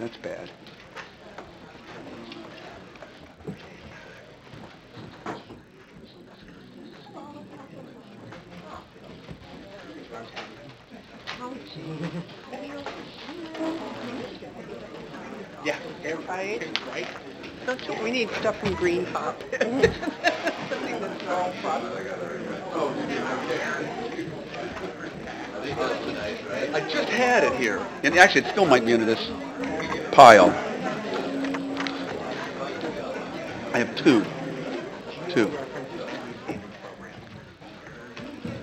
that's bad. Yeah, right. Don't you, we need stuff from Green Pop. Something that's all I just had it here. And actually, it still might be under this pile. I have two.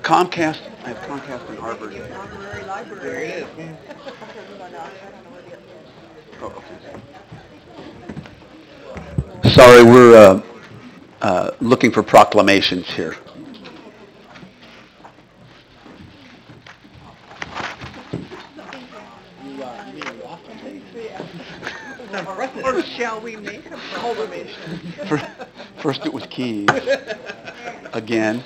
Comcast. I have Comcast and Harvard. There it is. Oh, okay. Sorry, we're looking for proclamations here. Or shall we make a proclamation? First it was keys. Again.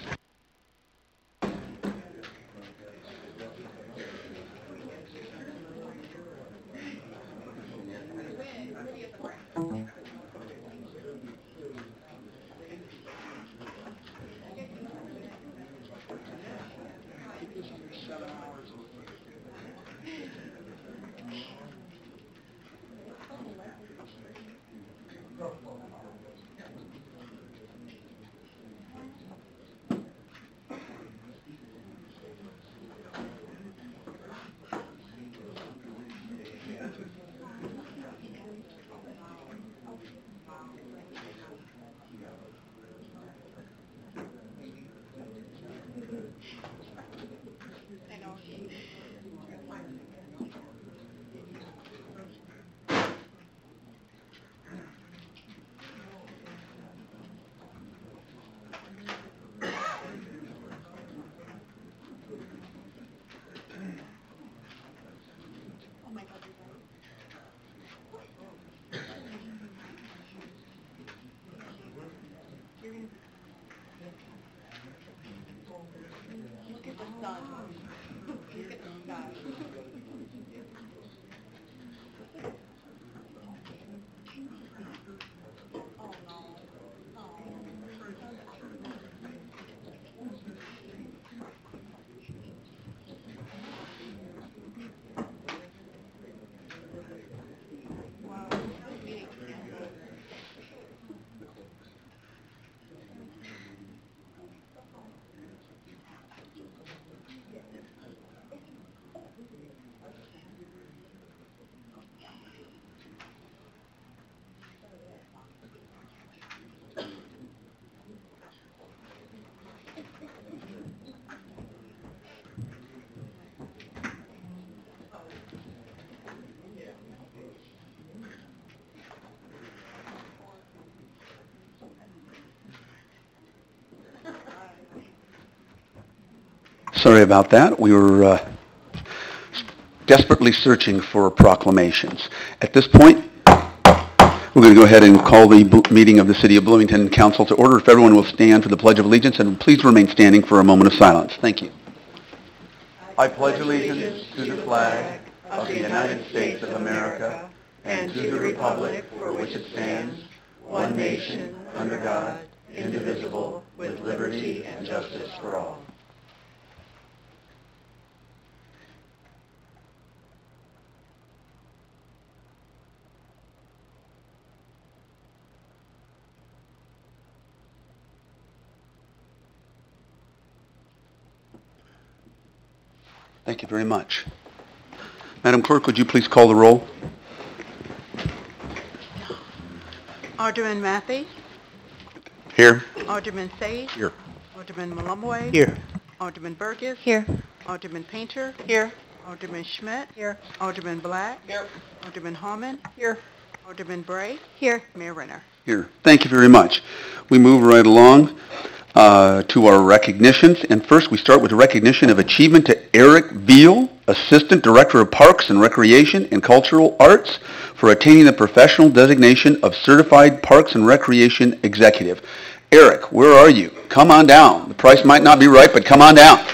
Sorry about that. We were desperately searching for proclamations. At this point, we're going to go ahead and call the meeting of the City of Bloomington Council to order. If everyone will stand for the Pledge of Allegiance, and please remain standing for a moment of silence. Thank you. I pledge allegiance to the flag of the United States of America and to the republic for which it stands, one nation, under God, indivisible, with liberty and justice for all. Thank you very much. Madam Clerk, would you please call the roll? Alderman Mathey. Here. Alderman Sage. Here. Alderman Malumway. Here. Alderman Burgess. Here. Alderman Painter. Here. Alderman Schmidt. Here. Alderman Black. Here. Alderman Hallman. Here. Alderman Bray. Here. Mayor Renner. Here. Thank you very much. We move right along to our recognitions. And first we start with the recognition of achievement to Eric Veal, Assistant Director of Parks and Recreation and Cultural Arts, for attaining the professional designation of Certified Parks and Recreation Executive. Eric, where are you? Come on down. The price might not be right, but come on down.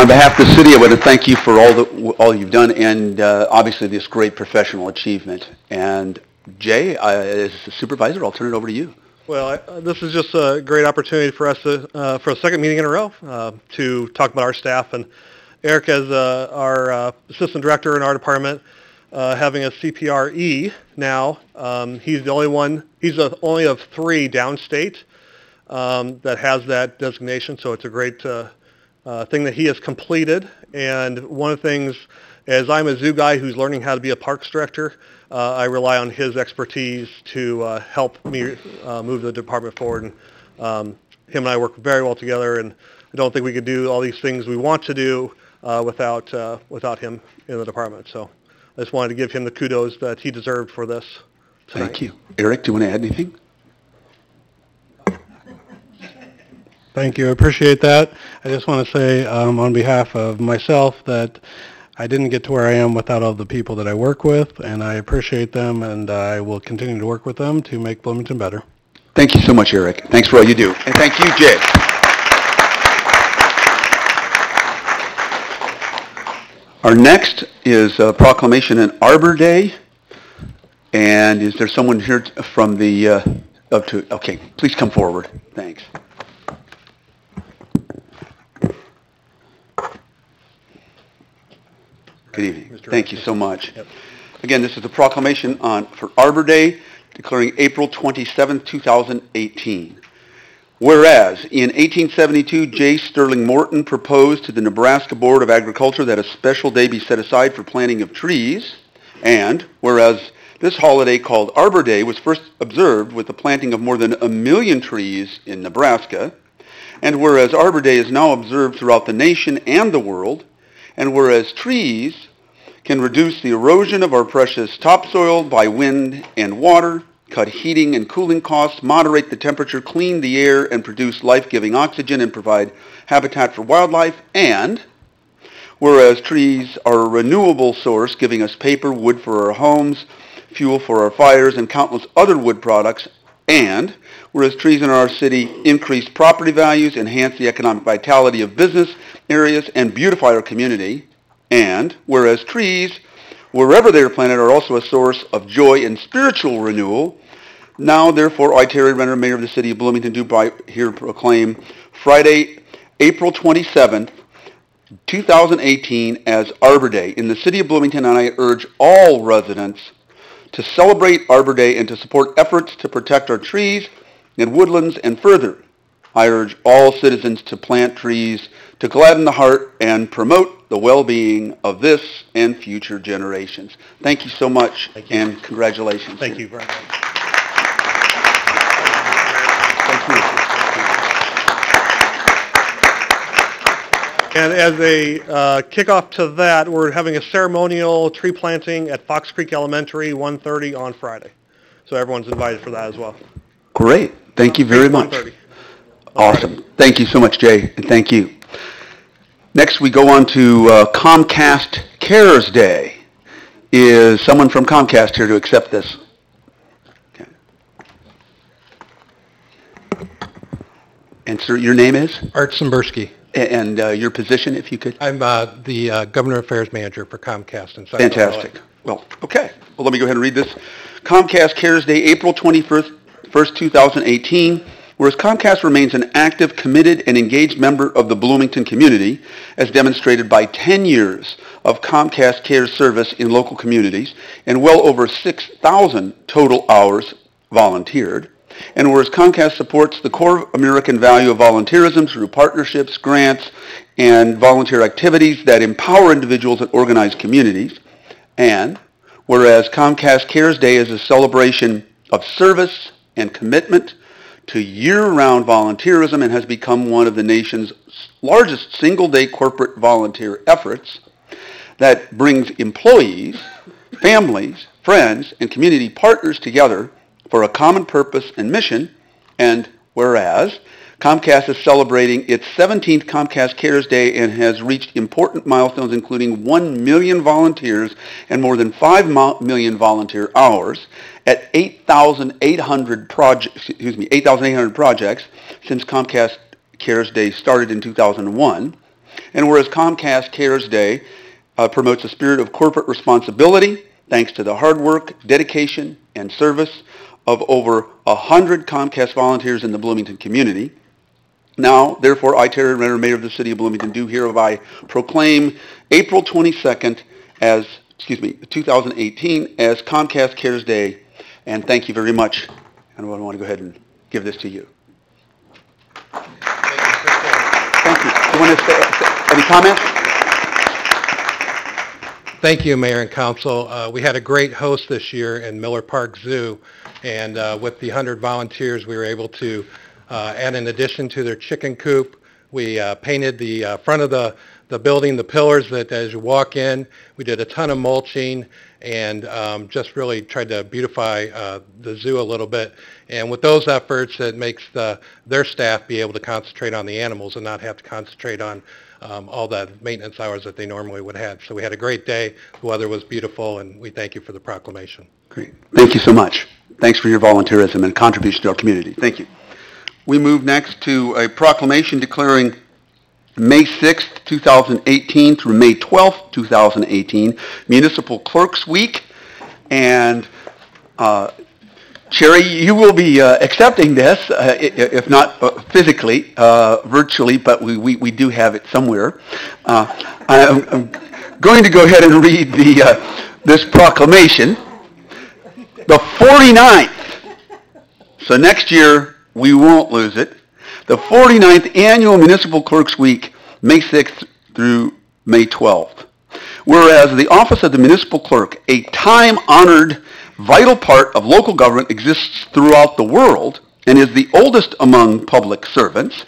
On behalf of the city, I want to thank you for all you've done and obviously this great professional achievement. And Jay, as the supervisor, I'll turn it over to you. Well, this is just a great opportunity for us to, for a second meeting in a row, to talk about our staff. And Eric, as our assistant director in our department, having a CPRE now, he's the only one. He's only of 3 downstate that has that designation. So it's a great thing that he has completed. And one of the things, as I'm a zoo guy who's learning how to be a parks director, I rely on his expertise to help me move the department forward. And him and I work very well together, and I don't think we could do all these things we want to do without him in the department. So I just wanted to give him the kudos that he deserved for this tonight. Thank you. Eric, do you want to add anything? Thank you. I appreciate that. I just want to say on behalf of myself that I didn't get to where I am without all the people that I work with, and I appreciate them, and I will continue to work with them to make Bloomington better. Thank you so much, Eric. Thanks for all you do. And thank you, Jay. Our next is proclamation and Arbor Day. And is there someone here from the, okay, please come forward. Thanks. Good evening. Thank you so much. Yep. Again, this is the proclamation for Arbor Day, declaring April 27, 2018. Whereas, in 1872, J. Sterling Morton proposed to the Nebraska Board of Agriculture that a special day be set aside for planting of trees, and whereas this holiday called Arbor Day was first observed with the planting of more than 1 million trees in Nebraska, and whereas Arbor Day is now observed throughout the nation and the world, and whereas trees can reduce the erosion of our precious topsoil by wind and water, cut heating and cooling costs, moderate the temperature, clean the air, and produce life-giving oxygen and provide habitat for wildlife, and whereas trees are a renewable source giving us paper, wood for our homes, fuel for our fires, and countless other wood products, and whereas trees in our city increase property values, enhance the economic vitality of business areas, and beautify our community, and whereas trees, wherever they are planted, are also a source of joy and spiritual renewal, now therefore I, Terry Renner, Mayor of the City of Bloomington, do by here proclaim Friday, April 27th, 2018 as Arbor Day in the City of Bloomington, and I urge all residents to celebrate Arbor Day and to support efforts to protect our trees and woodlands, and further, I urge all citizens to plant trees to gladden the heart and promote the well-being of this and future generations. Thank you so much, and congratulations. Thank you very much. Thank you. And as a kickoff to that, we're having a ceremonial tree planting at Fox Creek Elementary, 1:30 on Friday. So everyone's invited for that as well. Great. Thank you very much. 1:30. Awesome. Thank you so much, Jay, and thank you. Next, we go on to Comcast Cares Day. Is someone from Comcast here to accept this? Okay. And sir, your name is? Art Simberski. And your position, if you could? I'm the Government Affairs Manager for Comcast in Central Fantastic. Well, okay. Well, let me go ahead and read this. Comcast Cares Day, April 21st, 2018. Whereas Comcast remains an active, committed, and engaged member of the Bloomington community, as demonstrated by 10 years of Comcast Cares service in local communities and well over 6,000 total hours volunteered, and whereas Comcast supports the core American value of volunteerism through partnerships, grants, and volunteer activities that empower individuals and organize communities, and whereas Comcast Cares Day is a celebration of service and commitment to year-round volunteerism and has become one of the nation's largest single-day corporate volunteer efforts that brings employees, families, friends, and community partners together for a common purpose and mission, and whereas Comcast is celebrating its 17th Comcast Cares Day and has reached important milestones including 1 million volunteers and more than 5 million volunteer hours at 8,800 projects since Comcast Cares Day started in 2001. And whereas Comcast Cares Day promotes a spirit of corporate responsibility thanks to the hard work, dedication, and service of over 100 Comcast volunteers in the Bloomington community. Now, therefore, I, Terry Renner, Mayor of the City of Bloomington, do hereby proclaim April 22nd 2018 as Comcast Cares Day, and thank you very much. And I want to go ahead and give this to you. Thank you. Do you want to say any comments? Thank you, Mayor and Council. We had a great host this year in Miller Park Zoo, and with the 100 volunteers, we were able to add an addition to their chicken coop. We painted the front of the building, the pillars that as you walk in. We did a ton of mulching and just really tried to beautify the zoo a little bit. And with those efforts, it makes their staff be able to concentrate on the animals and not have to concentrate on all the maintenance hours that they normally would have. So we had a great day. The weather was beautiful, and we thank you for the proclamation. Great. Thank you so much. Thanks for your volunteerism and contribution to our community. Thank you. We move next to a proclamation declaring May 6th, 2018 through May 12th, 2018, Municipal Clerks Week. And Sherry, you will be accepting this, if not physically, virtually, but we do have it somewhere. I'm going to go ahead and read this proclamation. The 49th, so next year we won't lose it, the 49th Annual Municipal Clerks Week, May 6th through May 12th. Whereas the office of the municipal clerk, a time-honored vital part of local government, exists throughout the world and is the oldest among public servants.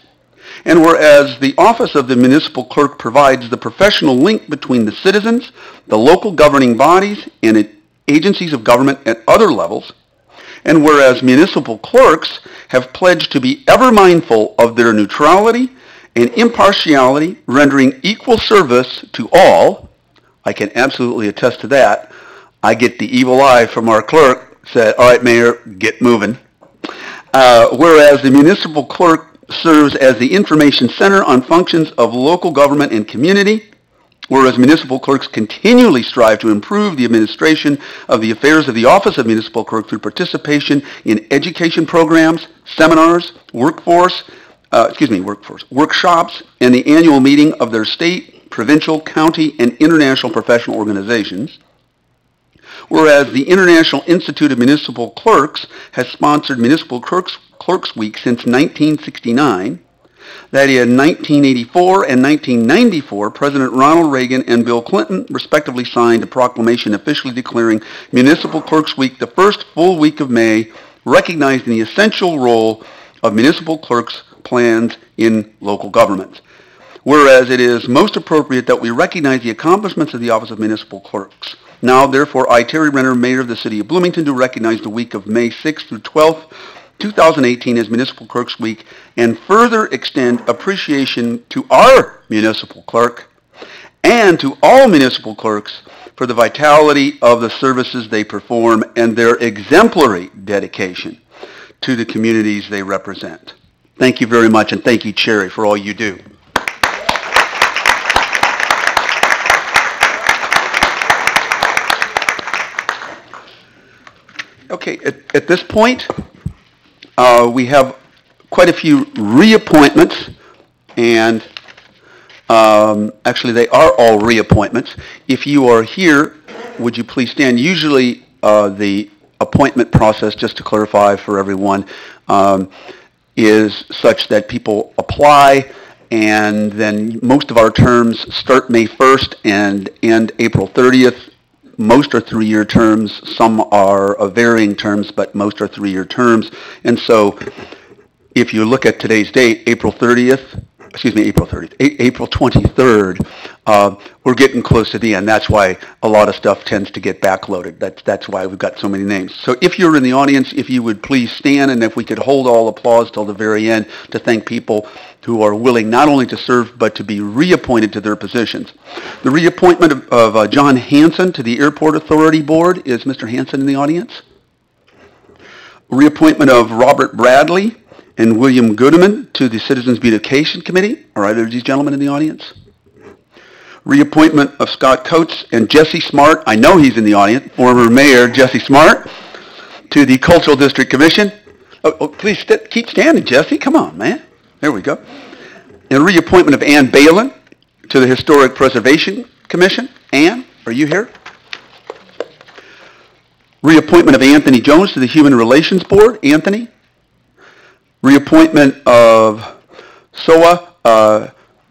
And whereas the office of the municipal clerk provides the professional link between the citizens, the local governing bodies, and agencies of government at other levels. And whereas municipal clerks have pledged to be ever mindful of their neutrality and impartiality, rendering equal service to all. I can absolutely attest to that. I get the evil eye from our clerk, said, all right, Mayor, get moving. Whereas the municipal clerk serves as the information center on functions of local government and community, whereas municipal clerks continually strive to improve the administration of the affairs of the office of municipal clerk through participation in education programs, seminars, workshops, and the annual meeting of their state, provincial, county, and international professional organizations. Whereas the International Institute of Municipal Clerks has sponsored Municipal Clerks Week since 1969, that in 1984 and 1994, President Ronald Reagan and Bill Clinton respectively signed a proclamation officially declaring Municipal Clerks Week the first full week of May, recognizing the essential role of municipal clerks' plans in local governments. Whereas it is most appropriate that we recognize the accomplishments of the Office of Municipal Clerks. Now, therefore, I, Terry Renner, Mayor of the City of Bloomington, do recognize the week of May 6th through 12th, 2018 as Municipal Clerks Week, and further extend appreciation to our municipal clerk and to all municipal clerks for the vitality of the services they perform and their exemplary dedication to the communities they represent. Thank you very much, and thank you, Cherry, for all you do. Okay, at this point, we have quite a few reappointments, and actually they are all reappointments. If you are here, would you please stand? Usually the appointment process, just to clarify for everyone, is such that people apply, and then most of our terms start May 1st and end April 30th. Most are 3-year terms. Some are varying terms, but most are 3-year terms. And so if you look at today's date, April 23rd, we're getting close to the end. That's why a lot of stuff tends to get backloaded. That's why we've got so many names. So if you're in the audience, if you would please stand, and if we could hold all applause till the very end to thank people who are willing not only to serve, but to be reappointed to their positions. The reappointment of John Hanson to the Airport Authority Board. Is Mr. Hanson in the audience? Reappointment of Robert Bradley and William Goodman to the Citizens Beautification Committee. Are either of these gentlemen in the audience? Reappointment of Scott Coates and Jesse Smart, I know he's in the audience, former Mayor Jesse Smart, to the Cultural District Commission. Oh, please keep standing, Jesse. Come on, man. There we go. And reappointment of Ann Balin to the Historic Preservation Commission. Ann, are you here? Reappointment of Anthony Jones to the Human Relations Board. Anthony. Reappointment of Soa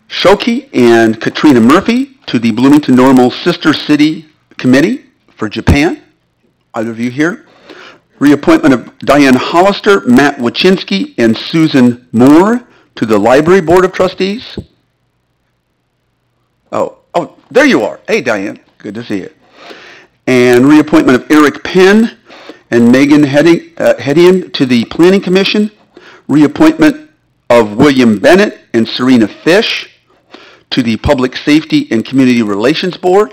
Shoki and Katrina Murphy to the Bloomington Normal Sister City Committee for Japan. Either of you here? Reappointment of Diane Hollister, Matt Wachinski, and Susan Moore to the Library Board of Trustees. Oh, there you are. Hey, Diane. Good to see you. And reappointment of Eric Penn and Megan Hedian to the Planning Commission. Reappointment of William Bennett and Serena Fish to the Public Safety and Community Relations Board.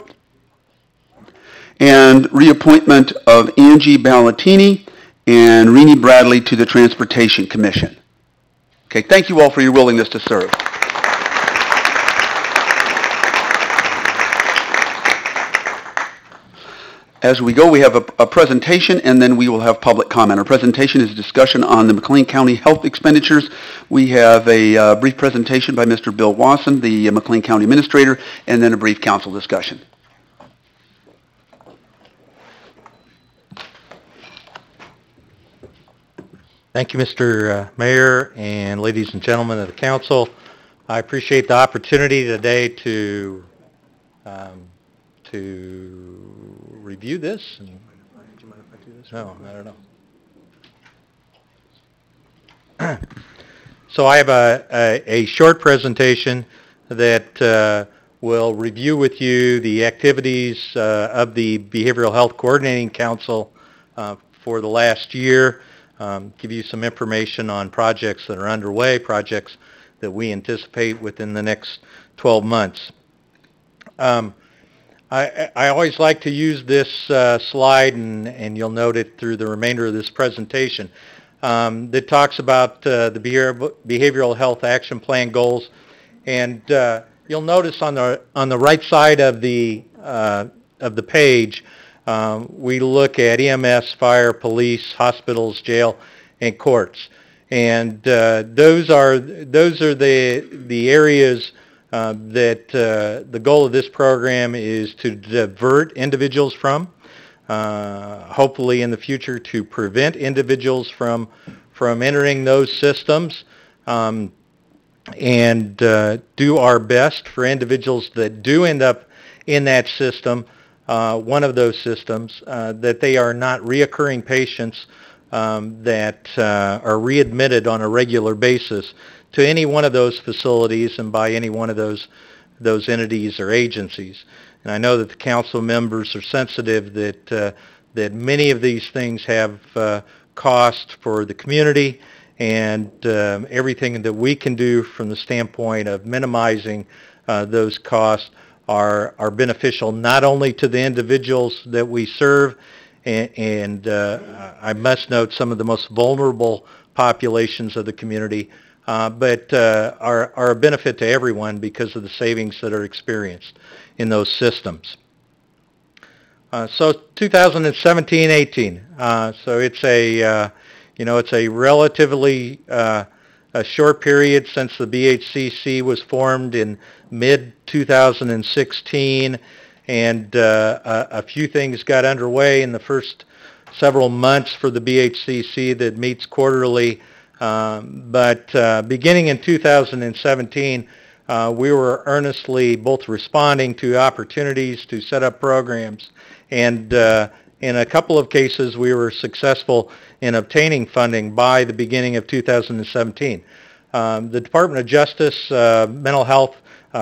And reappointment of Angie Ballatini and Renee Bradley to the Transportation Commission. Okay, thank you all for your willingness to serve. As we go, we have a presentation, and then we will have public comment. Our presentation is a discussion on the McLean County health expenditures. We have a brief presentation by Mr. Bill Wasson, the McLean County Administrator, and then a brief council discussion. Thank you, Mr. Mayor and ladies and gentlemen of the council. I appreciate the opportunity today to review this. Do you mind if I do this? No, I don't know. So I have a short presentation that will review with you the activities of the Behavioral Health Coordinating Council for the last year. Give you some information on projects that are underway, projects that we anticipate within the next 12 months. I always like to use this slide, and you'll note it through the remainder of this presentation, that talks about the Behavioral Health Action Plan goals. And you'll notice on the right side of the page, we look at EMS, fire, police, hospitals, jail, and courts. And those are the areas that the goal of this program is to divert individuals from, hopefully in the future to prevent individuals from entering those systems, and do our best for individuals that do end up in that system, one of those systems, that they are not reoccurring patients that are readmitted on a regular basis to any one of those facilities and by any one of those entities or agencies. And I know that the council members are sensitive that many of these things have cost for the community, and everything that we can do from the standpoint of minimizing those costs are beneficial not only to the individuals that we serve, and I must note some of the most vulnerable populations of the community, but are a benefit to everyone because of the savings that are experienced in those systems. So 2017-18. So it's a relatively a short period since the BHCC was formed in mid-2016, and a few things got underway in the first several months for the BHCC that meets quarterly. But beginning in 2017, we were earnestly both responding to opportunities to set up programs, and in a couple of cases we were successful in obtaining funding by the beginning of 2017. The Department of Justice Mental Health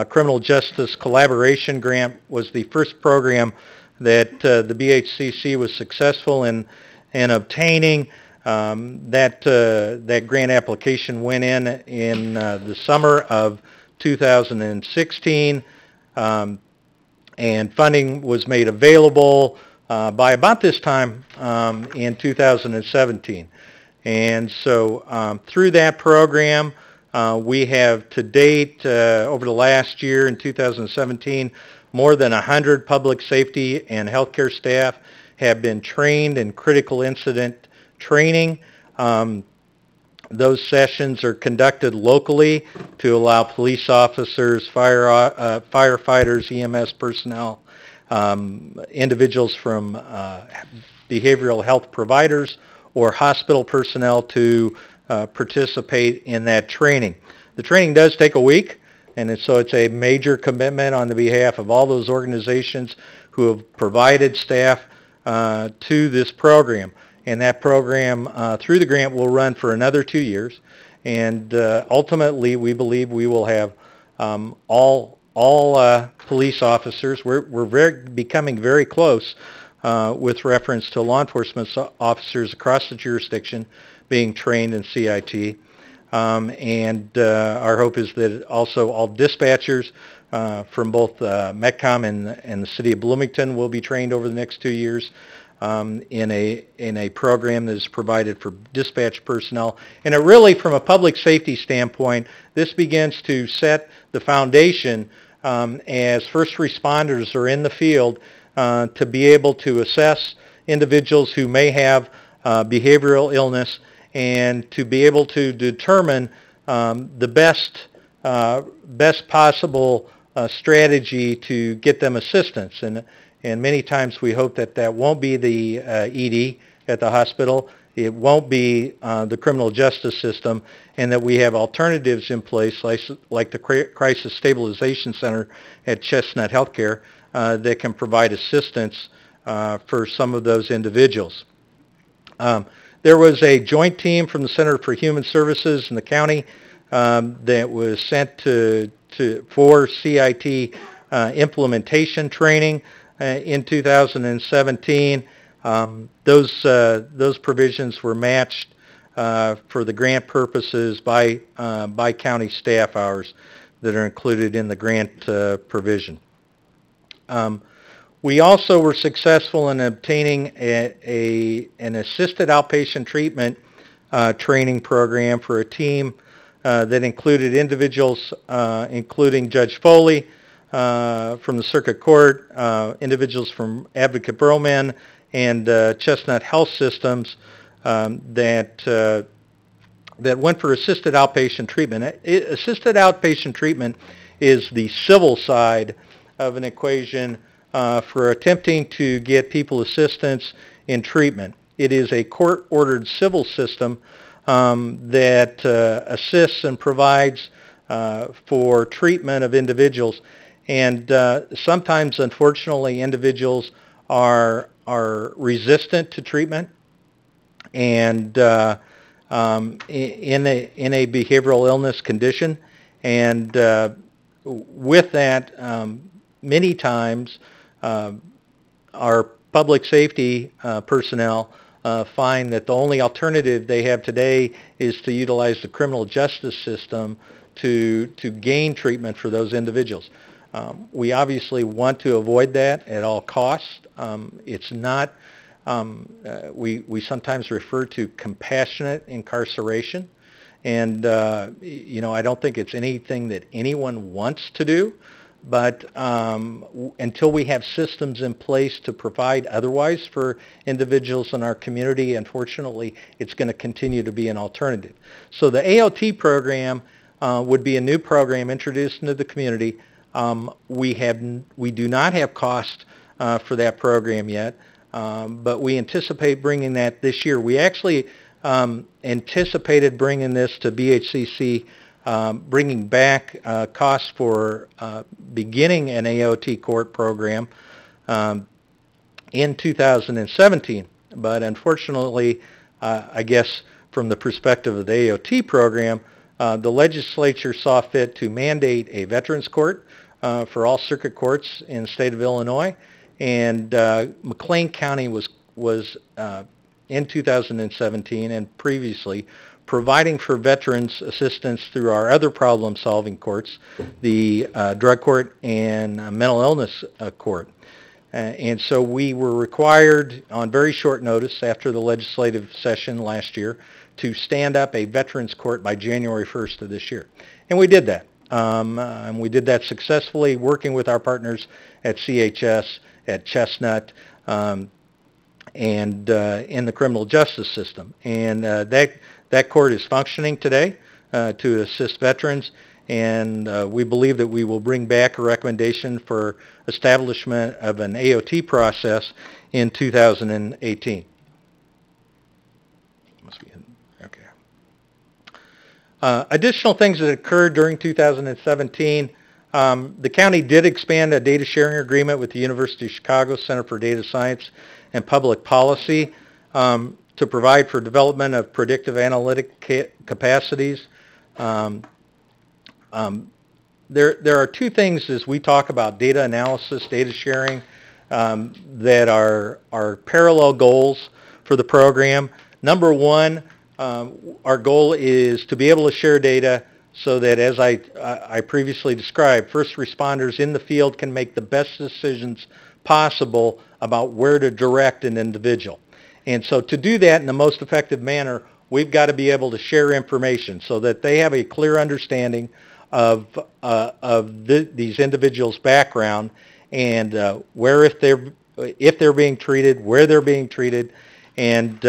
Criminal Justice Collaboration Grant was the first program that the BHCC was successful in obtaining. That grant application went in the summer of 2016, and funding was made available by about this time in 2017. And so through that program, We have to date, over the last year in 2017, more than 100 public safety and healthcare staff have been trained in critical incident training. Those sessions are conducted locally to allow police officers, firefighters, EMS personnel, individuals from behavioral health providers or hospital personnel to participate in that training. The training does take a week, and so it's a major commitment on the behalf of all those organizations who have provided staff to this program. And that program through the grant will run for another 2 years. And ultimately, we believe we will have all police officers. We're becoming very close with reference to law enforcement officers across the jurisdiction being trained in CIT. And our hope is that also all dispatchers from both Metcom and the city of Bloomington will be trained over the next 2 years in a program that is provided for dispatch personnel. And it really, from a public safety standpoint, this begins to set the foundation as first responders are in the field to be able to assess individuals who may have behavioral illness and to be able to determine the best possible strategy to get them assistance. And many times we hope that that won't be the ED at the hospital, it won't be the criminal justice system, and that we have alternatives in place like the Crisis Stabilization Center at Chestnut Healthcare that can provide assistance for some of those individuals. There was a joint team from the Center for Human Services in the county that was sent for CIT implementation training in 2017. Those provisions were matched for the grant purposes by county staff hours that are included in the grant provision. We also were successful in obtaining an assisted outpatient treatment training program for a team that included individuals, including Judge Foley from the Circuit Court, individuals from Advocate Broman, and Chestnut Health Systems that went for assisted outpatient treatment. Assisted outpatient treatment is the civil side of an equation for attempting to get people assistance in treatment. It is a court-ordered civil system that assists and provides for treatment of individuals. And sometimes, unfortunately, individuals are resistant to treatment, and in a behavioral illness condition. And with that, many times our public safety personnel find that the only alternative they have today is to utilize the criminal justice system to gain treatment for those individuals. We obviously want to avoid that at all costs. It's not, we sometimes refer to compassionate incarceration, and I don't think it's anything that anyone wants to do, but until we have systems in place to provide otherwise for individuals in our community, unfortunately, it's going to continue to be an alternative. So the AOT program would be a new program introduced into the community. We do not have cost for that program yet, but we anticipate bringing that this year. We actually anticipated bringing this to BHCC, bringing back costs for beginning an AOT court program in 2017. But unfortunately, I guess from the perspective of the AOT program, the legislature saw fit to mandate a veterans court for all circuit courts in the state of Illinois, and McLean County was in 2017 and previously providing for veterans assistance through our other problem-solving courts, the drug court and mental illness court. And so we were required on very short notice after the legislative session last year to stand up a veterans court by January 1st of this year. And we did that. And we did that successfully, working with our partners at CHS, at Chestnut, and in the criminal justice system. And that court is functioning today to assist veterans, and we believe that we will bring back a recommendation for establishment of an AOT process in 2018. Okay. Additional things that occurred during 2017, the county did expand a data sharing agreement with the University of Chicago Center for Data Science and Public Policy to provide for development of predictive analytic capacities. There are two things as we talk about data analysis, data sharing, that are parallel goals for the program. Number one, our goal is to be able to share data so that, as I previously described, first responders in the field can make the best decisions possible about where to direct an individual. And so to do that in the most effective manner, we've got to be able to share information so that they have a clear understanding of these individuals' background and where, if they're being treated, where they're being treated, and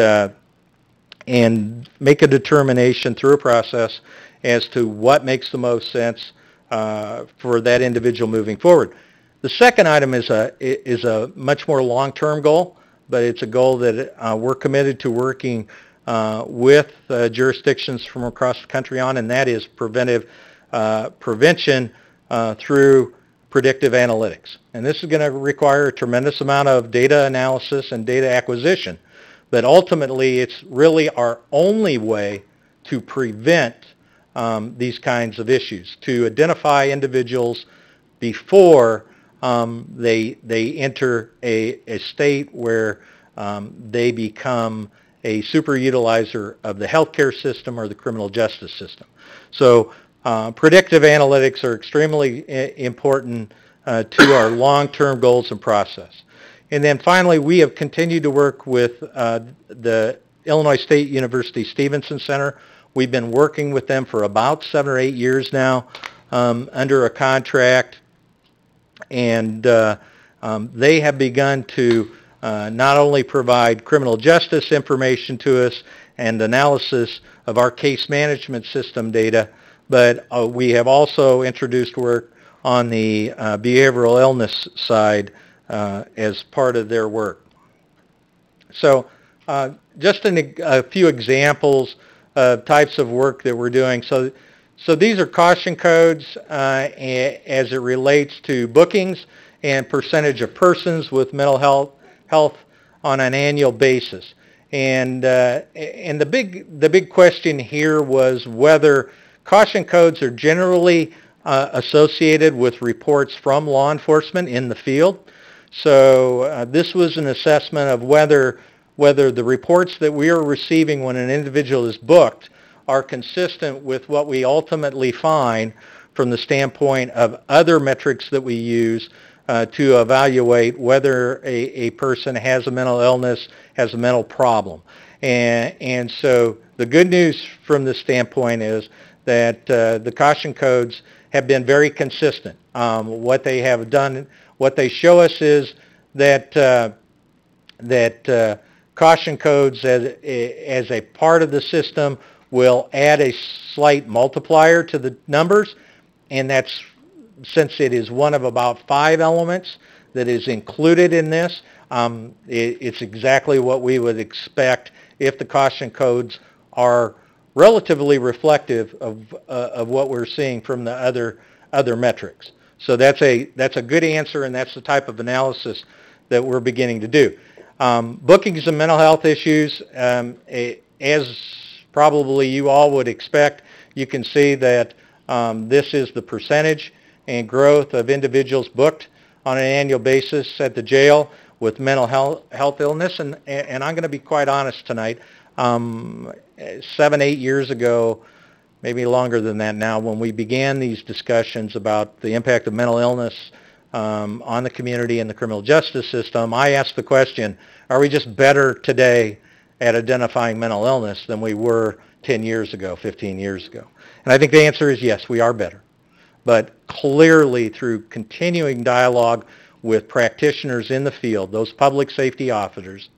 make a determination through a process as to what makes the most sense for that individual moving forward. The second item is a much more long-term goal, but it's a goal that we're committed to working with jurisdictions from across the country on, and that is prevention through predictive analytics. And this is going to require a tremendous amount of data analysis and data acquisition, but ultimately it's really our only way to prevent these kinds of issues, to identify individuals before they enter a state where they become a super utilizer of the healthcare system or the criminal justice system. So predictive analytics are extremely important to our long-term goals and process. And then finally, we have continued to work with the Illinois State University Stevenson Center. We've been working with them for about 7 or 8 years now under a contract, and they have begun to not only provide criminal justice information to us and analysis of our case management system data, but we have also introduced work on the behavioral illness side as part of their work. So just a few examples of types of work that we're doing. So these are caution codes as it relates to bookings and percentage of persons with mental health on an annual basis. And the big question here was whether caution codes are generally associated with reports from law enforcement in the field. So this was an assessment of whether the reports that we are receiving when an individual is booked are consistent with what we ultimately find from the standpoint of other metrics that we use to evaluate whether a person has a mental illness, has a mental problem. And so the good news from this standpoint is that the caution codes have been very consistent. What they have done, what they show us is that caution codes as a part of the system will add a slight multiplier to the numbers, and that's since it is one of about 5 elements that is included in this. It's exactly what we would expect if the caution codes are relatively reflective of what we're seeing from the other metrics. So that's a good answer, and that's the type of analysis that we're beginning to do. Bookings and mental health issues, as probably you all would expect, you can see that this is the percentage and growth of individuals booked on an annual basis at the jail with mental health illness. And I'm going to be quite honest tonight. 7-8 years ago, maybe longer than that now, when we began these discussions about the impact of mental illness on the community and the criminal justice system, I asked the question, are we just better today at identifying mental illness than we were 10 years ago, 15 years ago? And I think the answer is yes, we are better. But clearly through continuing dialogue with practitioners in the field, those public safety officers,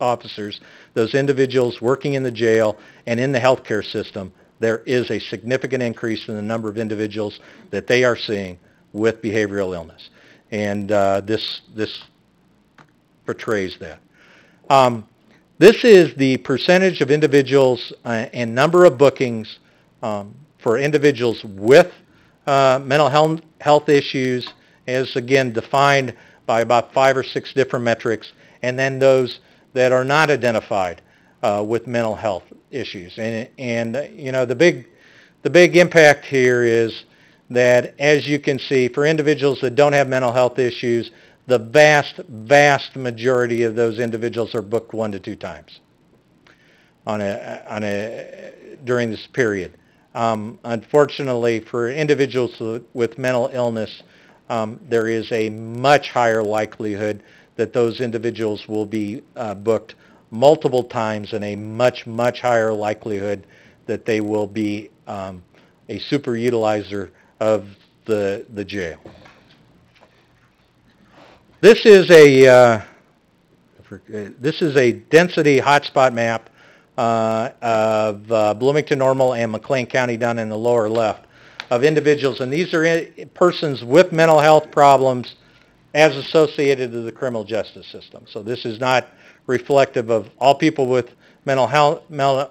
those individuals working in the jail and in the healthcare system, there is a significant increase in the number of individuals that they are seeing with behavioral illness. And this portrays that. This is the percentage of individuals and number of bookings for individuals with mental health issues, as again defined by about 5 or 6 different metrics, and then those that are not identified with mental health issues. And you know, the big impact here is that, as you can see, for individuals that don't have mental health issues, the vast majority of those individuals are booked 1 to 2 times during this period. Unfortunately, for individuals with mental illness, there is a much higher likelihood that those individuals will be booked multiple times, and a much higher likelihood that they will be a super utilizer of the jail. This is a density hotspot map of Bloomington, Normal, and McLean County down in the lower left of individuals, and these are persons with mental health problems as associated to the criminal justice system. So this is not reflective of all people with mental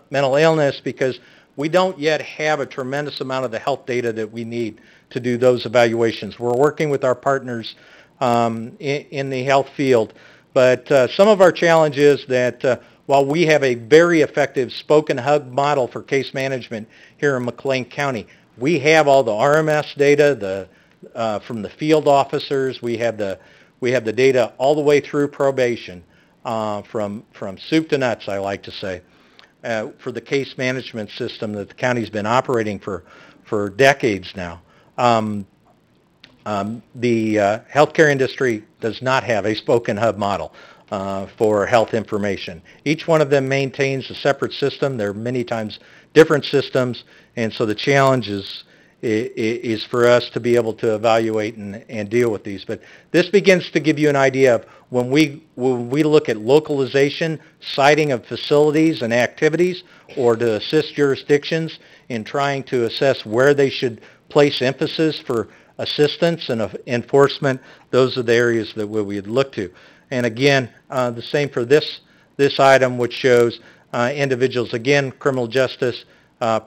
illness, because we don't yet have a tremendous amount of the health data that we need to do those evaluations. We're working with our partners in the health field, but some of our challenge is that while we have a very effective spoken hub model for case management here in McLean County, we have all the RMS data from the field officers. We have the data all the way through probation, from soup to nuts, I like to say, for the case management system that the county's been operating for decades now. The healthcare industry does not have a spoken hub model for health information. Each one of them maintains a separate system. They're many times different systems, and so the challenge is for us to be able to evaluate and deal with these. But this begins to give you an idea of when we look at localization, citing of facilities and activities, or to assist jurisdictions in trying to assess where they should place emphasis for assistance and enforcement. Those are the areas that we'd look to. And again, the same for this item, which shows individuals, again, criminal justice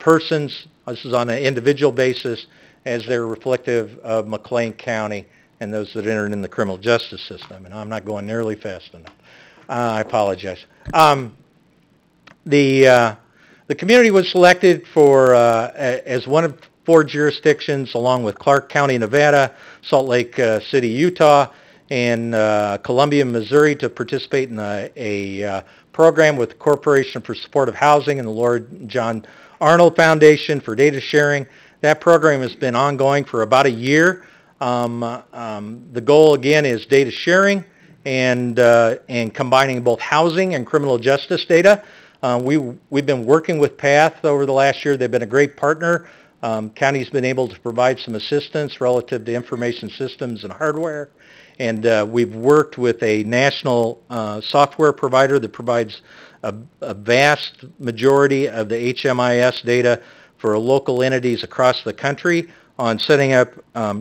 persons. This is on an individual basis, as they're reflective of McLean County and those that entered in the criminal justice system. And I'm not going nearly fast enough. I apologize. The community was selected for as one of 4 jurisdictions, along with Clark County, Nevada, Salt Lake City, Utah, and Columbia, Missouri, to participate in a program with the Corporation for Supportive Housing and the Lord John Arnold Foundation for data sharing. That program has been ongoing for about a year. The goal, again, is data sharing and combining both housing and criminal justice data. We've been working with PATH over the last year. They've been a great partner. County's been able to provide some assistance relative to information systems and hardware. And we've worked with a national software provider that provides a vast majority of the HMIS data for local entities across the country on setting up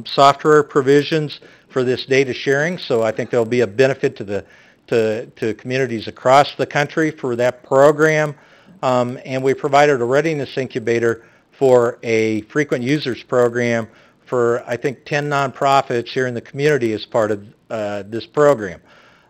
software provisions for this data sharing. So I think there'll be a benefit to communities across the country for that program. And we provided a readiness incubator for a frequent users program for, I think, 10 nonprofits here in the community as part of this program.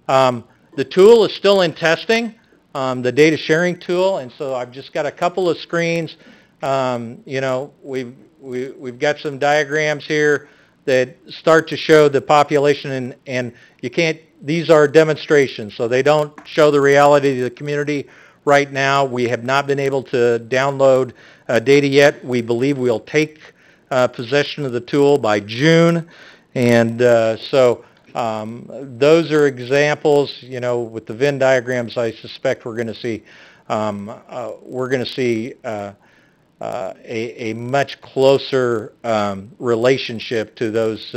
The tool is still in testing, the data sharing tool, and so I've just got a couple of screens. You know, we've got some diagrams here that start to show the population, and you can't, these are demonstrations, so they don't show the reality of the community right now. We have not been able to download data yet. We believe we'll take possession of the tool by June, and so those are examples. You know, with the Venn diagrams, I suspect we're going to see we're going to see a much closer relationship to those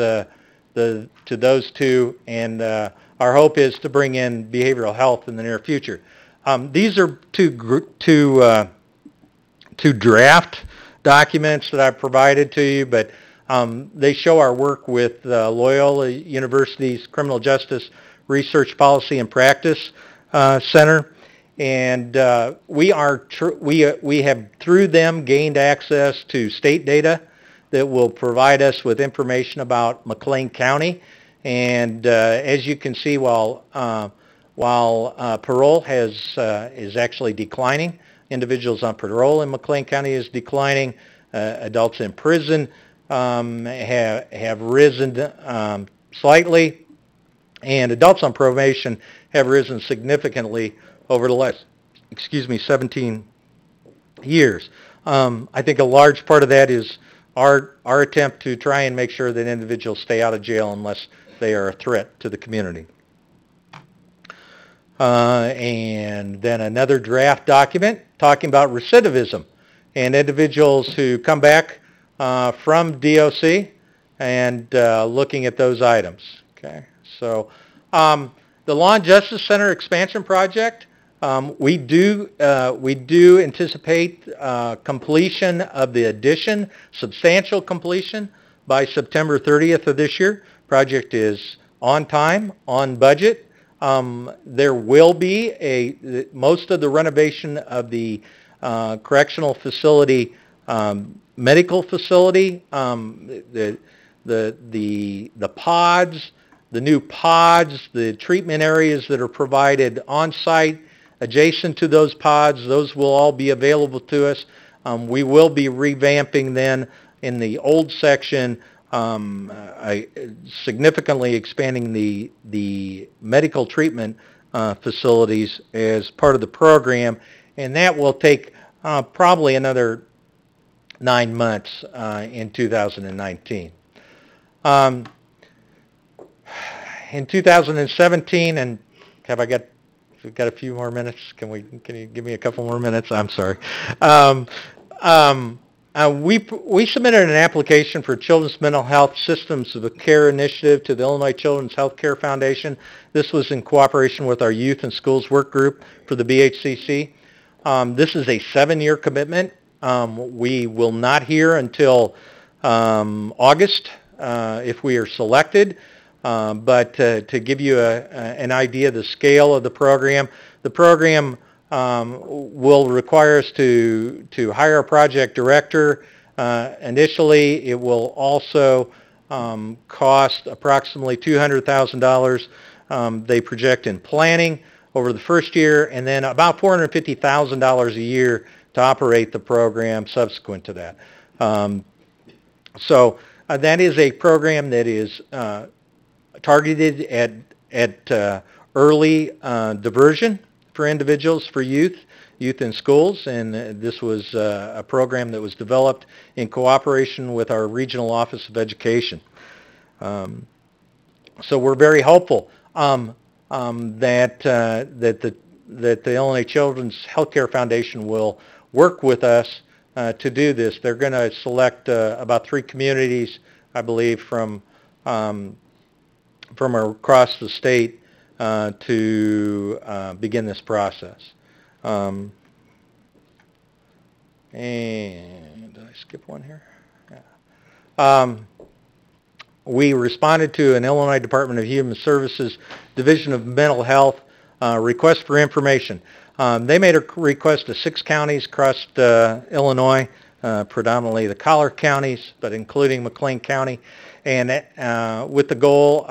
two, and our hope is to bring in behavioral health in the near future. These are two draft documents that I've provided to you, but they show our work with Loyola University's Criminal Justice Research Policy and Practice Center, and we have through them gained access to state data that will provide us with information about McLean County. And as you can see, while parole is actually declining, individuals on parole in McLean County is declining. Adults in prison have risen slightly, and adults on probation have risen significantly over the last, 17 years. I think a large part of that is our attempt to try and make sure that individuals stay out of jail unless they are a threat to the community. And then another draft document talking about recidivism and individuals who come back from DOC and looking at those items. Okay, so the Law and Justice Center expansion project, we do anticipate completion of the addition, substantial completion, by September 30th of this year. Project is on time, on budget. There will be most of the renovation of the correctional facility, medical facility, the pods, the new pods, the treatment areas that are provided on site adjacent to those pods, those will all be available to us. We will be revamping then in the old section, significantly expanding the medical treatment facilities as part of the program, and that will take probably another 9 months in 2019. In 2017, and we've got a few more minutes. Can you give me a couple more minutes? I'm sorry. We submitted an application for Children's Mental Health Systems of Care Initiative to the Illinois Children's Health Care Foundation. This was in cooperation with our Youth and Schools Work Group for the BHCC. This is a 7-year commitment. We will not hear until August if we are selected. But to give you an idea of the scale of the program will require us to hire a project director. Initially, it will also cost approximately $200,000. They project in planning over the first year, and then about $450,000 a year to operate the program subsequent to that. So that is a program that is targeted at early diversion for individuals, for youth in schools, and this was a program that was developed in cooperation with our Regional Office of Education. So we're very hopeful that the Illinois Children's Healthcare Foundation will work with us to do this. They're going to select about 3 communities, I believe, from across the state to begin this process. And did I skip one here? Yeah. We responded to an Illinois Department of Human Services Division of Mental Health request for information. They made a request to 6 counties across Illinois, predominantly the collar counties, but including McLean County, and with the goal,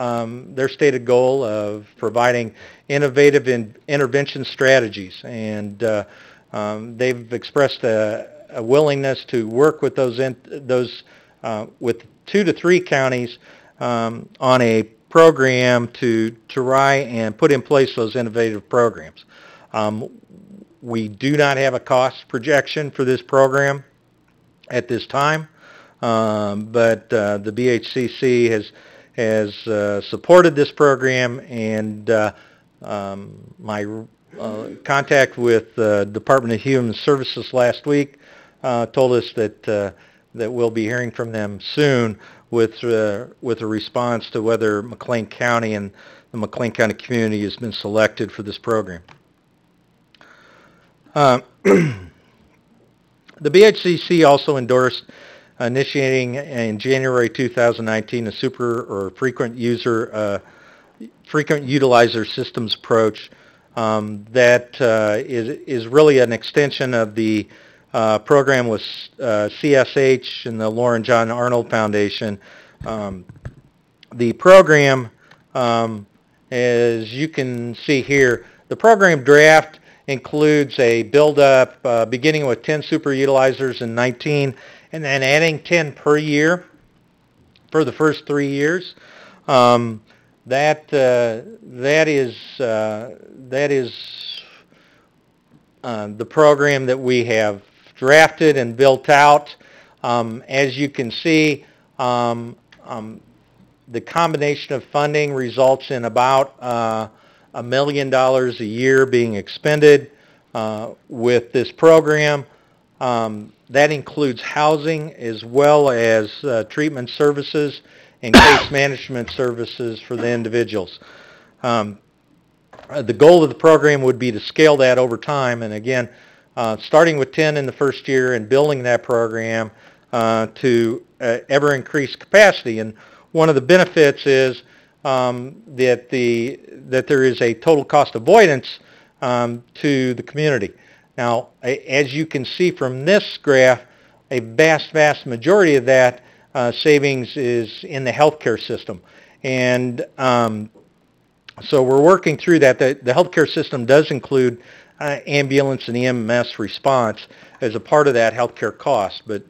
their stated goal of providing innovative intervention strategies. And they've expressed a willingness to work with with 2 to 3 counties on a program to try and put in place those innovative programs. We do not have a cost projection for this program at this time, but the BHCC has supported this program, and my contact with the Department of Human Services last week, told us that we'll be hearing from them soon with a response to whether McLean County and the McLean County community has been selected for this program. The BHCC also endorsed initiating in January 2019 a frequent utilizer systems approach that is really an extension of the program with CSH and the Lauren John Arnold Foundation. The program, as you can see here, the program draft includes a build-up beginning with 10 super utilizers in 19 and then adding 10 per year for the first 3 years. That is the program that we have drafted and built out. As you can see, the combination of funding results in about $1 million a year being expended with this program. That includes housing as well as treatment services and case management services for the individuals. The goal of the program would be to scale that over time, and again, starting with 10 in the first year and building that program to ever increase capacity. And one of the benefits is that there is a total cost avoidance to the community. Now, as you can see from this graph, a vast majority of that savings is in the healthcare system. And so we're working through that. The healthcare system does include ambulance and EMS response as a part of that healthcare cost, but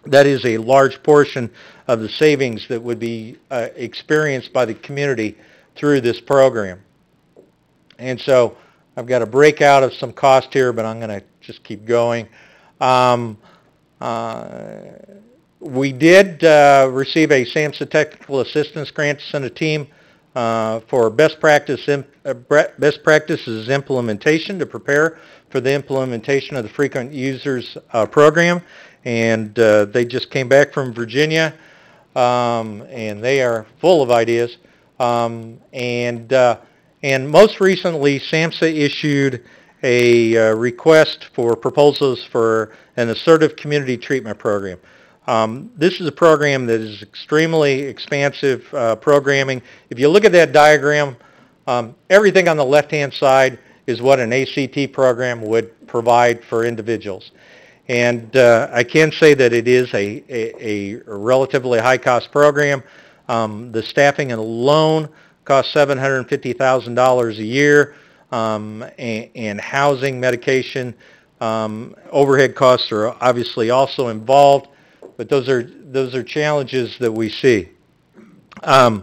that is a large portion of the savings that would be experienced by the community through this program. And so I've got a breakout of some cost here, but I'm going to just keep going. We did receive a SAMHSA Technical Assistance Grant to send a team for best practices implementation to prepare for the implementation of the Frequent Users Program. And they just came back from Virginia, and they are full of ideas. And most recently, SAMHSA issued a request for proposals for an assertive community treatment program. This is a program that is extremely expansive programming. If you look at that diagram, everything on the left-hand side is what an ACT program would provide for individuals. And I can say that it is a relatively high-cost program. The staffing alone costs $750,000 a year, and housing, medication, overhead costs are obviously also involved, but those are challenges that we see. Our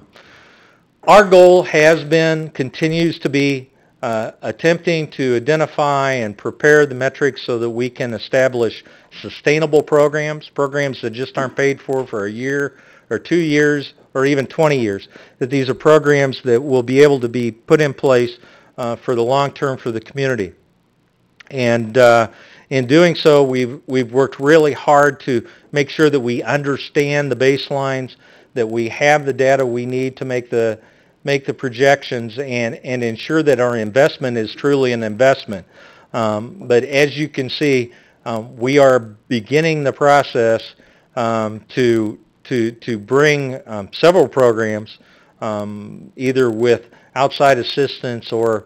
goal has been, continues to be, attempting to identify and prepare the metrics so that we can establish sustainable programs that just aren't paid for a year or 2 years or even 20 years, that these are programs that will be able to be put in place for the long term for the community. And in doing so, we've worked really hard to make sure that we understand the baselines, that we have the data we need to make the projections and ensure that our investment is truly an investment. But as you can see, we are beginning the process to bring several programs, either with outside assistance or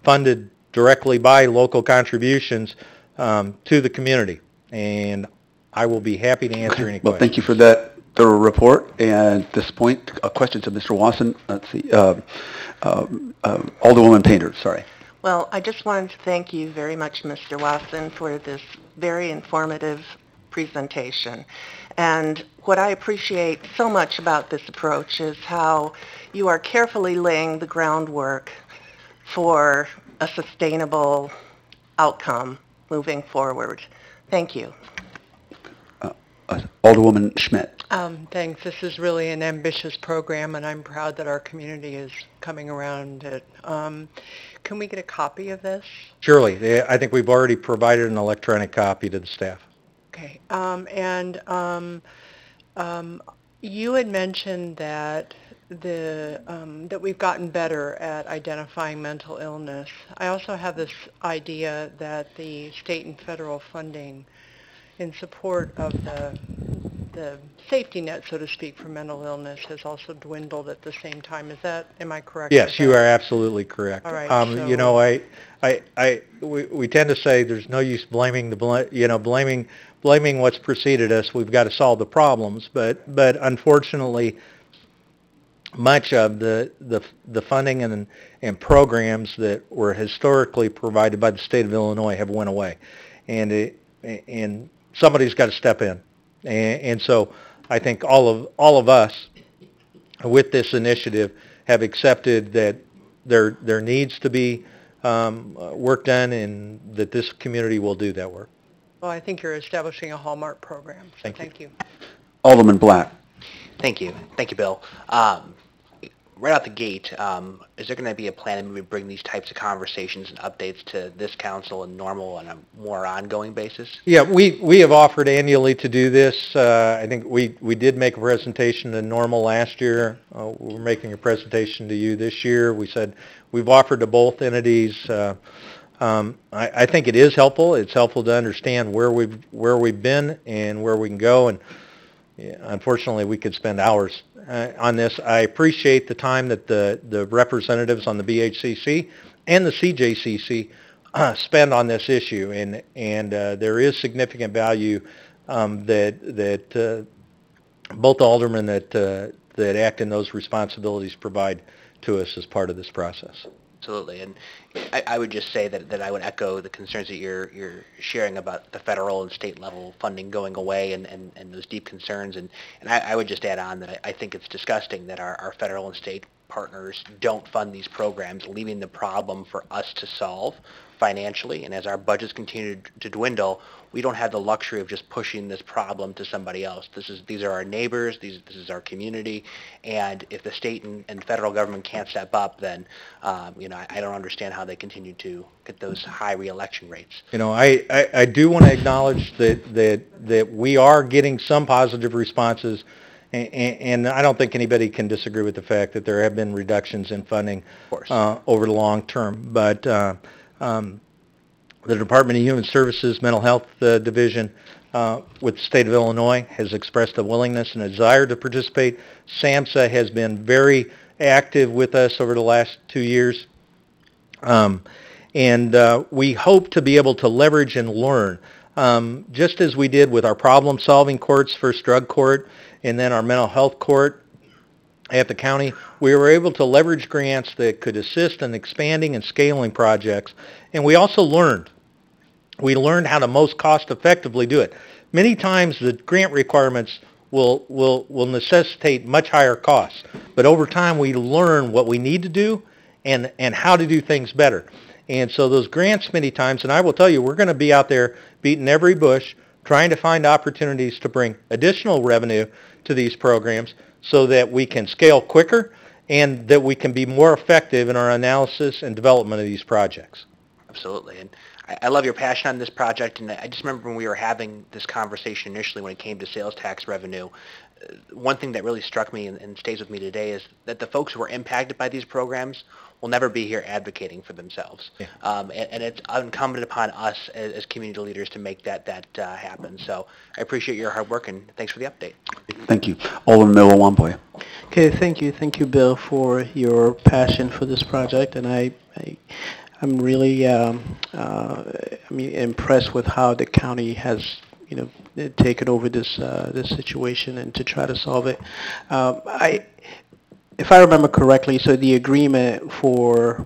funded directly by local contributions to the community. And I will be happy to answer any questions. Well, thank you for that thorough report. And at this point, questions of Mr. Wasson. Let's see, Alderwoman Painter, sorry. Well, I just wanted to thank you very much, Mr. Wasson, for this very informative presentation. And what I appreciate so much about this approach is how you are carefully laying the groundwork for a sustainable outcome moving forward. Thank you. Alderwoman Schmidt. Thanks. This is really an ambitious program, and I'm proud that our community is coming around it. Can we get a copy of this? Surely. I think we've already provided an electronic copy to the staff. Okay. You had mentioned that that we've gotten better at identifying mental illness. I also have this idea that the state and federal funding in support of the safety net, so to speak, for mental illness has also dwindled at the same time. Am I correct? Yes, you are absolutely correct. All right, You know, we tend to say there's no use blaming blaming what's preceded us. We've got to solve the problems, but unfortunately, much of the funding and programs that were historically provided by the state of Illinois have went away, and somebody's got to step in. And so I think all of us with this initiative have accepted that there needs to be work done, and that this community will do that work. Well, I think you're establishing a hallmark program. So thank you. Alderman Black. Thank you. Thank you, Bill. Right out the gate, is there going to be a plan to maybe bring these types of conversations and updates to this council and normal on a more ongoing basis? Yeah, we have offered annually to do this. I think we did make a presentation to normal last year. We're making a presentation to you this year. We said we've offered to both entities. I think it is helpful. It's helpful to understand where we've been and where we can go. And yeah, unfortunately, we could spend hours on this. I appreciate the time that the representatives on the BHCC and the CJCC spend on this issue, and there is significant value that both aldermen that act in those responsibilities provide to us as part of this process. Absolutely, and I would just say that I would echo the concerns that you're sharing about the federal and state level funding going away and those deep concerns, and I would just add on that I think it's disgusting that our federal and state partners don't fund these programs, leaving the problem for us to solve financially. And as our budgets continue to dwindle, we don't have the luxury of just pushing this problem to somebody else. These are our neighbors, this is our community, and if the state and federal government can't step up, then I don't understand how they continue to get those high reelection rates. I do want to acknowledge that we are getting some positive responses, and I don't think anybody can disagree with the fact that there have been reductions in funding over the long term. But the Department of Human Services Mental Health Division with the state of Illinois has expressed a willingness and a desire to participate. SAMHSA has been very active with us over the last 2 years. And we hope to be able to leverage and learn, just as we did with our problem-solving courts, first drug court, and then our mental health court at the county. We were able to leverage grants that could assist in expanding and scaling projects. And we also learned how to most cost-effectively do it. Many times the grant requirements will necessitate much higher costs, but over time we learn what we need to do and how to do things better. And so those grants many times, and I will tell you, we're going to be out there beating every bush, trying to find opportunities to bring additional revenue to these programs so that we can scale quicker and that we can be more effective in our analysis and development of these projects. Absolutely. And I love your passion on this project, and I just remember when we were having this conversation initially when it came to sales tax revenue, one thing that really struck me and stays with me today is that the folks who are impacted by these programs will never be here advocating for themselves. Yeah. And it's incumbent upon us as community leaders to make that happen. So I appreciate your hard work, and thanks for the update. Thank you. Alderman Miller-Wampoy. Okay, thank you, Bill, for your passion for this project, and I'm really impressed with how the county has taken over this situation and to try to solve it. If I remember correctly, so the agreement for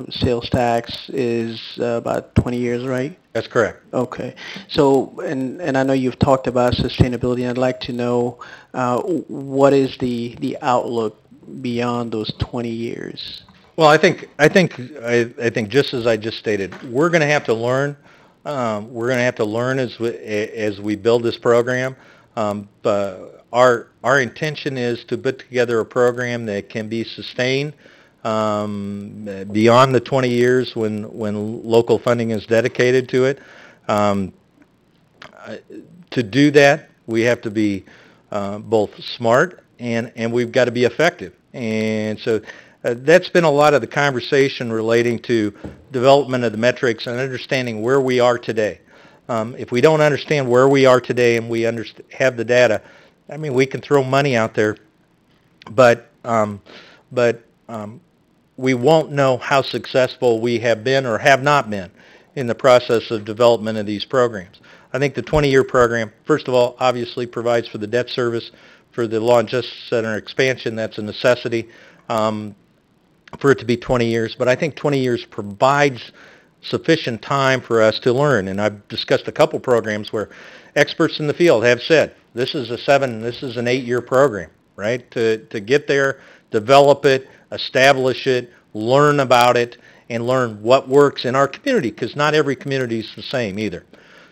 sales tax is about 20 years, right? That's correct. Okay. So, and I know you've talked about sustainability, and I'd like to know what is the outlook beyond those 20 years? Well, I think just as I just stated, we're going to have to learn. We're going to have to learn as we build this program. Our intention is to put together a program that can be sustained beyond the 20 years when local funding is dedicated to it. To do that, we have to be both smart and we've got to be effective. And so that's been a lot of the conversation relating to development of the metrics and understanding where we are today. If we don't understand where we are today and we have the data, I mean, we can throw money out there, but we won't know how successful we have been or have not been in the process of development of these programs. I think the 20-year program, first of all, obviously provides for the debt service for the Law and Justice Center expansion. That's a necessity for it to be 20 years. But I think 20 years provides sufficient time for us to learn. And I've discussed a couple programs where experts in the field have said, this is an 8-year program, right? To get there, develop it, establish it, learn about it, and learn what works in our community, because not every community is the same either.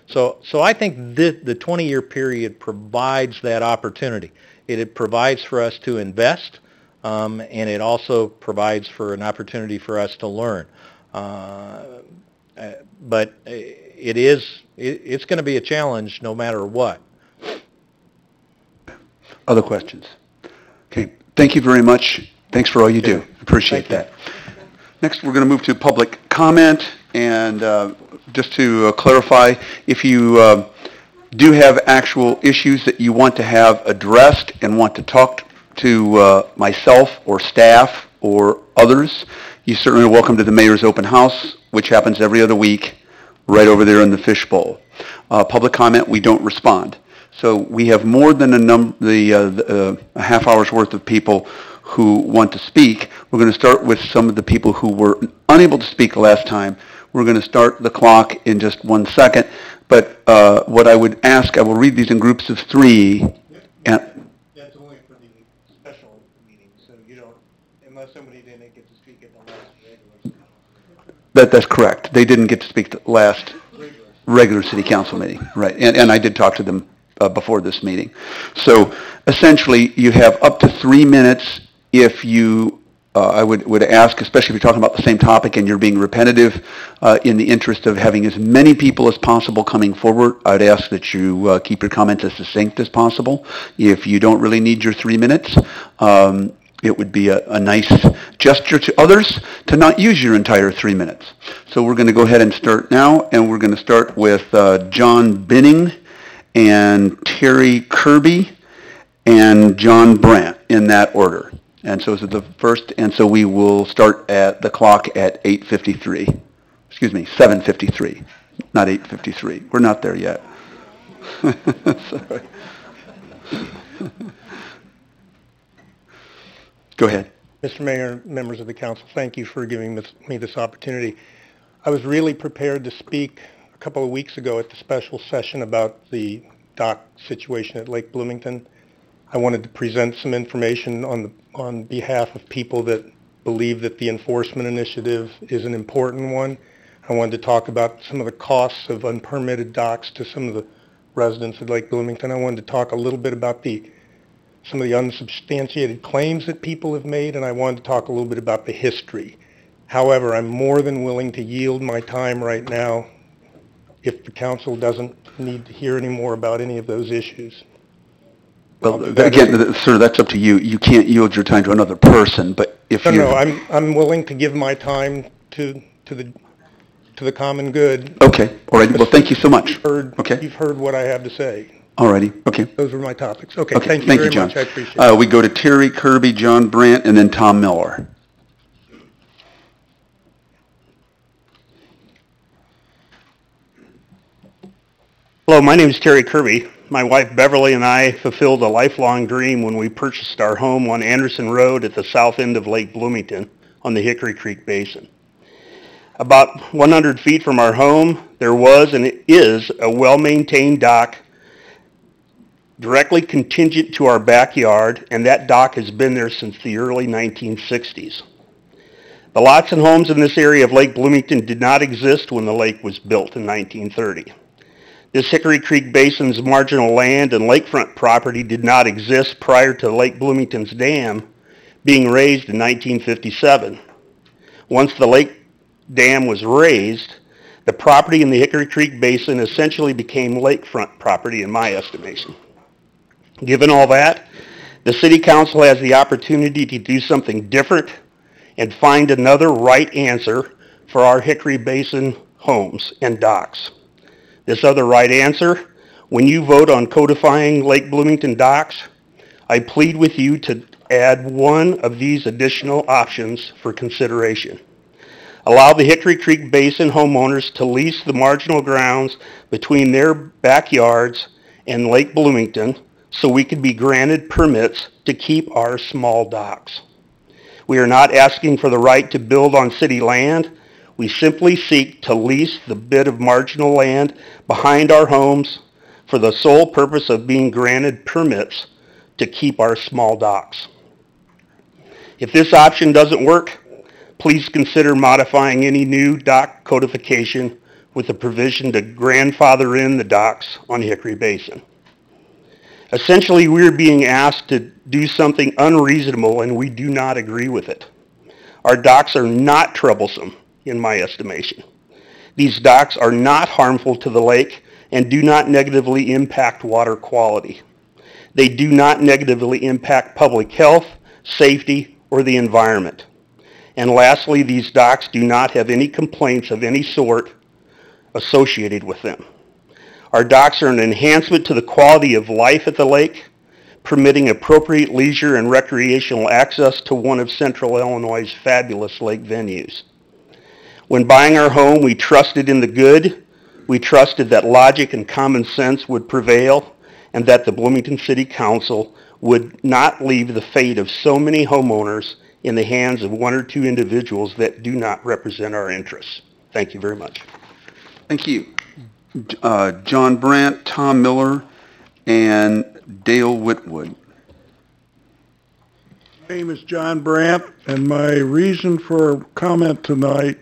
So I think the 20-year period provides that opportunity. It provides for us to invest, and it also provides for an opportunity for us to learn. But it's going to be a challenge no matter what. Other questions? Okay. Thank you very much. Thanks for all you do. Appreciate that. Next, we're going to move to public comment. And just to clarify, if you do have actual issues that you want to have addressed and want to talk to myself or staff or others, you certainly are welcome to the Mayor's Open House, which happens every other week right over there in the fishbowl. Public comment, we don't respond. So we have more than a half hour's worth of people who want to speak. We're going to start with some of the people who were unable to speak last time. We're going to start the clock in just 1 second. But what I would ask, I will read these in groups of 3. And that's only for the special meeting, so you don't, unless somebody didn't get to speak at the last regular. That's correct. They didn't get to speak at the last regular city council meeting, right? And I did talk to them before this meeting. So essentially, you have up to 3 minutes if you, I would ask, especially if you're talking about the same topic and you're being repetitive, in the interest of having as many people as possible coming forward, I'd ask that you keep your comments as succinct as possible. If you don't really need your 3 minutes, it would be a nice gesture to others to not use your entire 3 minutes. So we're going to go ahead and start now, and we're going to start with John Binning and Terry Kirby and John Brandt in that order. And so this is the first, and so we will start at the clock at 8:53. Excuse me, 7:53, not 8:53. We're not there yet. Sorry. Go ahead. Mr. Mayor, members of the council, thank you for giving me this opportunity. I was really prepared to speak a couple of weeks ago at the special session about the dock situation at Lake Bloomington. I wanted to present some information on behalf of people that believe that the enforcement initiative is an important one. I wanted to talk about some of the costs of unpermitted docks to some of the residents of Lake Bloomington. I wanted to talk a little bit about some of the unsubstantiated claims that people have made, and I wanted to talk a little bit about the history. However, I'm more than willing to yield my time right now if the council doesn't need to hear any more about any of those issues. Well, again, sir, that's up to you. You can't yield your time to another person, but if you... No, I'm willing to give my time to the common good. Okay, all right. Well, thank you so much. You've heard what I have to say. All righty, okay. Those were my topics. Okay, thank you very John. much. I appreciate it. We go to Terry Kirby, John Brandt, and then Tom Miller. Hello, my name is Terry Kirby. My wife Beverly and I fulfilled a lifelong dream when we purchased our home on Anderson Road at the south end of Lake Bloomington on the Hickory Creek Basin. About 100 feet from our home, there was and is a well-maintained dock directly contingent to our backyard, and that dock has been there since the early 1960s. The lots and homes in this area of Lake Bloomington did not exist when the lake was built in 1930. This Hickory Creek Basin's marginal land and lakefront property did not exist prior to Lake Bloomington's dam being raised in 1957. Once the lake dam was raised, the property in the Hickory Creek Basin essentially became lakefront property in my estimation. Given all that, the City Council has the opportunity to do something different and find another right answer for our Hickory Basin homes and docks. This other right answer, when you vote on codifying Lake Bloomington docks, I plead with you to add one of these additional options for consideration. Allow the Hickory Creek Basin homeowners to lease the marginal grounds between their backyards and Lake Bloomington so we could be granted permits to keep our small docks. We are not asking for the right to build on city land. We simply seek to lease the bit of marginal land behind our homes for the sole purpose of being granted permits to keep our small docks. If this option doesn't work, please consider modifying any new dock codification with the provision to grandfather in the docks on Hickory Basin. Essentially, we're being asked to do something unreasonable, and we do not agree with it. Our docks are not troublesome, in my estimation. These docks are not harmful to the lake and do not negatively impact water quality. They do not negatively impact public health, safety, or the environment. And lastly, these docks do not have any complaints of any sort associated with them. Our docks are an enhancement to the quality of life at the lake, permitting appropriate leisure and recreational access to one of Central Illinois' fabulous lake venues. When buying our home, we trusted in the good. We trusted that logic and common sense would prevail and that the Bloomington City Council would not leave the fate of so many homeowners in the hands of one or two individuals that do not represent our interests. Thank you very much. Thank you. John Brandt, Tom Miller, and Dale Whitwood. My name is John Brandt, and my reason for comment tonight,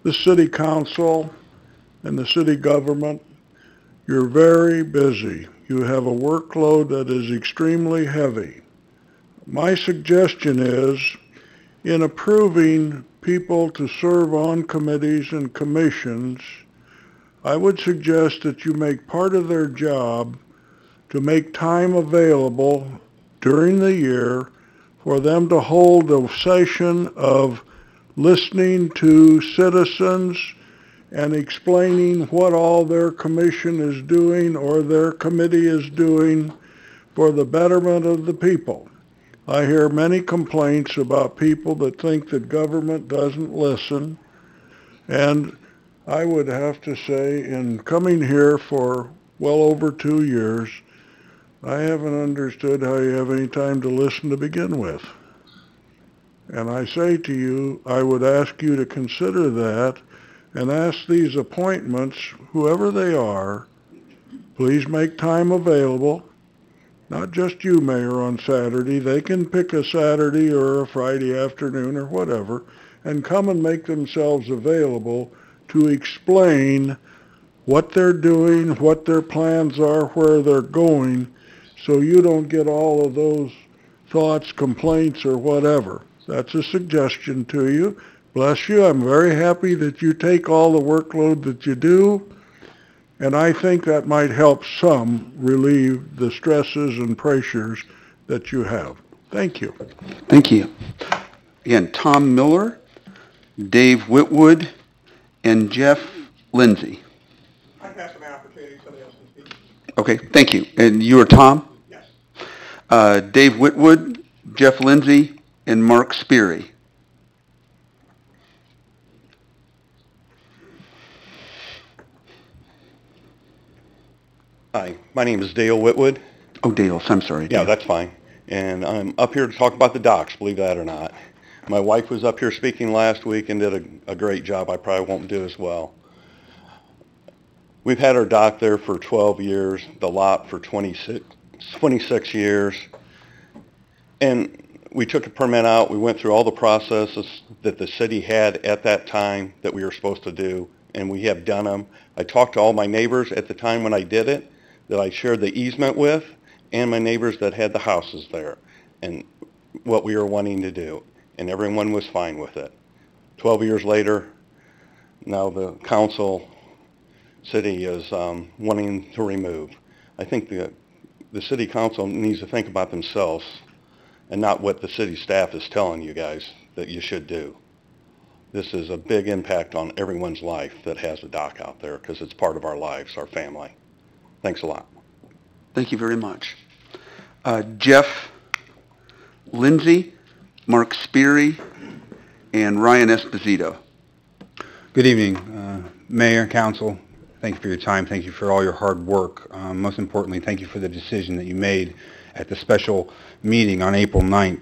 the City Council and the City Government, you're very busy. You have a workload that is extremely heavy. My suggestion is, in approving people to serve on committees and commissions, I would suggest that you make part of their job to make time available during the year for them to hold a session of listening to citizens and explaining what all their commission is doing or their committee is doing for the betterment of the people. I hear many complaints about people that think that government doesn't listen, and I would have to say, in coming here for well over 2 years, I haven't understood how you have any time to listen to begin with. And I say to you, I would ask you to consider that and ask these appointments, whoever they are, please make time available. Not just you, Mayor, on Saturday. They can pick a Saturday or a Friday afternoon or whatever and come and make themselves available to explain what they're doing, what their plans are, where they're going, so you don't get all of those thoughts, complaints, or whatever. That's a suggestion to you. Bless you. I'm very happy that you take all the workload that you do, and I think that might help some relieve the stresses and pressures that you have. Thank you. Thank you. Again, Tom Miller, Dave Whitwood, and Jeff Lindsay. I pass an opportunity, somebody else can speak. Okay, thank you. And you are Tom? Yes. Dave Whitwood, Jeff Lindsay, and Mark Speary. Hi, my name is Dale Whitwood. Oh, Dale, I'm sorry. Yeah, Dale. that's fine. And I'm up here to talk about the docks, believe that or not. My wife was up here speaking last week and did a great job. I probably won't do as well. We've had our dock there for 12 years, the lot for 26 years. And we took a permit out. We went through all the processes that the city had at that time that we were supposed to do. and we have done them. I talked to all my neighbors at the time when I did it that I shared the easement with, and my neighbors that had the houses there, and what we were wanting to do, and everyone was fine with it. 12 years later, now the city is wanting to remove. I think the city council needs to think about themselves and not what the city staff is telling you guys that you should do. This is a big impact on everyone's life that has a dock out there because it's part of our lives, our family. Thanks a lot. Thank you very much. Jeff Lindsay, Mark Speary, and Ryan Esposito. Good evening, Mayor, Council. Thank you for your time. Thank you for all your hard work. Most importantly, thank you for the decision that you made at the special meeting on April 9th.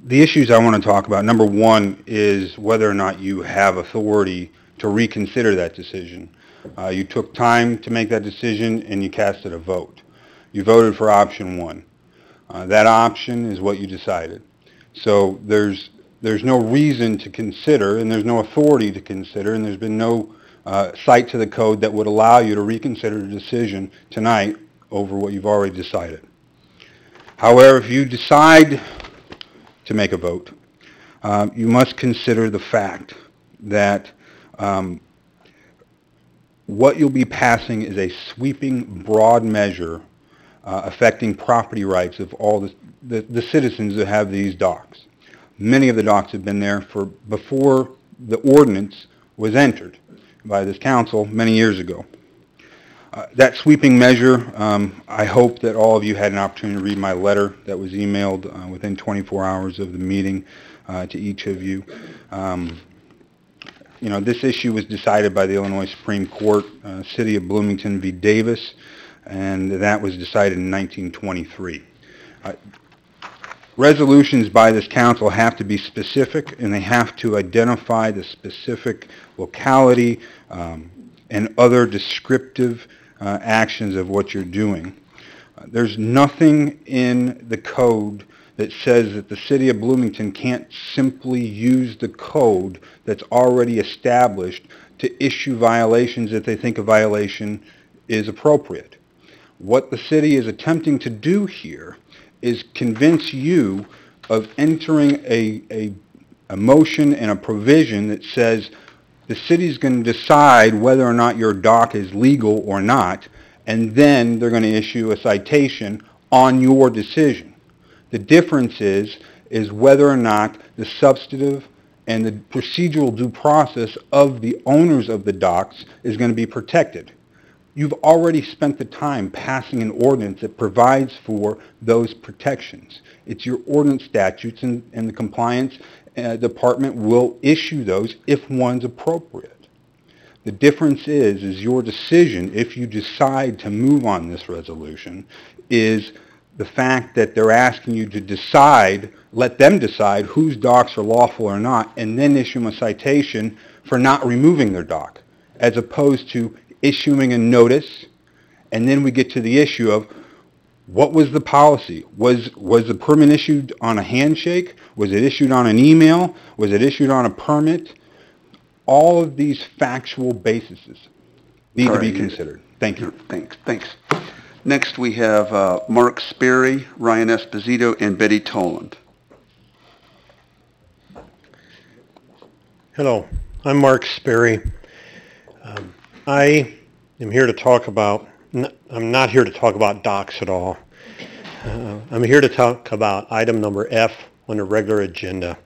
The issues I want to talk about, number one, is whether or not you have authority to reconsider that decision. You took time to make that decision and you casted a vote. You voted for option one. That option is what you decided. So there's no reason to consider, and there's no authority to consider, and there's been no cite to the code that would allow you to reconsider the decision tonight over what you've already decided. However, if you decide to make a vote, you must consider the fact that what you'll be passing is a sweeping, broad measure affecting property rights of all the citizens that have these docks. Many of the docks have been there before the ordinance was entered by this council many years ago. That sweeping measure, I hope that all of you had an opportunity to read my letter that was emailed within 24 hours of the meeting to each of you. This issue was decided by the Illinois Supreme Court, City of Bloomington v. Davis, and that was decided in 1923. Resolutions by this council have to be specific, and they have to identify the specific locality and other descriptive actions of what you're doing. There's nothing in the code that says that the City of Bloomington can't simply use the code that's already established to issue violations if they think a violation is appropriate. What the city is attempting to do here is convince you of entering a motion and a provision that says the city's going to decide whether or not your dock is legal or not, and then they're going to issue a citation on your decision. The difference is whether or not the substantive and the procedural due process of the owners of the docks is going to be protected. You've already spent the time passing an ordinance that provides for those protections. It's your ordinance statutes, and the compliance department will issue those if one's appropriate. The difference is your decision, if you decide to move on this resolution, is the fact that they're asking you to decide, let them decide whose docks are lawful or not, and then issue them a citation for not removing their dock, as opposed to issuing a notice, and then we get to the issue of what was the policy? Was the permit issued on a handshake? Was it issued on an email? Was it issued on a permit? All of these factual bases need to be considered. Thank you. Thanks. Next we have Mark Sperry, Ryan Esposito, and Betty Toland. Hello, I'm Mark Sperry. I am here to talk about, I'm not here to talk about docks at all. I'm here to talk about item number F on the regular agenda.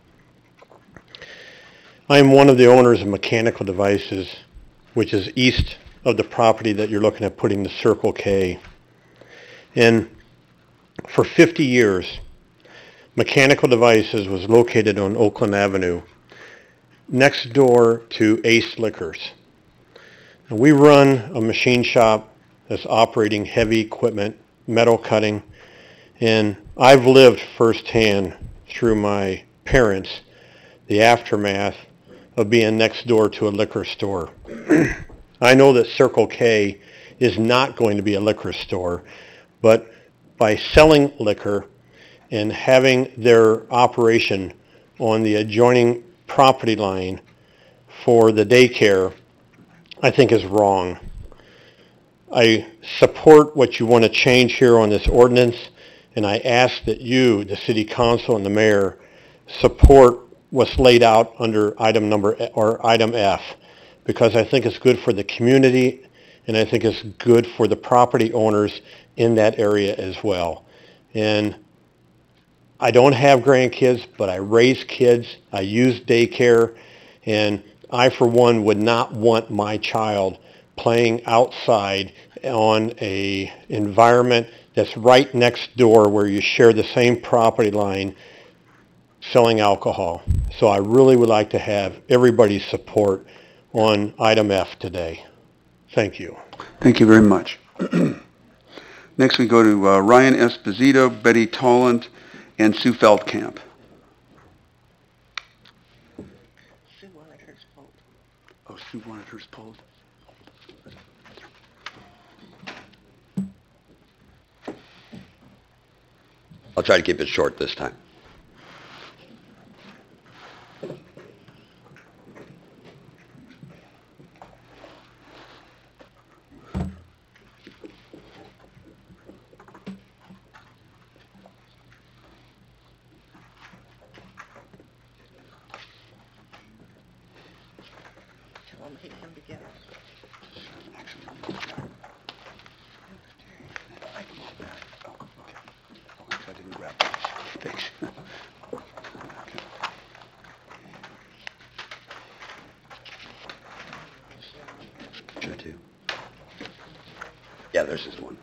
I am one of the owners of Mechanical Devices, which is east of the property that you're looking at putting the Circle K. And for 50 years, Mechanical Devices was located on Oakland Avenue, next door to Ace Liquors. And we run a machine shop that's operating heavy equipment, metal cutting, and I've lived firsthand through my parents the aftermath of being next door to a liquor store. I know that Circle K is not going to be a liquor store, but by selling liquor and having their operation on the adjoining property line for the daycare, I think is wrong. I support what you want to change here on this ordinance, and I ask that you, the city council and the mayor, support what's laid out under item F, because I think it's good for the community, and I think it's good for the property owners in that area as well. And I don't have grandkids, but I raise kids, I use daycare, and I, for one, would not want my child playing outside on a environment that's right next door where you share the same property line selling alcohol. So I really would like to have everybody's support on item F today. Thank you. Thank you very much. Next we go to Ryan Esposito, Betty Tolland, and Sue Feldkamp. Sue wanted hers pulled. Oh, Sue wanted hers pulled. I'll try to keep it short this time. Tell him he can begin. Thanks. Try to. Yeah, there's just one.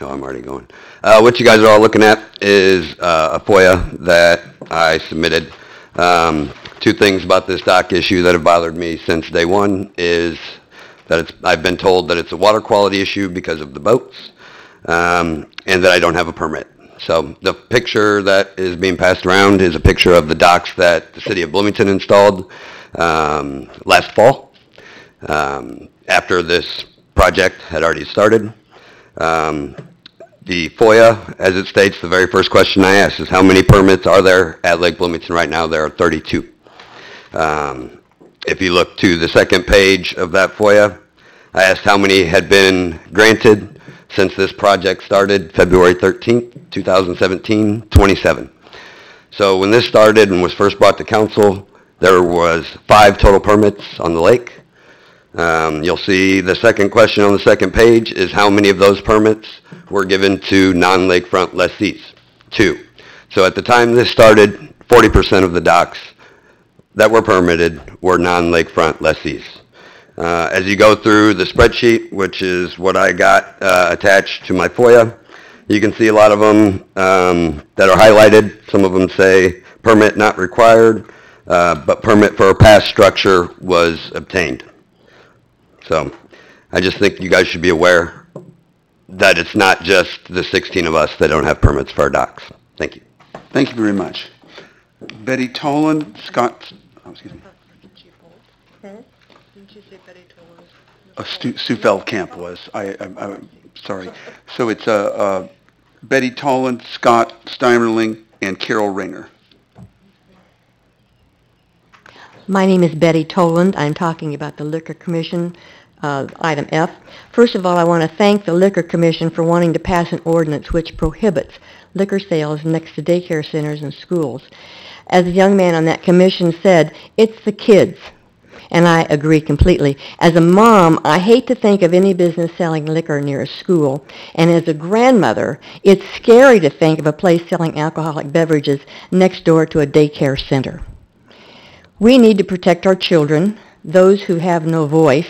Oh, I'm already going. What you guys are all looking at is a FOIA that I submitted. Two things about this dock issue that have bothered me since day one is that I've been told that it's a water quality issue because of the boats, and that I don't have a permit. So the picture that is being passed around is a picture of the docks that the city of Bloomington installed last fall, after this project had already started. The FOIA, as it states, the very first question I asked is how many permits are there at Lake Bloomington right now? There are 32. If you look to the second page of that FOIA, I asked how many had been granted since this project started February 13th, 2017, 27. So when this started and was first brought to council, there was 5 total permits on the lake. You'll see the second question on the second page is how many of those permits were given to non-lakefront lessees? 2. So at the time this started, 40% of the docks that were permitted were non-lakefront lessees. As you go through the spreadsheet, which is what I got attached to my FOIA, you can see a lot of them that are highlighted. Some of them say permit not required, but permit for a past structure was obtained. So I just think you guys should be aware that it's not just the 16 of us that don't have permits for our docks. Thank you. Thank you very much. Betty Toland, Scott, excuse me. Didn't you say Betty Toland? Sue Feldkamp was. I'm sorry. So it's Betty Toland, Scott Steimerling, and Carol Rayner. My name is Betty Toland. I'm talking about the Liquor Commission, item F. First of all, I want to thank the Liquor Commission for wanting to pass an ordinance which prohibits liquor sales next to daycare centers and schools. As a young man on that commission said, it's the kids. And I agree completely. As a mom, I hate to think of any business selling liquor near a school. And as a grandmother, it's scary to think of a place selling alcoholic beverages next door to a daycare center. We need to protect our children, those who have no voice,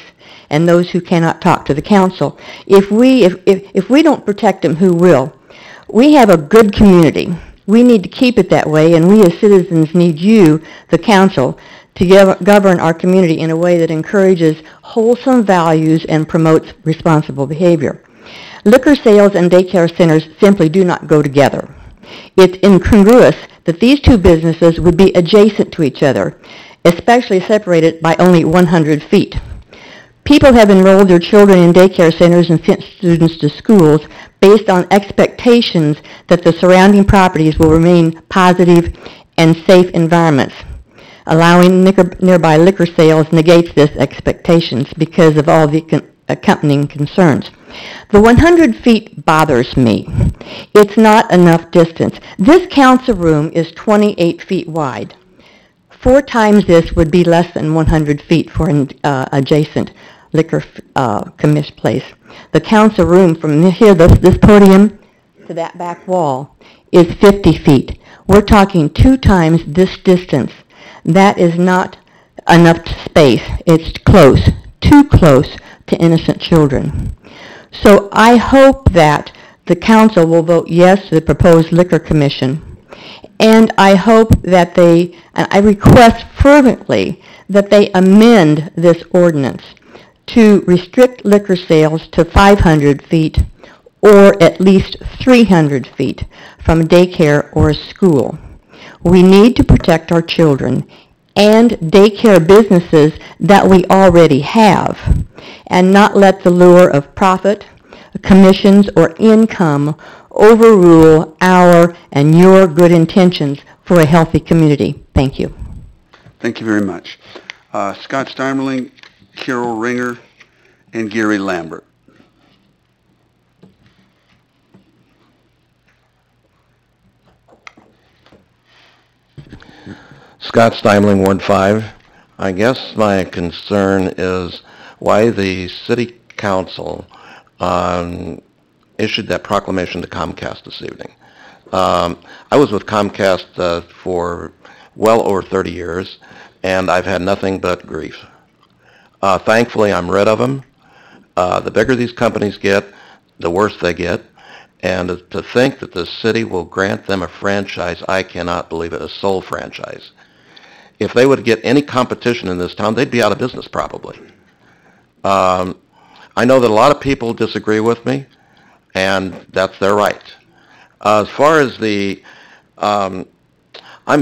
and those who cannot talk to the council. If we don't protect them, who will? We have a good community. We need to keep it that way, and we as citizens need you, the council, to govern our community in a way that encourages wholesome values and promotes responsible behavior. Liquor sales and daycare centers simply do not go together. It's incongruous that these two businesses would be adjacent to each other, especially separated by only 100 feet. People have enrolled their children in daycare centers and sent students to schools based on expectations that the surrounding properties will remain positive and safe environments. Allowing nearby liquor sales negates this expectations because of all the accompanying concerns. The 100 feet bothers me. It's not enough distance. This council room is 28 feet wide. 4 times this would be less than 100 feet for an adjacent liquor commission place. The council room from here, this podium, to that back wall is 50 feet. We're talking 2 times this distance. That is not enough space. It's close, too close to innocent children. So I hope that the council will vote yes to the proposed liquor commission. And I hope that I request fervently that they amend this ordinance to restrict liquor sales to 500 feet or at least 300 feet from a daycare or a school. We need to protect our children and daycare businesses that we already have, and not let the lure of profit, commissions, or income overrule our and your good intentions for a healthy community. Thank you. Thank you very much. Scott Steimerling, Carol Ringer, and Gary Lambert. Scott Steimerling, Ward 5. I guess my concern is why the City Council issued that proclamation to Comcast this evening. I was with Comcast for well over 30 years, and I've had nothing but grief. Thankfully, I'm rid of them. The bigger these companies get, the worse they get. And to think that the city will grant them a franchise, I cannot believe it, a sole franchise. If they would get any competition in this town, they'd be out of business probably. I know that a lot of people disagree with me, and that's their right. As far as I'm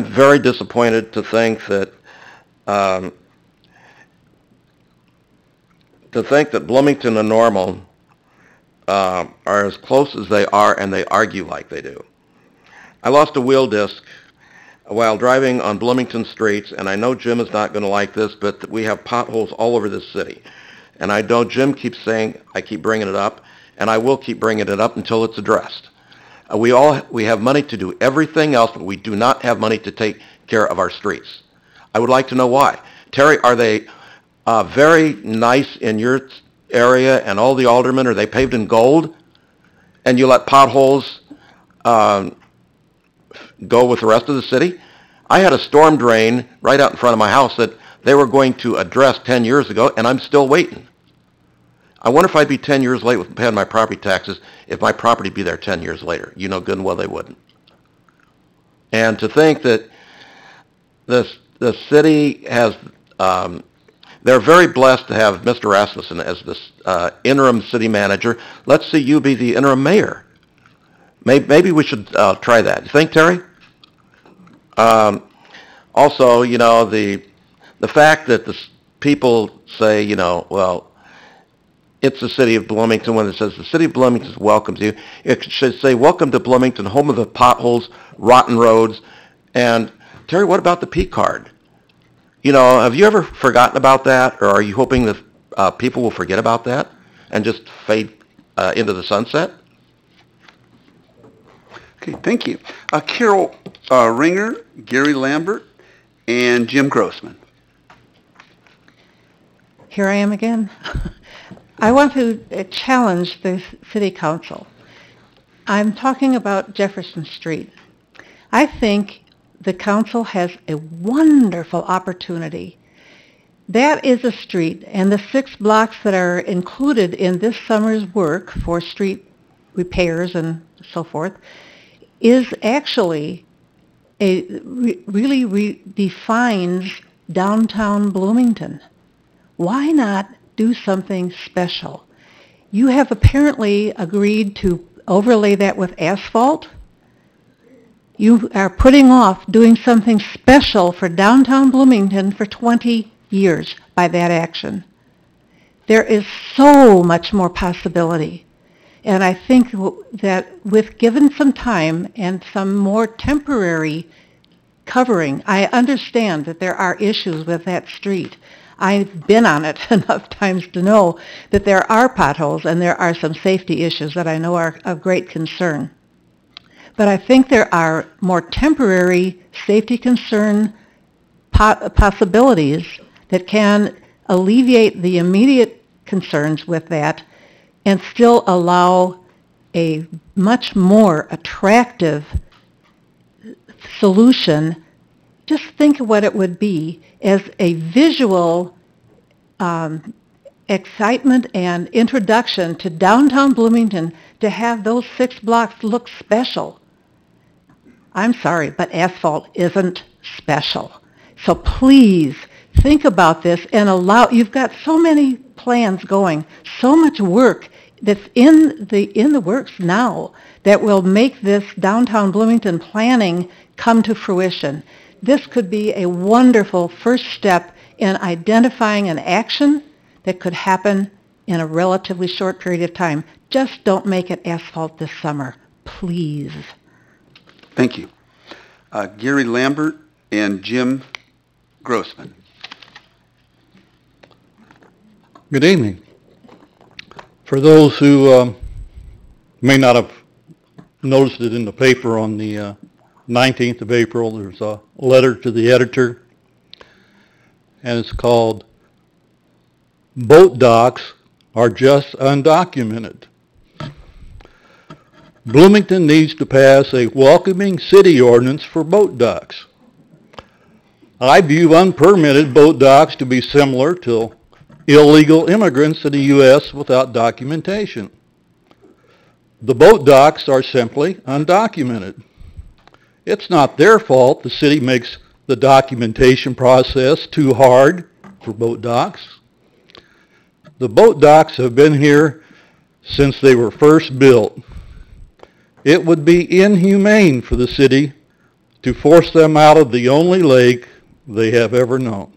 very disappointed to think that Bloomington and Normal are as close as they are, and they argue like they do. I lost a wheel disc while driving on Bloomington streets, and I know Jim is not going to like this, but we have potholes all over this city. And I know Jim keeps saying, I keep bringing it up, and I will keep bringing it up until it's addressed. We have money to do everything else, but we do not have money to take care of our streets. I would like to know why. Terry, are they very nice in your area, and all the aldermen, are they paved in gold? And you let potholes go with the rest of the city? I had a storm drain right out in front of my house that they were going to address 10 years ago, and I'm still waiting. I wonder if I'd be 10 years late with paying my property taxes if my property be there 10 years later. You know good and well they wouldn't. And to think that the city has, they're very blessed to have Mr. Rasmussen as this interim city manager. Let's see you be the interim mayor. Maybe we should try that. You think, Terry? Also, you know, the fact that the people say, you know, well, it's the city of Bloomington. When it says the city of Bloomington welcomes you, it should say, welcome to Bloomington, home of the potholes, rotten roads. And Terry, what about the P card? You know, have you ever forgotten about that? Or are you hoping that people will forget about that and just fade into the sunset? Okay, thank you. Carol Ringer, Gary Lambert, and Jim Grossman. Here I am again. I want to challenge the City Council. I'm talking about Jefferson Street. I think the council has a wonderful opportunity. That is a street, and the 6 blocks that are included in this summer's work for street repairs and so forth is actually really redefines downtown Bloomington. Why not do something special? You have apparently agreed to overlay that with asphalt. You are putting off doing something special for downtown Bloomington for 20 years by that action. There is so much more possibility. And I think that with given some time and some more temporary covering, I understand that there are issues with that street. I've been on it enough times to know that there are potholes and there are some safety issues that I know are of great concern. But I think there are more temporary safety concern possibilities that can alleviate the immediate concerns with that and still allow a much more attractive solution. Just think of what it would be as a visual excitement and introduction to downtown Bloomington to have those 6 blocks look special. I'm sorry, but asphalt isn't special. So please think about this and you've got so many plans going, so much work that's in the works now that will make this downtown Bloomington planning come to fruition. This could be a wonderful first step in identifying an action that could happen in a relatively short period of time. Just don't make it asphalt this summer, please. Thank you. Gary Lambert and Jim Grossman. Good evening. For those who may not have noticed it in the paper on the 19th of April, there's a letter to the editor, and it's called "Boat Docks Are Just Undocumented." Bloomington needs to pass a welcoming city ordinance for boat docks. I view unpermitted boat docks to be similar to illegal immigrants in the U.S. without documentation. The boat docks are simply undocumented. It's not their fault the city makes the documentation process too hard for boat docks. The boat docks have been here since they were first built. It would be inhumane for the city to force them out of the only lake they have ever known.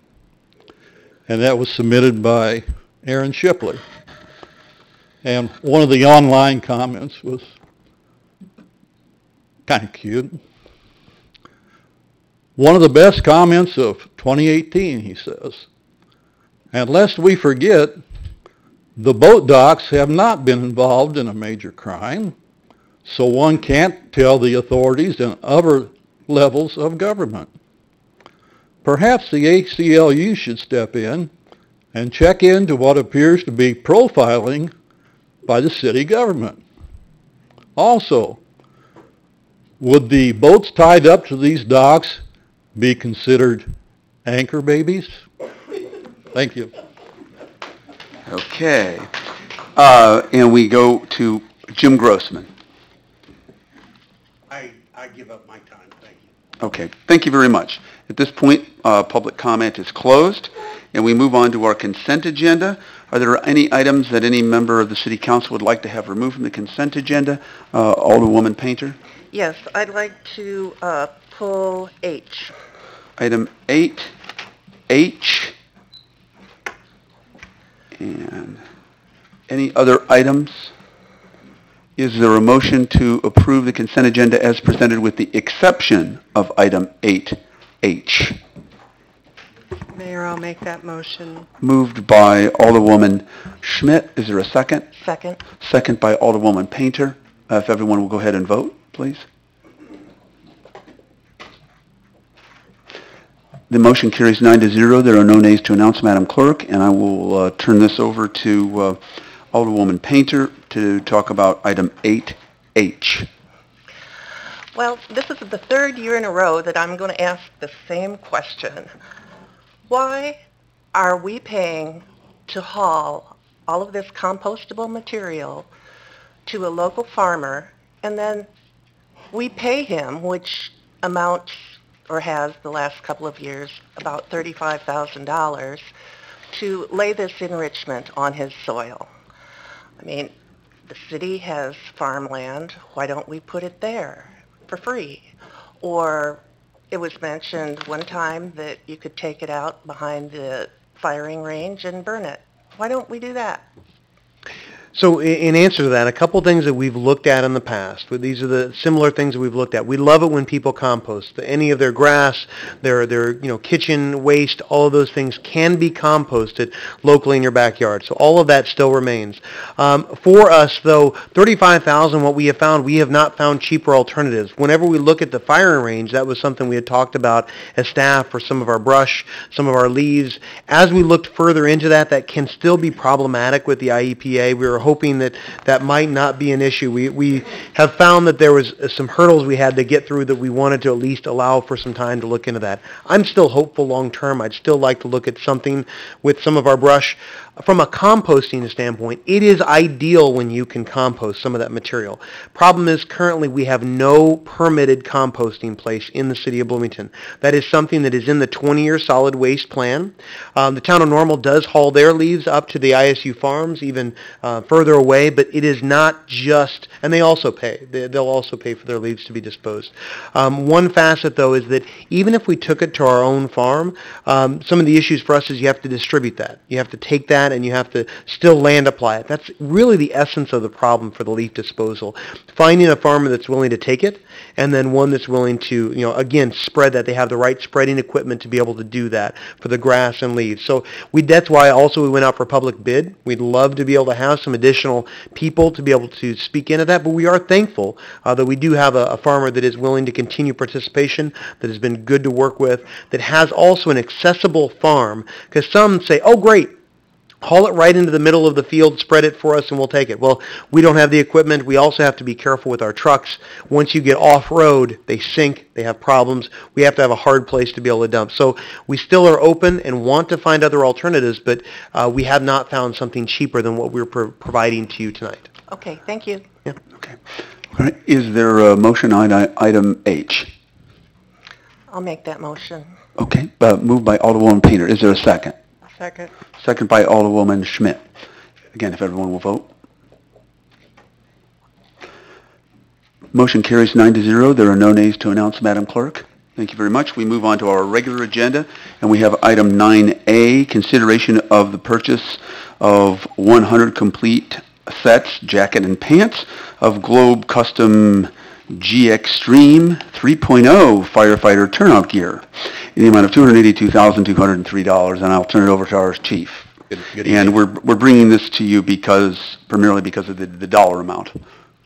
And that was submitted by Aaron Shipley. And one of the online comments was kind of cute. One of the best comments of 2018, he says. And lest we forget, the boat docks have not been involved in a major crime, so one can't tell the authorities and other levels of government. Perhaps the ACLU should step in and check into what appears to be profiling by the city government. Also, would the boats tied up to these docks be considered anchor babies? Thank you. Okay. And we go to Jim Grossman. I give up my time. Thank you. Okay. Thank you very much. At this point, public comment is closed, and we move on to our consent agenda. Are there any items that any member of the City Council would like to have removed from the consent agenda? Alderwoman Painter? Yes, I'd like to pull H. Item 8H. And any other items? Is there a motion to approve the consent agenda as presented with the exception of item 8H? Mayor, I'll make that motion. Moved by Alderwoman Schmidt. Is there a second? Second. Second by Alderwoman Painter. If everyone will go ahead and vote, please. The motion carries 9-0. There are no nays to announce, Madam Clerk, and I will turn this over to Alderwoman Painter to talk about item 8H. Well, this is the third year in a row that I'm going to ask the same question. Why are we paying to haul all of this compostable material to a local farmer, and then we pay him, which amounts or has the last couple of years about $35,000 to lay this enrichment on his soil? I mean, the city has farmland. Why don't we put it there for free? Or it was mentioned one time that you could take it out behind the firing range and burn it Why don't we do that? So in answer to that, a couple things that we've looked at in the past. These are the similar things that we've looked at. We love it when people compost. Any of their grass, their kitchen waste, all of those things can be composted locally in your backyard. So all of that still remains. For us, though, $35,000, what we have found, we have not found cheaper alternatives. Whenever we look at the firing range, that was something we had talked about as staff for some of our brush, some of our leaves. As we looked further into that, that can still be problematic with the IEPA. We were hoping that that might not be an issue. We have found that there was some hurdles we had to get through that we wanted to at least allow for some time to look into that. I'm still hopeful long term. I'd still like to look at something with some of our brush. From a composting standpoint, it is ideal when you can compost some of that material. Problem is currently we have no permitted composting place in the city of Bloomington. That is something that is in the 20-year solid waste plan. The town of Normal does haul their leaves up to the ISU farms, even further away, but it is not just, and they also pay. They'll also pay for their leaves to be disposed. One facet, though, is that even if we took it to our own farm, some of the issues for us is you have to distribute that. You have to take that and you have to still land apply it. That's really the essence of the problem for the leaf disposal. Finding a farmer that's willing to take it and then one that's willing to, again, spread that. They have the right spreading equipment to be able to do that for the grass and leaves. So that's why also we went out for public bid. We'd love to be able to have some additional people to be able to speak into that, but we are thankful that we do have a farmer that is willing to continue participation, that has been good to work with, that has also an accessible farm, because some say, oh great, haul it right into the middle of the field, spread it for us, and we'll take it. Well, we don't have the equipment. We also have to be careful with our trucks. Once you get off-road, they sink, they have problems. We have to have a hard place to be able to dump. So we still are open and want to find other alternatives, but we have not found something cheaper than what we're providing to you tonight. Okay, thank you. Yeah. Okay. All right. Is there a motion on item H? I'll make that motion. Okay. Moved by Alderwoman Painter. Is there a second? Second. Second by Alderwoman Schmidt. Again, if everyone will vote. Motion carries 9-0. There are no nays to announce, Madam Clerk. Thank you very much. We move on to our regular agenda, and we have item 9A, consideration of the purchase of 100 complete sets, jacket and pants, of Globe Custom GX Stream 3.0 firefighter turnout gear in the amount of $282,203, and I'll turn it over to our chief. Good and we're bringing this to you primarily because of the dollar amount.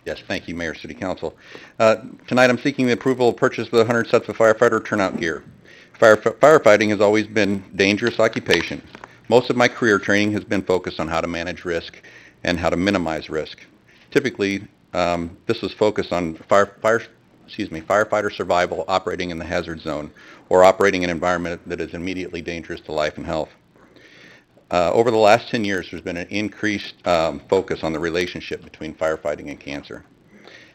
Yes, thank you, Mayor, City Council. Tonight I'm seeking the approval of purchase of 100 sets of firefighter turnout gear. Firefighting has always been a dangerous occupation. Most of my career training has been focused on how to manage risk and how to minimize risk. Typically, this was focused on firefighter survival operating in the hazard zone or operating in an environment that is immediately dangerous to life and health. Over the last 10 years, there's been an increased focus on the relationship between firefighting and cancer.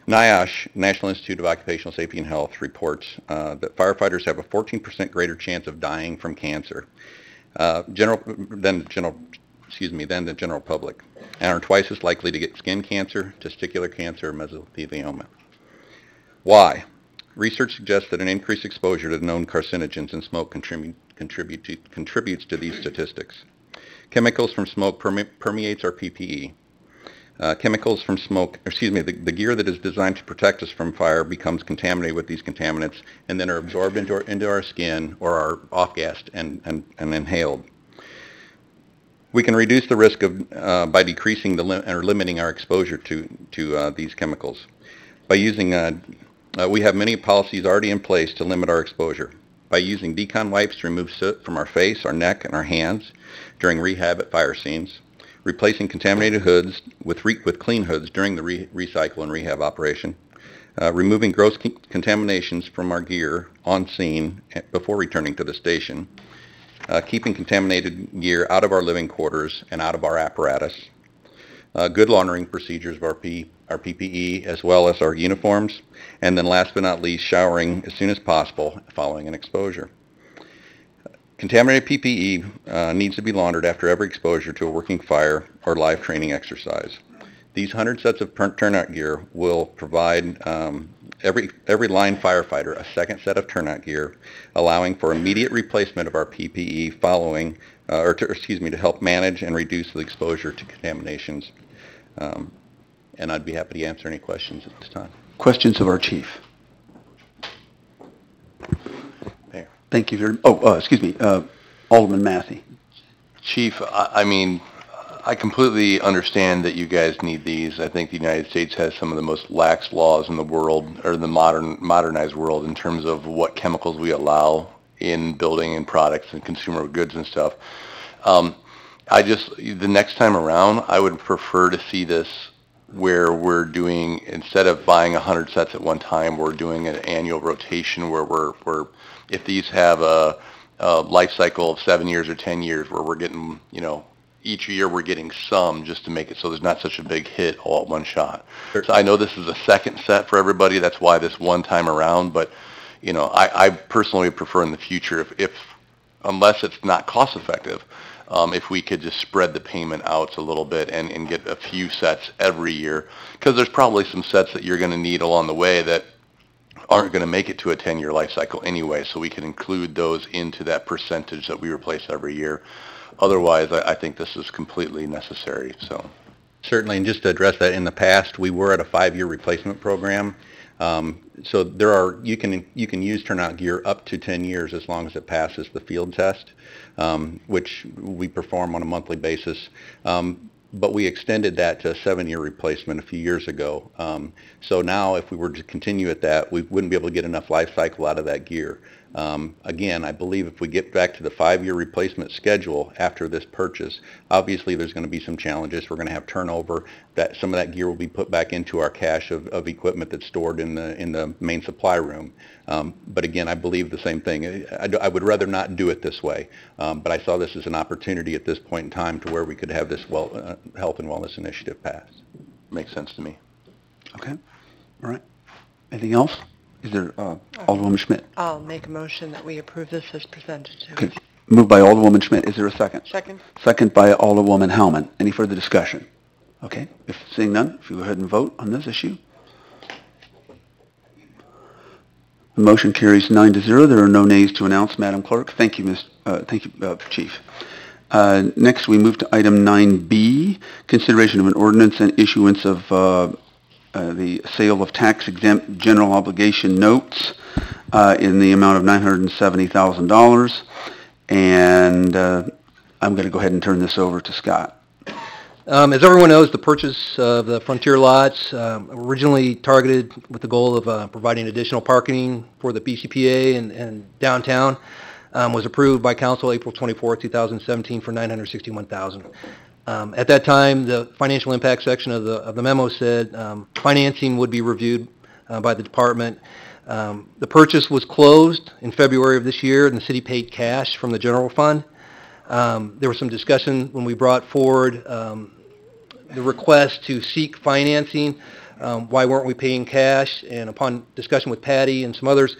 NIOSH, National Institute of Occupational Safety and Health, reports that firefighters have a 14% greater chance of dying from cancer than the general public, and are twice as likely to get skin cancer, testicular cancer, or mesothelioma. Why? Research suggests that an increased exposure to known carcinogens in smoke contributes to these statistics. Chemicals from smoke permeates our PPE. Chemicals from smoke, the gear that is designed to protect us from fire becomes contaminated with these contaminants and then are absorbed into our skin or are off-gassed and inhaled. We can reduce the risk by decreasing or limiting our exposure to these chemicals. By using, we have many policies already in place to limit our exposure. By using decon wipes to remove soot from our face, our neck, and our hands during rehab at fire scenes, replacing contaminated hoods with clean hoods during the recycle and rehab operation, removing gross contaminations from our gear on scene before returning to the station, keeping contaminated gear out of our living quarters and out of our apparatus, good laundering procedures of our PPE as well as our uniforms, and then last but not least, showering as soon as possible following an exposure. Contaminated PPE needs to be laundered after every exposure to a working fire or live training exercise. These 100 sets of turnout gear will provide every line firefighter a second set of turnout gear, allowing for immediate replacement of our PPE following to help manage and reduce the exposure to contaminations. And I'd be happy to answer any questions at this time. Questions of our chief? There. Thank you very, excuse me, Alderman Matthey. Chief, I mean, I completely understand that you guys need these. I think the United States has some of the most lax laws in the world, or the modernized world, in terms of what chemicals we allow in building and products and consumer goods and stuff. The next time around, I would prefer to see this where we're doing, instead of buying 100 sets at one time, we're doing an annual rotation where we're if these have a life cycle of 7 years or 10 years, where we're getting, each year we're getting some, just to make it so there's not such a big hit all at one shot. So I know this is a second set for everybody. That's why this one time around. But I personally would prefer in the future, if unless it's not cost effective, if we could just spread the payment out a little bit and get a few sets every year, because there's probably some sets that you're going to need along the way that aren't going to make it to a 10-year life cycle anyway, so we can include those into that percentage that we replace every year. Otherwise, I think this is completely necessary. So Certainly, and just to address that, in the past, we were at a 5-year replacement program. So you can use turnout gear up to 10 years as long as it passes the field test, which we perform on a monthly basis. But we extended that to a 7-year replacement a few years ago. So now if we were to continue at that, we wouldn't be able to get enough life cycle out of that gear. Again, I believe if we get back to the 5-year replacement schedule after this purchase, obviously there's going to be some challenges. We're going to have turnover. That some of that gear will be put back into our cache of equipment that's stored in the main supply room. But again, I believe the same thing. I would rather not do it this way. But I saw this as an opportunity at this point in time to where we could have this health and wellness initiative passed. Makes sense to me. Okay. All right. Anything else? Is there, Alderwoman Schmidt? I'll make a motion that we approve this as presented to Okay. us. Moved by Alderwoman Schmidt. Is there a second? Second. Second by Alderwoman Hellman. Any further discussion? Okay. If seeing none, if you go ahead and vote on this issue. The motion carries 9-0. There are no nays to announce, Madam Clerk. Thank you, Chief. Next, we move to item 9B, consideration of an ordinance and issuance of the sale of tax-exempt general obligation notes in the amount of $970,000. And I'm going to go ahead and turn this over to Scott. As everyone knows, the purchase of the Frontier lots originally targeted with the goal of providing additional parking for the BCPA and downtown was approved by Council April 24, 2017 for $961,000. At that time, the financial impact section of the memo said financing would be reviewed by the department. The purchase was closed in February of this year, and the city paid cash from the general fund. There was some discussion when we brought forward the request to seek financing. Why weren't we paying cash? And upon discussion with Patty and some others,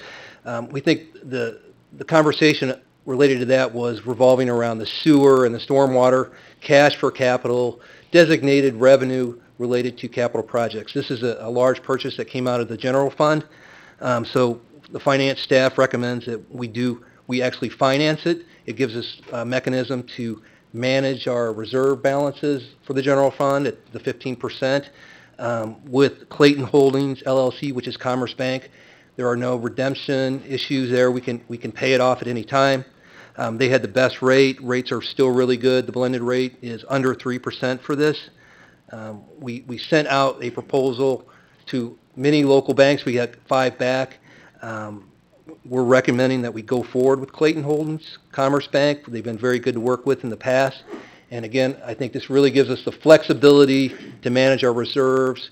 we think the conversation related to that was revolving around the sewer and the stormwater, cash for capital, designated revenue related to capital projects. This is a large purchase that came out of the general fund. So the finance staff recommends that we actually finance it. It gives us a mechanism to manage our reserve balances for the general fund at the 15%. With Clayton Holdings, LLC, which is Commerce Bank, there are no redemption issues there. We can pay it off at any time. They had the best rate. Rates are still really good. The blended rate is under 3% for this. We sent out a proposal to many local banks. We had 5 back. We're recommending that we go forward with Clayton Holdings, Commerce Bank. They've been very good to work with in the past. And again, I think this really gives us the flexibility to manage our reserves,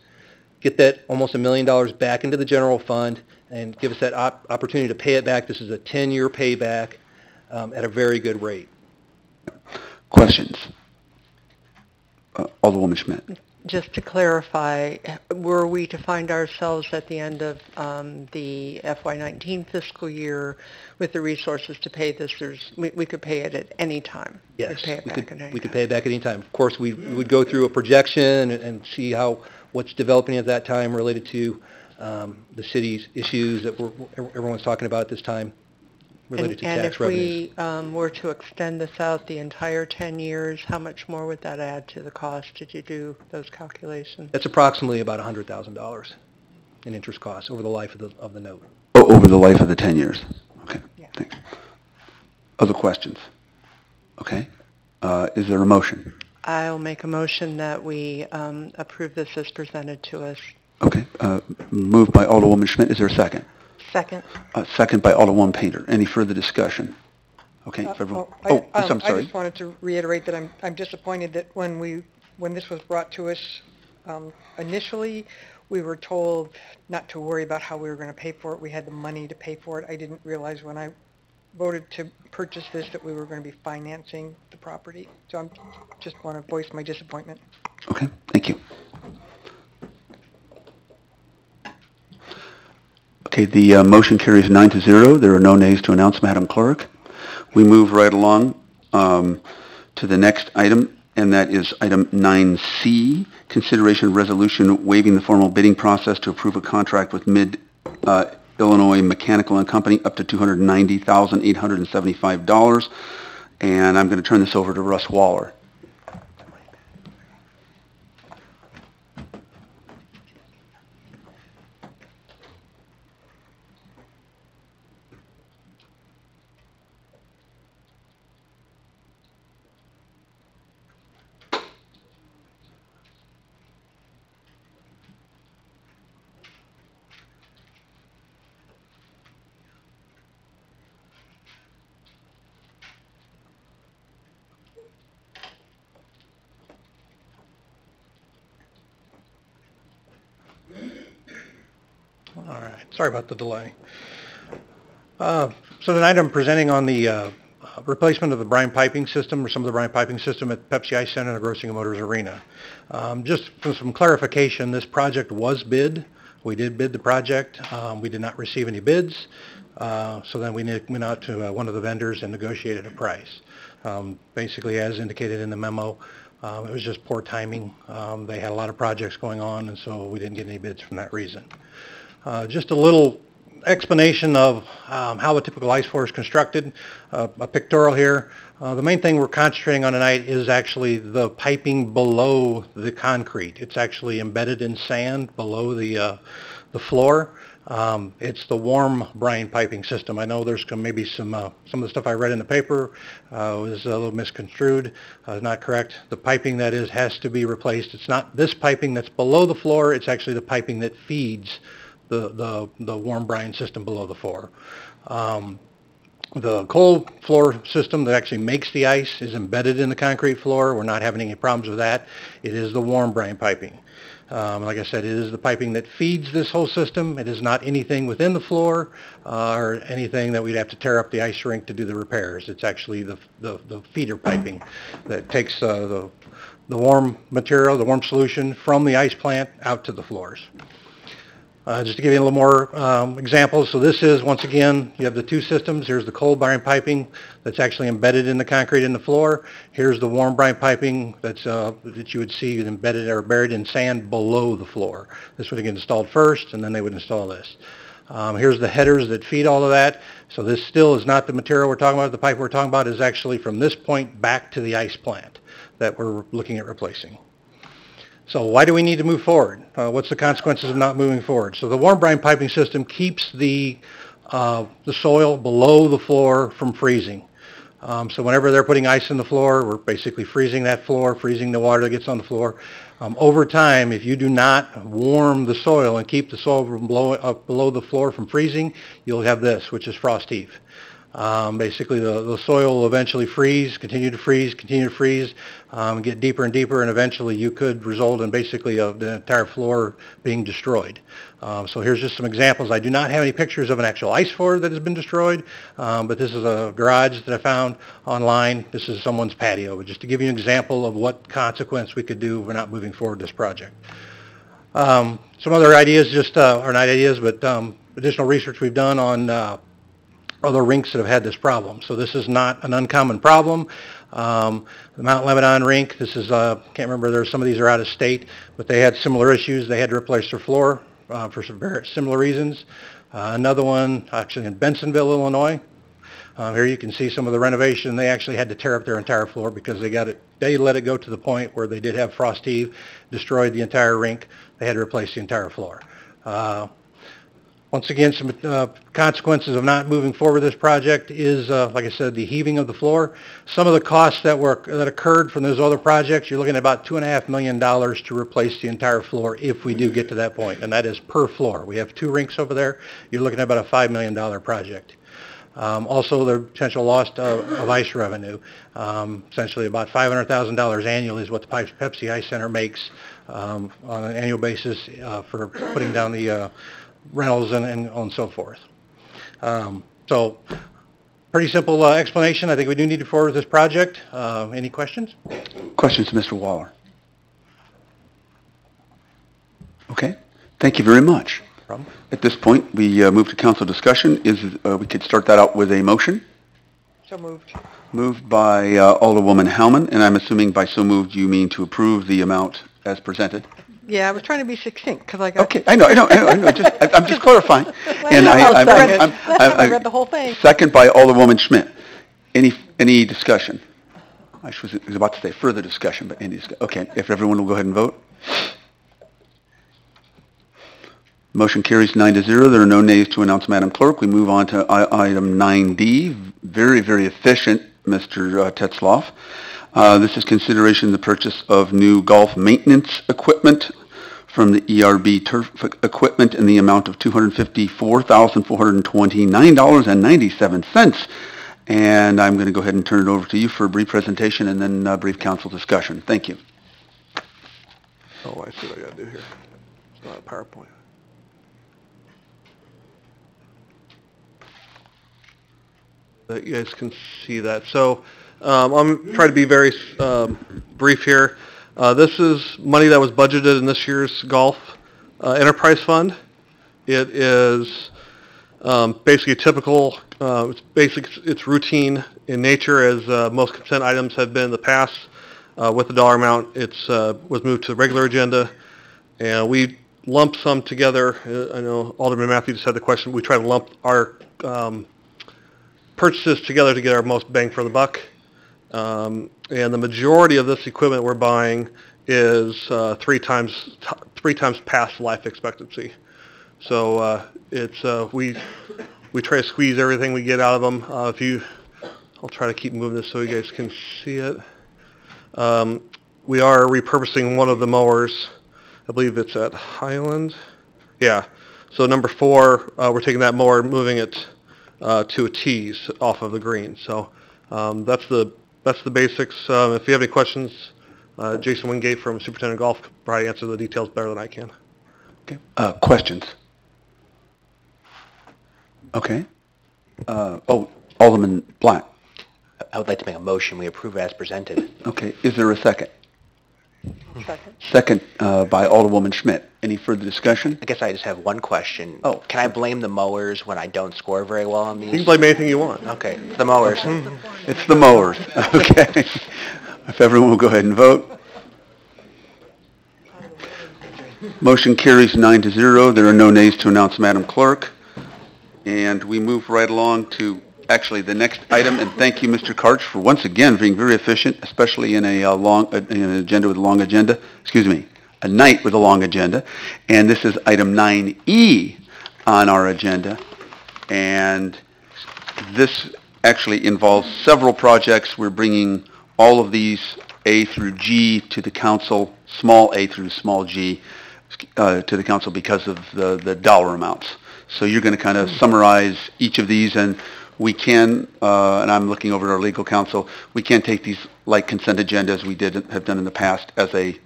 get that almost $1 million back into the general fund, and give us that opportunity to pay it back. This is a 10-year payback at a very good rate. Questions? Alderwoman Schmidt. Just to clarify, were we to find ourselves at the end of the FY19 fiscal year with the resources to pay this, we could pay it at any time? Yes, we could pay it back at any time. Of course, we would go through a projection and see what's developing at that time related to the city's issues that everyone's talking about at this time. related to And tax if revenues. we were to extend this out the entire 10 years, how much more would that add to the cost? Did you do those calculations? That's approximately about $100,000 in interest costs over the life of the note. Oh, over the life of the 10 years. Okay, thanks. Other questions? Okay. Is there a motion? I'll make a motion that we approve this as presented to us. Okay. Moved by Alderwoman Schmidt. Is there a second? Second. Second by Alderwoman Painter. Any further discussion? Okay. if everyone, I'm sorry. I just wanted to reiterate that I'm disappointed that when this was brought to us initially, we were told not to worry about how we were going to pay for it. We had the money to pay for it. I didn't realize when I voted to purchase this that we were going to be financing the property. So I just want to voice my disappointment. Okay. Thank you. Okay. The motion carries 9-0. There are no nays to announce, Madam Clerk. We move right along to the next item, and that is item 9C, consideration of resolution waiving the formal bidding process to approve a contract with Illinois Mechanical and Company up to $290,875. And I'm going to turn this over to Russ Waller. All right. Sorry about the delay. So tonight I'm presenting on the replacement of the brine piping system, or some of the brine piping system at Pepsi Ice Center and the Grossing Motors Arena. Just for some clarification, this project was bid. We did bid the project. We did not receive any bids. So then we went out to one of the vendors and negotiated a price. Basically, as indicated in the memo, it was just poor timing. They had a lot of projects going on, and so we didn't get any bids from that reason. Just a little explanation of how a typical ice floor is constructed, a pictorial here. The main thing we're concentrating on tonight is actually the piping below the concrete. It's actually embedded in sand below the floor. It's the warm brine piping system. I know there's maybe some of the stuff I read in the paper was a little misconstrued. Not correct. The piping that is has to be replaced. It's not this piping that's below the floor. It's actually the piping that feeds the warm brine system below the floor. The cold floor system that actually makes the ice is embedded in the concrete floor. We're not having any problems with that. It is the warm brine piping. Like I said, it is the piping that feeds this whole system. It is not anything within the floor or anything that we'd have to tear up the ice rink to do the repairs. It's actually the feeder piping that takes the warm material, the warm solution from the ice plant out to the floors. Just to give you a little more examples, so this is, once again, you have the two systems. Here's the cold brine piping that's actually embedded in the concrete in the floor. Here's the warm brine piping that's, that you would see embedded or buried in sand below the floor. This would get installed first, and then they would install this. Here's the headers that feed all of that. So this still is not the material we're talking about. The pipe we're talking about is actually from this point back to the ice plant that we're looking at replacing. So why do we need to move forward? What's the consequences of not moving forward? So the warm brine piping system keeps the soil below the floor from freezing. So whenever they're putting ice in the floor, we're basically freezing that floor, freezing the water that gets on the floor. Over time, if you do not warm the soil and keep the soil from below the floor from freezing, you'll have this, which is frost heave. Basically, the soil will eventually freeze, continue to freeze, get deeper and deeper, and eventually you could result in basically the entire floor being destroyed. So here's just some examples. I do not have any pictures of an actual ice floor that has been destroyed, but this is a garage that I found online. This is someone's patio, but just to give you an example of what consequence we could do if we're not moving forward this project. Some other ideas, just or not ideas, but additional research we've done on other rinks that have had this problem. So this is not an uncommon problem. The Mount Lebanon rink, this is, can't remember, some of these are out of state, but they had similar issues. They had to replace their floor for some very similar reasons. Another one, actually in Bensonville, Illinois. Here you can see some of the renovation. They actually had to tear up their entire floor because they let it go to the point where they did have frost heave, destroyed the entire rink. They had to replace the entire floor. Once again, some consequences of not moving forward with this project is, like I said, the heaving of the floor. Some of the costs that occurred from those other projects, you're looking at about $2.5 million to replace the entire floor if we do get to that point, and that is per floor. We have 2 rinks over there. You're looking at about a $5 million project. Also, the potential loss of ice revenue. Essentially about $500,000 annually is what the Pepsi Ice Center makes on an annual basis for putting down the rentals and so forth. So, pretty simple explanation. I think we do need to forward this project. Any questions? Questions to Mr. Waller? Okay. Thank you very much. No problem. At this point, we move to council discussion. We could start that out with a motion. So moved. Moved by Alderwoman Howman, and I'm assuming by so moved you mean to approve the amount as presented. Yeah, I was trying to be succinct because I got... Okay, I know. I'm just clarifying. And I read the whole thing. Second by Alderwoman Schmidt. Any discussion? I was about to say further discussion, but any discussion. Okay, if everyone will go ahead and vote. Motion carries 9-0. There are no nays to announce, Madam Clerk. We move on to item 9D. Very, very efficient, Mr. Tetzloff. This is consideration of the purchase of new golf maintenance equipment from the ERB turf equipment in the amount of $254,429.97. And I'm going to go ahead and turn it over to you for a brief presentation and then a brief council discussion. Thank you. Oh, I see what I got to do here. It's not a PowerPoint. You guys can see that. So I'm trying to be very brief here. This is money that was budgeted in this year's golf enterprise fund. It is basically typical. It's routine in nature, as most consent items have been in the past. With the dollar amount, was moved to the regular agenda, and we lump some together. I know Alderman Matthews just had the question. We try to lump our purchases together to get our most bang for the buck. And the majority of this equipment we're buying is 3 times past life expectancy. So we try to squeeze everything we get out of them. I'll try to keep moving this so you guys can see it. We are repurposing one of the mowers. I believe it's at Highland. Yeah. So number 4, we're taking that mower and moving it to a tees off of the green. So that's the basics. If you have any questions, Jason Wingate from Superintendent Golf can probably answer the details better than I can. Okay. Questions? Okay. Alderman Black. I would like to make a motion. We approve as presented. Okay. Is there a second? Second. Second by Alderwoman Schmidt. Any further discussion? I guess I just have one question. Oh. Can I blame the mowers when I don't score very well on these? You can blame anything you want. Okay, it's the mowers. It's the mowers. Okay. If everyone will go ahead and vote. Motion carries 9-0. There are no nays to announce, Madam Clerk. And we move right along to actually the next item. And thank you, Mr. Karch, for once again being very efficient, especially in an agenda with a long agenda. Excuse me, a night with a long agenda. And this is item 9E on our agenda. And this actually involves several projects. We're bringing all of these A through G to the council, small a through small g, to the council because of the dollar amounts. So you're going to kind of summarize each of these, and we can, and I'm looking over at our legal counsel, we can take these like consent agenda as we have done in the past as a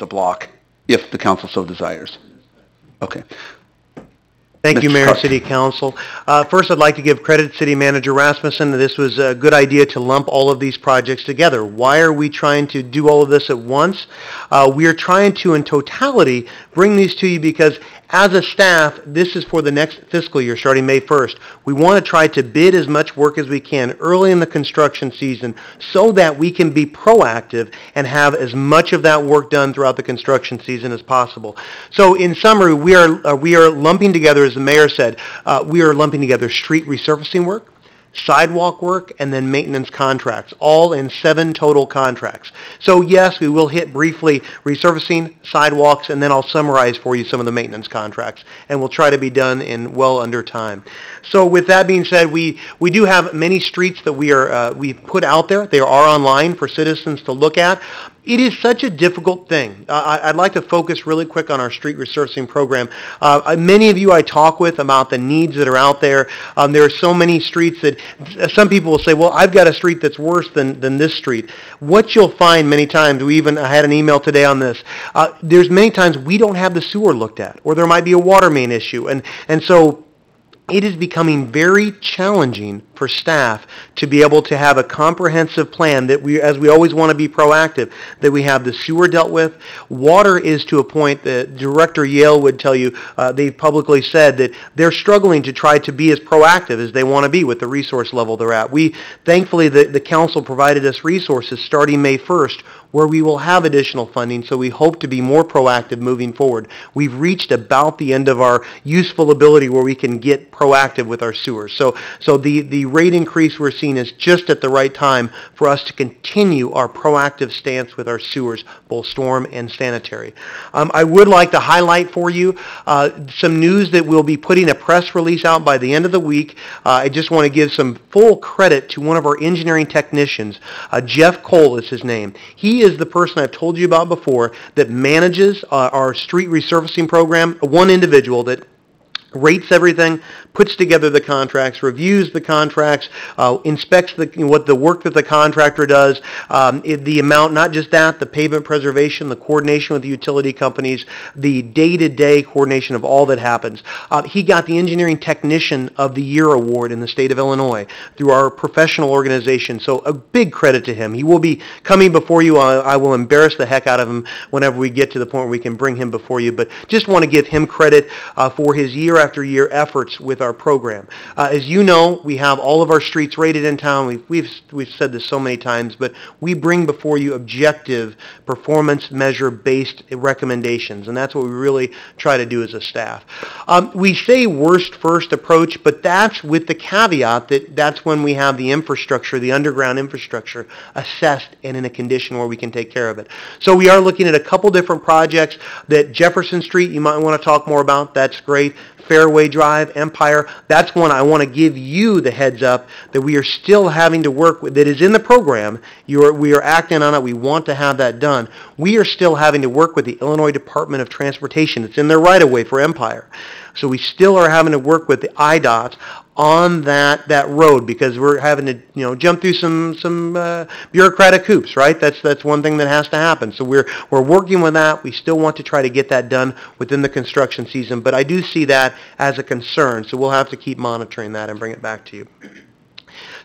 block, if the council so desires. Okay. Thank you, Mr. Mayor Karch. and City Council. First, I'd like to give credit to City Manager Rasmussen. This was a good idea to lump all of these projects together. Why are we trying to do all of this at once? We are trying to, in totality, bring these to you because as a staff, this is for the next fiscal year, starting May 1st. We want to try to bid as much work as we can early in the construction season so that we can be proactive and have as much of that work done throughout the construction season as possible. So in summary, we are lumping together, as the mayor said, we are lumping together street resurfacing work, sidewalk work, and then maintenance contracts, all in 7 total contracts. So yes, we will hit briefly resurfacing, sidewalks, and then I'll summarize for you some of the maintenance contracts, and we'll try to be done in well under time. So with that being said, we do have many streets that we've put out there. They are online for citizens to look at. It is such a difficult thing. I'd like to focus really quick on our street resurfacing program. Many of you I talk with about the needs that are out there. There are so many streets that some people will say, well, I've got a street that's worse than this street. What you'll find many times, I had an email today on this, there's many times we don't have the sewer looked at, or there might be a water main issue. And so it is becoming very challenging for staff to be able to have a comprehensive plan that as we always want to be proactive, that we have the sewer dealt with. Water is to a point that Director Yale would tell you, they've publicly said that they're struggling to try to be as proactive as they want to be with the resource level they're at. Thankfully, the council provided us resources starting May 1st, where we will have additional funding, so we hope to be more proactive moving forward. We've reached about the end of our useful ability where we can get proactive with our sewers. So the rate increase we're seeing is just at the right time for us to continue our proactive stance with our sewers, both storm and sanitary. I would like to highlight for you some news that we'll be putting a press release out by the end of the week. I just want to give some full credit to one of our engineering technicians. Jeff Cole is his name. He is the person I've told you about before that manages our street resurfacing program, one individual that rates everything, puts together the contracts, reviews the contracts, inspects what the work that the contractor does, the amount, not just that, the pavement preservation, the coordination with the utility companies, the day-to-day coordination of all that happens. He got the Engineering Technician of the Year award in the state of Illinois through our professional organization, so a big credit to him. He will be coming before you. I will embarrass the heck out of him whenever we get to the point where we can bring him before you, but just want to give him credit for his year after year efforts with our program. As you know, we have all of our streets rated in town. We've said this so many times, but we bring before you objective performance measure-based recommendations, and that's what we really try to do as a staff. We say worst first approach, but that's with the caveat that that's when we have the infrastructure, the underground infrastructure, assessed and in a condition where we can take care of it. So we are looking at a couple different projects. That Jefferson Street, you might want to talk more about. That's great. Fairway Drive, Empire, that's one I want to give you the heads up that we are still having to work with, that is in the program. We are acting on it. We want to have that done. We are still having to work with the Illinois Department of Transportation. It's in their right-of-way for Empire. So we still are having to work with the IDOT on that road because we're having to jump through some bureaucratic hoops, right? That's one thing that has to happen. So we're working with that. We still want to try to get that done within the construction season, but I do see that as a concern. So we'll have to keep monitoring that and bring it back to you.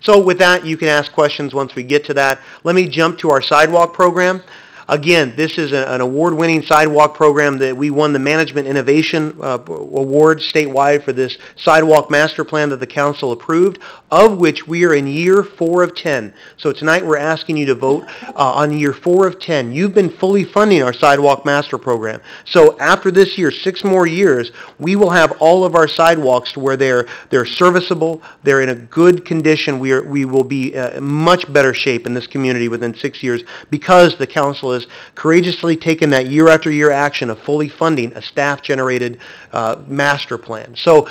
So with that, you can ask questions once we get to that. Let me jump to our sidewalk program. Again, this is an award-winning sidewalk program that we won the Management Innovation Award statewide for this sidewalk master plan that the council approved, of which we are in year 4 of 10. So tonight we're asking you to vote on year 4 of 10. You've been fully funding our sidewalk master program. So after this year, 6 more years, we will have all of our sidewalks to where they're serviceable, they're in a good condition. We will be in much better shape in this community within 6 years because the council has courageously taken that year after year action of fully funding a staff-generated master plan. So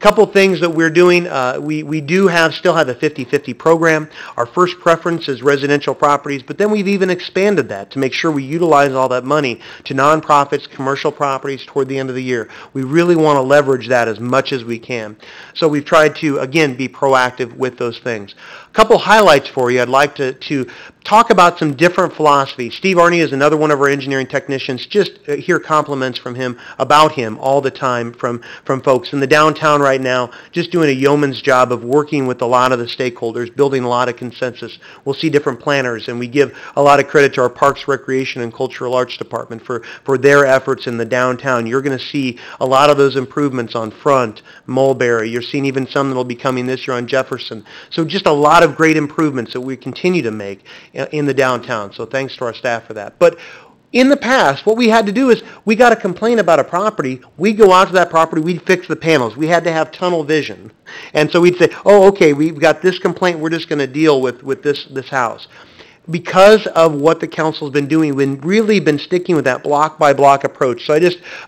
couple things that we're doing. We do still have a 50-50 program. Our first preference is residential properties, but then we've even expanded that to make sure we utilize all that money to nonprofits, commercial properties toward the end of the year. We really want to leverage that as much as we can. So we've tried to, again, be proactive with those things. A couple highlights for you. I'd like to talk about some different philosophies. Steve Arney is another one of our engineering technicians. Just hear compliments from him about him all the time from folks in the downtown right now, just doing a yeoman's job of working with a lot of the stakeholders, building a lot of consensus. We'll see different planners, and we give a lot of credit to our Parks, Recreation, and Cultural Arts Department for their efforts in the downtown. You're going to see a lot of those improvements on Front, Mulberry. You're seeing even some that will be coming this year on Jefferson. So just a lot of great improvements that we continue to make in the downtown. So thanks to our staff for that. But In the past, what we had to do is we got a complaint about a property. We'd go out to that property. We'd fix the panels. We had to have tunnel vision. And so we'd say, oh, okay, we've got this complaint. We're just going to deal with this house. Because of what the council's been doing, we've really been sticking with that block-by-block approach. So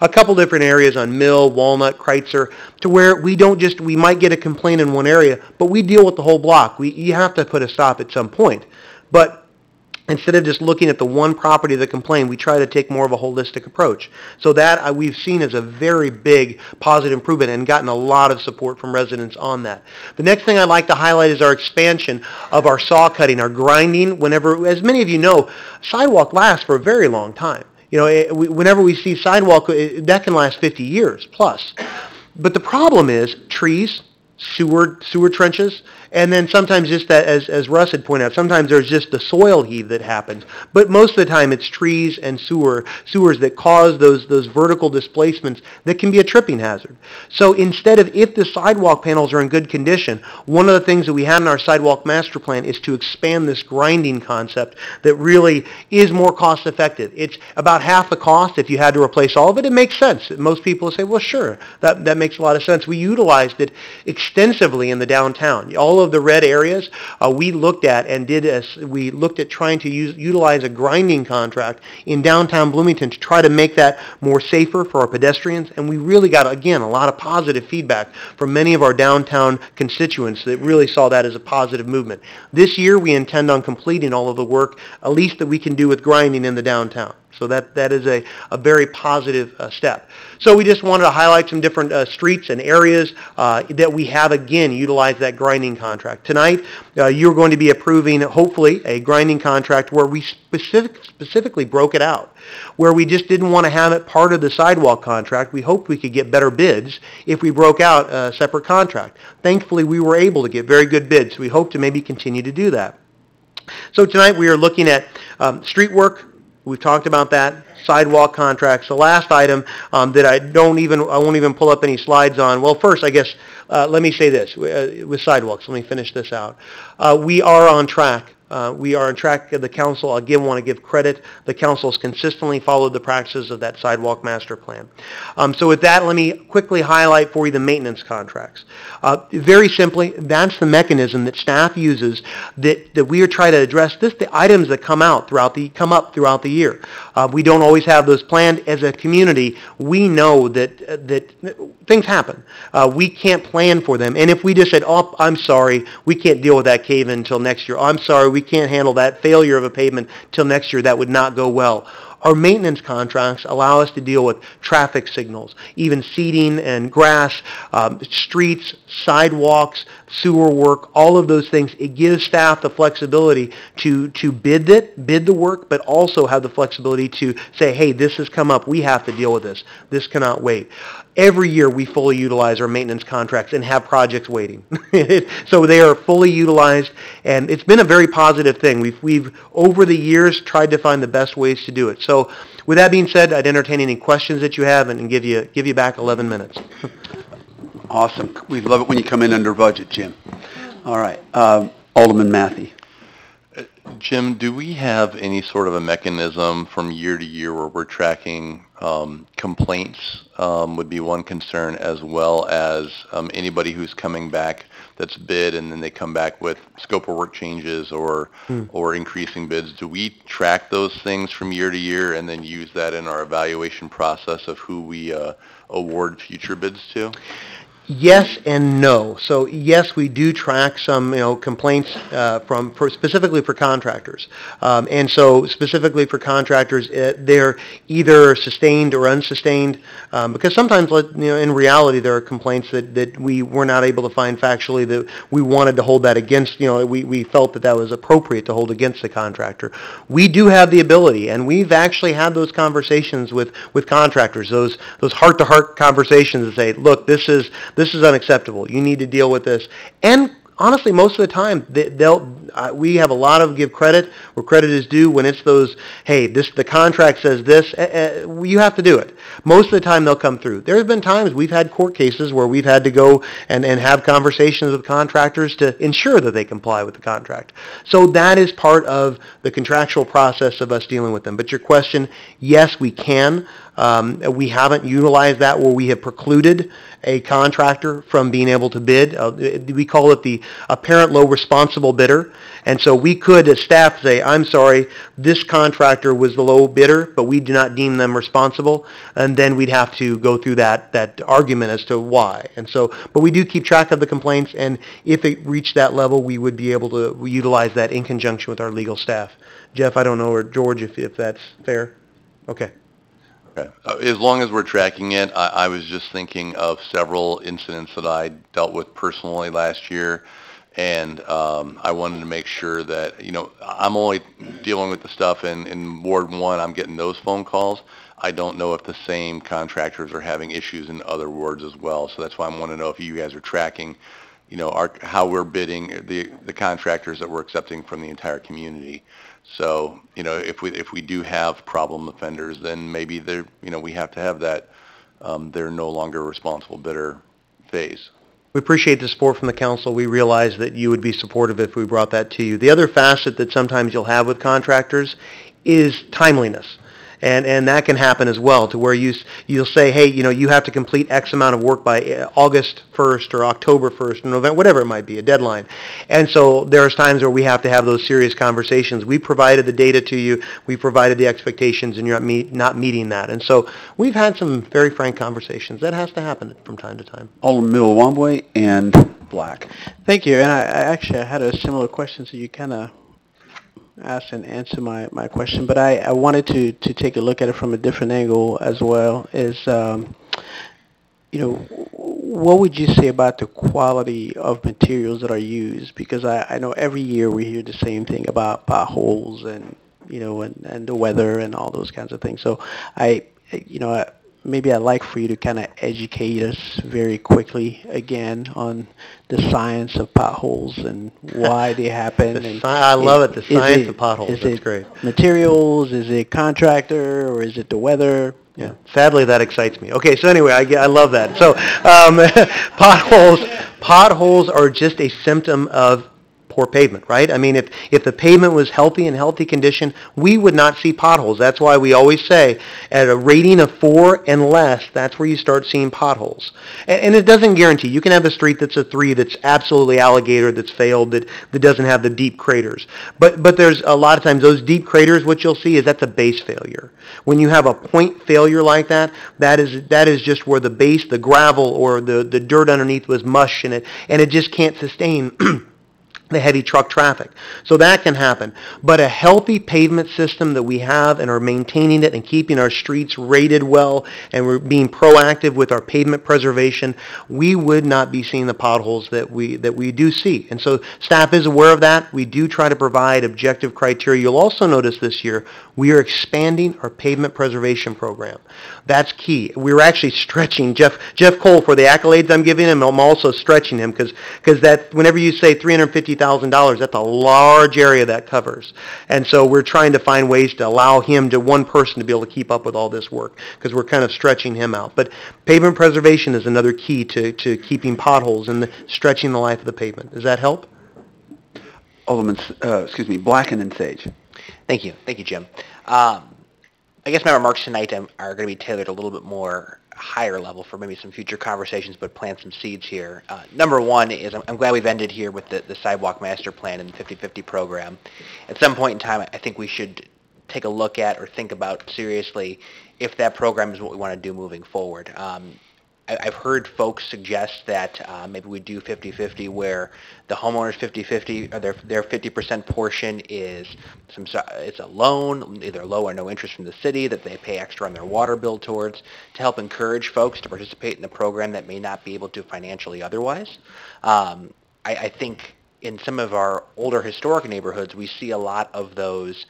a couple different areas on Mill, Walnut, Kreitzer, to where we might get a complaint in one area, but we deal with the whole block. You have to put a stop at some point. But instead of just looking at the one property that complained, we try to take more of a holistic approach. So that we've seen as a very big positive improvement and gotten a lot of support from residents on that. The next thing I'd like to highlight is our expansion of our saw cutting, our grinding. Whenever, as many of you know, sidewalk lasts for a very long time. Whenever we see sidewalk, that can last 50 years plus. But the problem is trees, sewer trenches, and then sometimes just that, as Russ had pointed out, sometimes there's just the soil heave that happens. But most of the time it's trees and sewers that cause those vertical displacements that can be a tripping hazard. So instead of, if the sidewalk panels are in good condition, one of the things that we had in our sidewalk master plan is to expand this grinding concept that really is more cost effective. It's about half the cost if you had to replace all of it. It makes sense. Most people say, well, sure, that makes a lot of sense. We utilized it extensively in the downtown. All of the red areas we looked at trying to utilize a grinding contract in downtown Bloomington to try to make that more safer for our pedestrians, and we really got, again, a lot of positive feedback from many of our downtown constituents that really saw that as a positive movement. This year we intend on completing all of the work, at least that we can do with grinding in the downtown. So that is a very positive step. So we just wanted to highlight some different streets and areas that we have, again, utilized that grinding contract. Tonight, you're going to be approving, hopefully, a grinding contract where we specifically broke it out, where we just didn't want to have it part of the sidewalk contract. We hoped we could get better bids if we broke out a separate contract. Thankfully, we were able to get very good bids. We hope to maybe continue to do that. So tonight, we are looking at street work. We've talked about that, sidewalk contracts. The last item that I won't even pull up any slides on. Well, first, I guess, let me say this with sidewalks. Let me finish this out. We are on track. We are on track. The council, again, want to give credit. The council has consistently followed the practices of that sidewalk master plan. So with that, let me quickly highlight for you the maintenance contracts. Very simply, that's the mechanism that staff uses that we are trying to address the items that come up throughout the year. We don't always have those planned. As a community, we know that things happen. We can't plan for them. And if we just said, oh, I'm sorry, we can't deal with that cave-in until next year. I'm sorry, we can't handle that failure of a pavement till next year. That would not go well. Our maintenance contracts allow us to deal with traffic signals, even seeding and grass, streets, sidewalks, sewer work, all of those things. It gives staff the flexibility to bid the work, but also have the flexibility to say, hey, this has come up. We have to deal with this. This cannot wait. Every year we fully utilize our maintenance contracts and have projects waiting. So they are fully utilized, and it's been a very positive thing. We've over the years tried to find the best ways to do it. So with that being said, I'd entertain any questions that you have and give you back 11 minutes. Awesome. We love it when you come in under budget, Jim. All right. Alderman Matthey. Jim, do we have any sort of a mechanism from year to year where we're tracking complaints would be one concern, as well as anybody who's coming back that's bid and then they come back with scope of work changes or increasing bids? Do we track those things from year to year and then use that in our evaluation process of who we award future bids to? Yes and no. So yes, we do track some complaints specifically for contractors, and so specifically for contractors, they're either sustained or unsustained, because sometimes in reality there are complaints that we were not able to find factually that we wanted to hold that against. We felt that was appropriate to hold against the contractor. We do have the ability, and we've actually had those conversations with contractors, those heart-to-heart conversations that say, look, this is unacceptable. You need to deal with this. And honestly, most of the time, we have a lot of give credit where credit is due when it's those, hey, the contract says this, you have to do it. Most of the time they'll come through. There have been times we've had court cases where we've had to go and have conversations with contractors to ensure that they comply with the contract. So that is part of the contractual process of us dealing with them. But your question, yes, we can. We haven't utilized that where we have precluded a contractor from being able to bid. We call it the apparent low responsible bidder. And so we could, as staff, say, I'm sorry, this contractor was the low bidder, but we do not deem them responsible. And then we'd have to go through that argument as to why. And so, but we do keep track of the complaints, and if it reached that level, we would be able to utilize that in conjunction with our legal staff. Jeff, I don't know, or George, if that's fair. Okay. Okay. As long as we're tracking it, I was just thinking of several incidents that I dealt with personally last year, and I wanted to make sure that, I'm only dealing with the stuff in Ward 1, I'm getting those phone calls. I don't know if the same contractors are having issues in other wards as well, so that's why I want to know if you guys are tracking, how we're bidding, the contractors that we're accepting from the entire community. So, if we do have problem offenders, then maybe we have to have that, they're no longer a responsible bidder phase. We appreciate the support from the council. We realize that you would be supportive if we brought that to you. The other facet that sometimes you'll have with contractors is timeliness. And that can happen as well, to where you'll say, hey, you have to complete X amount of work by August 1st or October 1st, or November, whatever it might be, a deadline. And so there's times where we have to have those serious conversations. We provided the data to you, we provided the expectations, and you're not meeting that. And so we've had some very frank conversations. That has to happen from time to time. Alderman Milwambwe and Black. Thank you. And I actually had a similar question, so you kind of ask and answer my question, but I wanted to take a look at it from a different angle as well. What would you say about the quality of materials that are used? Because I know every year we hear the same thing about potholes and and the weather and all those kinds of things. So maybe I'd like for you to kind of educate us very quickly again on the science of potholes and why they happen. I love it, the science of potholes. That's great. Materials? Is it contractor? Or is it the weather? Yeah. Sadly, that excites me. Okay, so anyway, I love that. So potholes are just a symptom of poor pavement, right? I mean, if the pavement was healthy condition, we would not see potholes. That's why we always say at a rating of 4 and less, that's where you start seeing potholes. And it doesn't guarantee. You can have a street that's a 3 that's absolutely alligator, that's failed, that doesn't have the deep craters. But there's a lot of times those deep craters, what you'll see is that's a base failure. When you have a point failure like that is just where the base, the gravel or the dirt underneath was mush and it just can't sustain the heavy truck traffic. So that can happen. But a healthy pavement system that we have and are maintaining it and keeping our streets rated well, and we're being proactive with our pavement preservation, we would not be seeing the potholes that we do see. And so staff is aware of that. We do try to provide objective criteria. You'll also notice this year we are expanding our pavement preservation program. That's key. We're actually stretching Jeff Cole for the accolades I'm giving him. I'm also stretching him because that whenever you say $350,000, that's a large area that covers. And so we're trying to find ways to allow one person to be able to keep up with all this work, because we're kind of stretching him out. But pavement preservation is another key to keeping potholes and stretching the life of the pavement. Does that help? Alderman, Black and then Sage. Thank you, Jim. I guess my remarks tonight are going to be tailored a little bit more higher level for maybe some future conversations, but plant some seeds here. Number one is I'm glad we've ended here with the sidewalk master plan and the 50/50 program. At some point in time, I think we should take a look at or think about seriously if that program is what we want to do moving forward. I've heard folks suggest that maybe we do 50/50 where the homeowner's 50/50, or their 50% portion is it's a loan, either low or no interest from the city that they pay extra on their water bill towards, to help encourage folks to participate in the program that may not be able to financially otherwise. I think in some of our older historic neighborhoods, we see a lot of those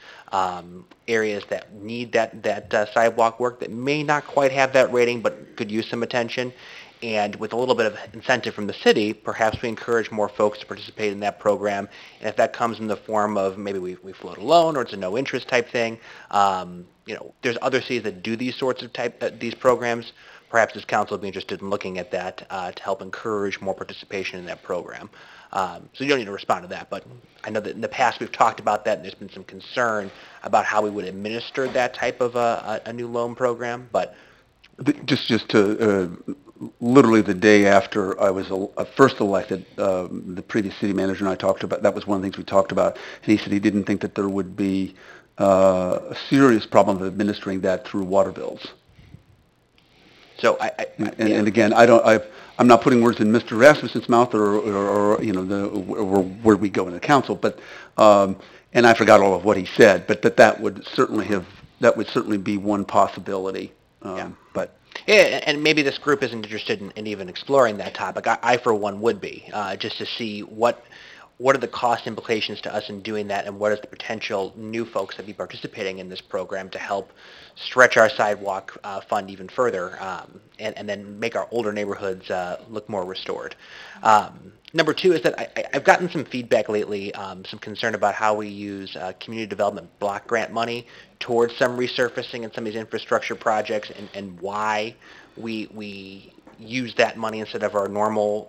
areas that need that sidewalk work that may not quite have that rating but could use some attention. And with a little bit of incentive from the city, perhaps we encourage more folks to participate in that program. And if that comes in the form of maybe we float a loan or it's a no interest type thing, there's other cities that do these sorts of these programs. Perhaps this council would be interested in looking at that to help encourage more participation in that program. So you don't need to respond to that, but I know that in the past we've talked about that, and there's been some concern about how we would administer that type of a new loan program. But just to literally the day after I was first elected, the previous city manager and I talked about, that was one of the things we talked about, and he said he didn't think that there would be a serious problem of administering that through water bills. So and again, I'm not putting words in Mr. Rasmussen's mouth or where we go in the council, but and I forgot all of what he said, but that would certainly be one possibility. But yeah, and maybe this group isn't interested in even exploring that topic. I for one would be, just to see what are the cost implications to us in doing that, and what is the potential new folks that be participating in this program to help stretch our sidewalk fund even further, and then make our older neighborhoods look more restored. Number two is that I've gotten some feedback lately, some concern about how we use community development block grant money towards some resurfacing and some of these infrastructure projects, and why we use that money instead of our normal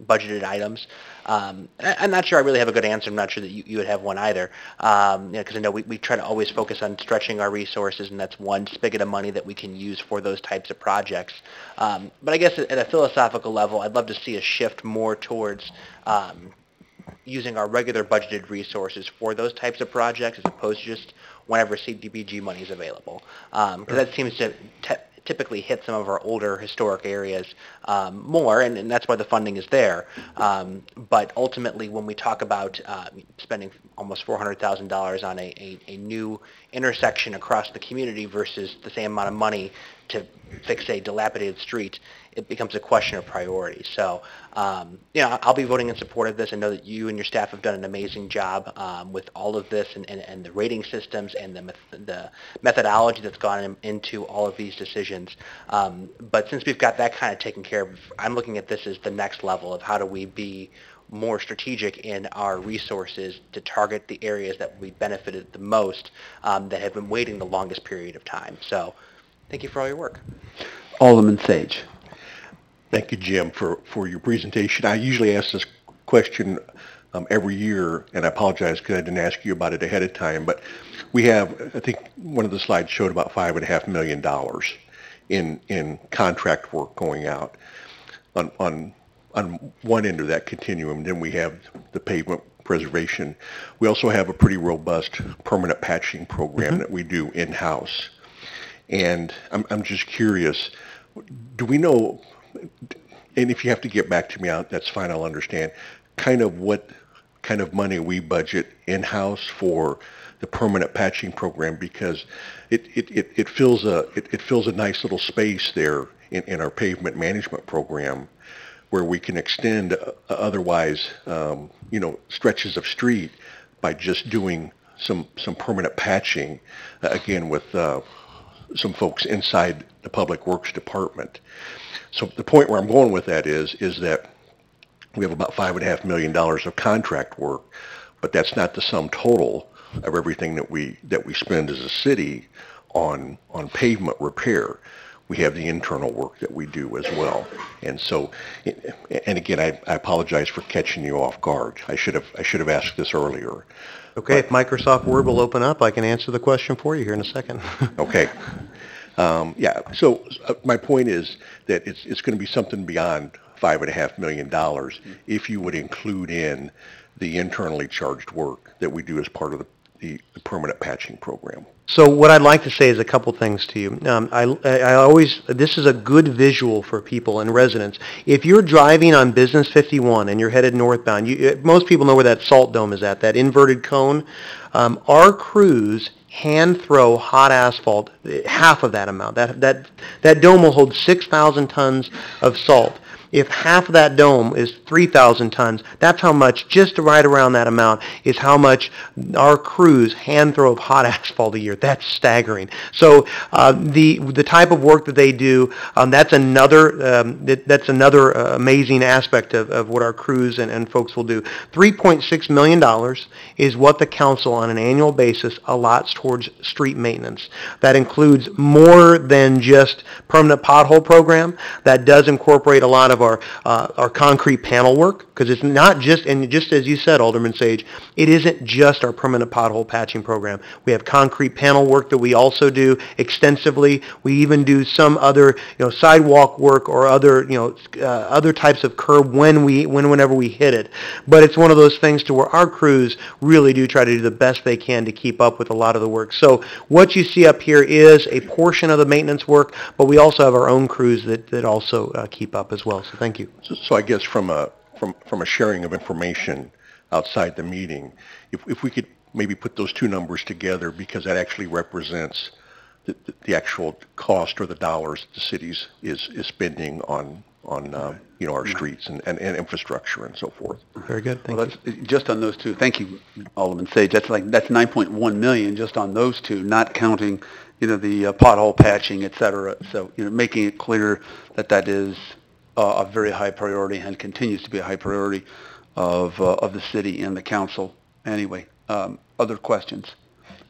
budgeted items. I'm not sure I really have a good answer. I'm not sure that you would have one either, because I know we try to always focus on stretching our resources, and that's one spigot of money that we can use for those types of projects. But I guess at a philosophical level, I'd love to see a shift more towards using our regular budgeted resources for those types of projects as opposed to just whenever CDBG money is available. Because that seems to typically hit some of our older historic areas more, and that's why the funding is there. But ultimately, when we talk about spending almost $400,000 on a new intersection across the community versus the same amount of money to fix a dilapidated street, it becomes a question of priority. So, I'll be voting in support of this. I know that you and your staff have done an amazing job with all of this and the rating systems and the methodology that's gone into all of these decisions. But since we've got that kind of taken care of, I'm looking at this as the next level of how do we be more strategic in our resources to target the areas that we benefited the most, that have been waiting the longest period of time. So, thank you for all your work. Alderman Sage. Thank you, Jim, for your presentation. I usually ask this question every year, and I apologize because I didn't ask you about it ahead of time, but we have, I think one of the slides showed about $5.5 million in contract work going out on one end of that continuum. Then we have the pavement preservation. We also have a pretty robust permanent patching program that we do in-house. And I'm just curious, do we know, and if you have to get back to me, that's fine, I'll understand, kind of what kind of money we budget in-house for the permanent patching program, because it fills a nice little space there in our pavement management program where we can extend otherwise stretches of street by just doing some permanent patching, again with some folks inside the Public Works Department. So the point where I'm going with that is that we have about $5.5 million of contract work, but that's not the sum total of everything that we spend as a city on pavement repair. We have the internal work that we do as well. And so, and again, I apologize for catching you off guard. I should have asked this earlier. Okay, if Microsoft Word will open up, I can answer the question for you here in a second. Okay. So my point is that it's going to be something beyond $5.5 million if you would include in the internally charged work that we do as part of the permanent patching program. So what I'd like to say is a couple things to you. This is a good visual for people and residents. If you're driving on Business 51 and you're headed northbound, most people know where that salt dome is at, that inverted cone. Our crews hand throw hot asphalt, half of that amount. That dome will hold 6,000 tons of salt. If half of that dome is 3,000 tons, that's how much, just right around that amount, is how much our crews hand throw of hot asphalt a year. That's staggering. So the type of work that they do, that's another amazing aspect of what our crews and folks will do. $3.6 million is what the council on an annual basis allots towards street maintenance. That includes more than just permanent pothole program. That does incorporate a lot of our concrete panel work, because it's not just, and just as you said, Alderman Sage, it isn't just our permanent pothole patching program. We have concrete panel work that we also do extensively. We even do some other, sidewalk work or other, other types of curb whenever we hit it. But it's one of those things to where our crews really do try to do the best they can to keep up with a lot of the work. So what you see up here is a portion of the maintenance work, but we also have our own crews that also keep up as well. So thank you. So I guess from a sharing of information outside the meeting, if we could maybe put those two numbers together, because that actually represents the actual cost or the dollars the city's is spending on our streets and infrastructure and so forth. Very good. Thank you. That's just on those two. Thank you, Alderman Sage. That's 9.1 million just on those two, not counting the pothole patching, et cetera. So making it clear that is a very high priority and continues to be a high priority of the city and the council. Anyway, other questions?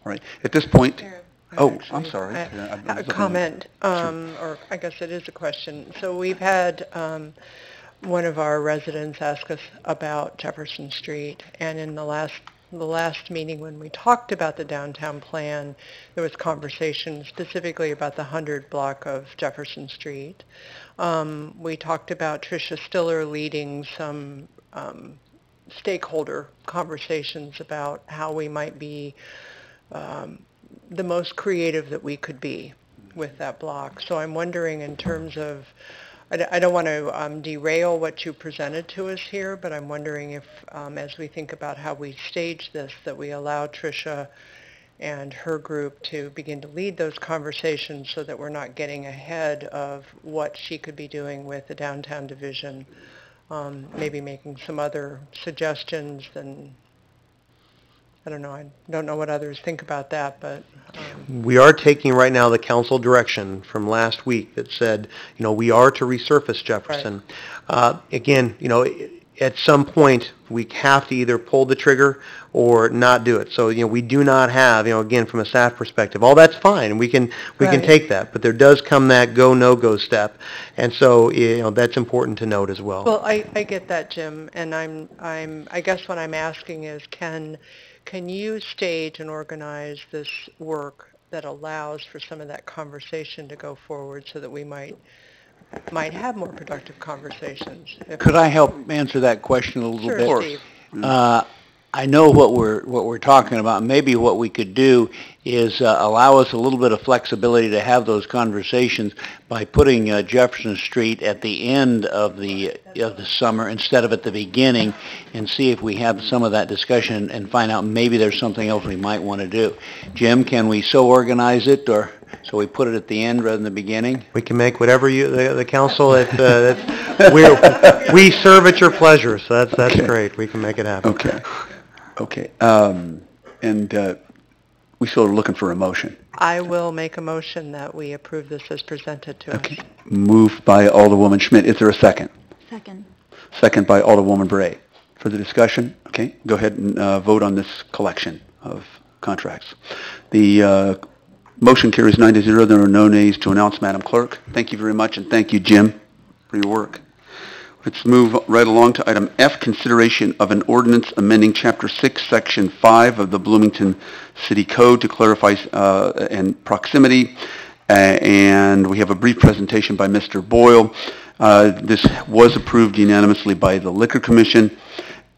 All right. At this point. I'm sorry. A comment, or I guess it is a question. So we've had one of our residents ask us about Jefferson Street, and in the last meeting when we talked about the downtown plan, there was conversation specifically about the 100 block of Jefferson Street. We talked about Tricia Stiller leading some stakeholder conversations about how we might be the most creative that we could be with that block. So I'm wondering, in terms of, I don't want to derail what you presented to us here, but I'm wondering if, as we think about how we stage this, that we allow Tricia and her group to begin to lead those conversations so that we're not getting ahead of what she could be doing with the downtown division, maybe making some other suggestions. And I don't know what others think about that, but we are taking right now the council direction from last week that said, we are to resurface Jefferson. Right. Again, at some point we have to either pull the trigger or not do it. So we do not have, again, from a staff perspective, all that's fine, and we can take that, but there does come that go no go step, and so that's important to note as well. Well, I get that, Jim, and I guess what I'm asking is, can you stage and organize this work that allows for some of that conversation to go forward so that we might have more productive conversations? Could I help answer that question a little bit? Sure, Steve. I know what we're talking about. Maybe what we could do is allow us a little bit of flexibility to have those conversations by putting Jefferson Street at the end of the summer instead of at the beginning, and see if we have some of that discussion and find out maybe there's something else we might want to do. Jim, can we so organize it, or so we put it at the end rather than the beginning? We can make whatever the council. We serve at your pleasure, so that's okay. Great. We can make it happen. Okay. And we still are looking for a motion. I will make a motion that we approve this as presented to us. Moved by Alderwoman Schmidt. Is there a second? Second. Second by Alderwoman Bray. For the discussion, okay, go ahead and vote on this collection of contracts. The motion carries 9-0. There are no nays to announce, Madam Clerk. Thank you very much, and thank you, Jim, for your work. Let's move right along to item F, consideration of an ordinance amending Chapter 6, Section 5 of the Bloomington City Code to clarify and proximity. And we have a brief presentation by Mr. Boyle. This was approved unanimously by the Liquor Commission,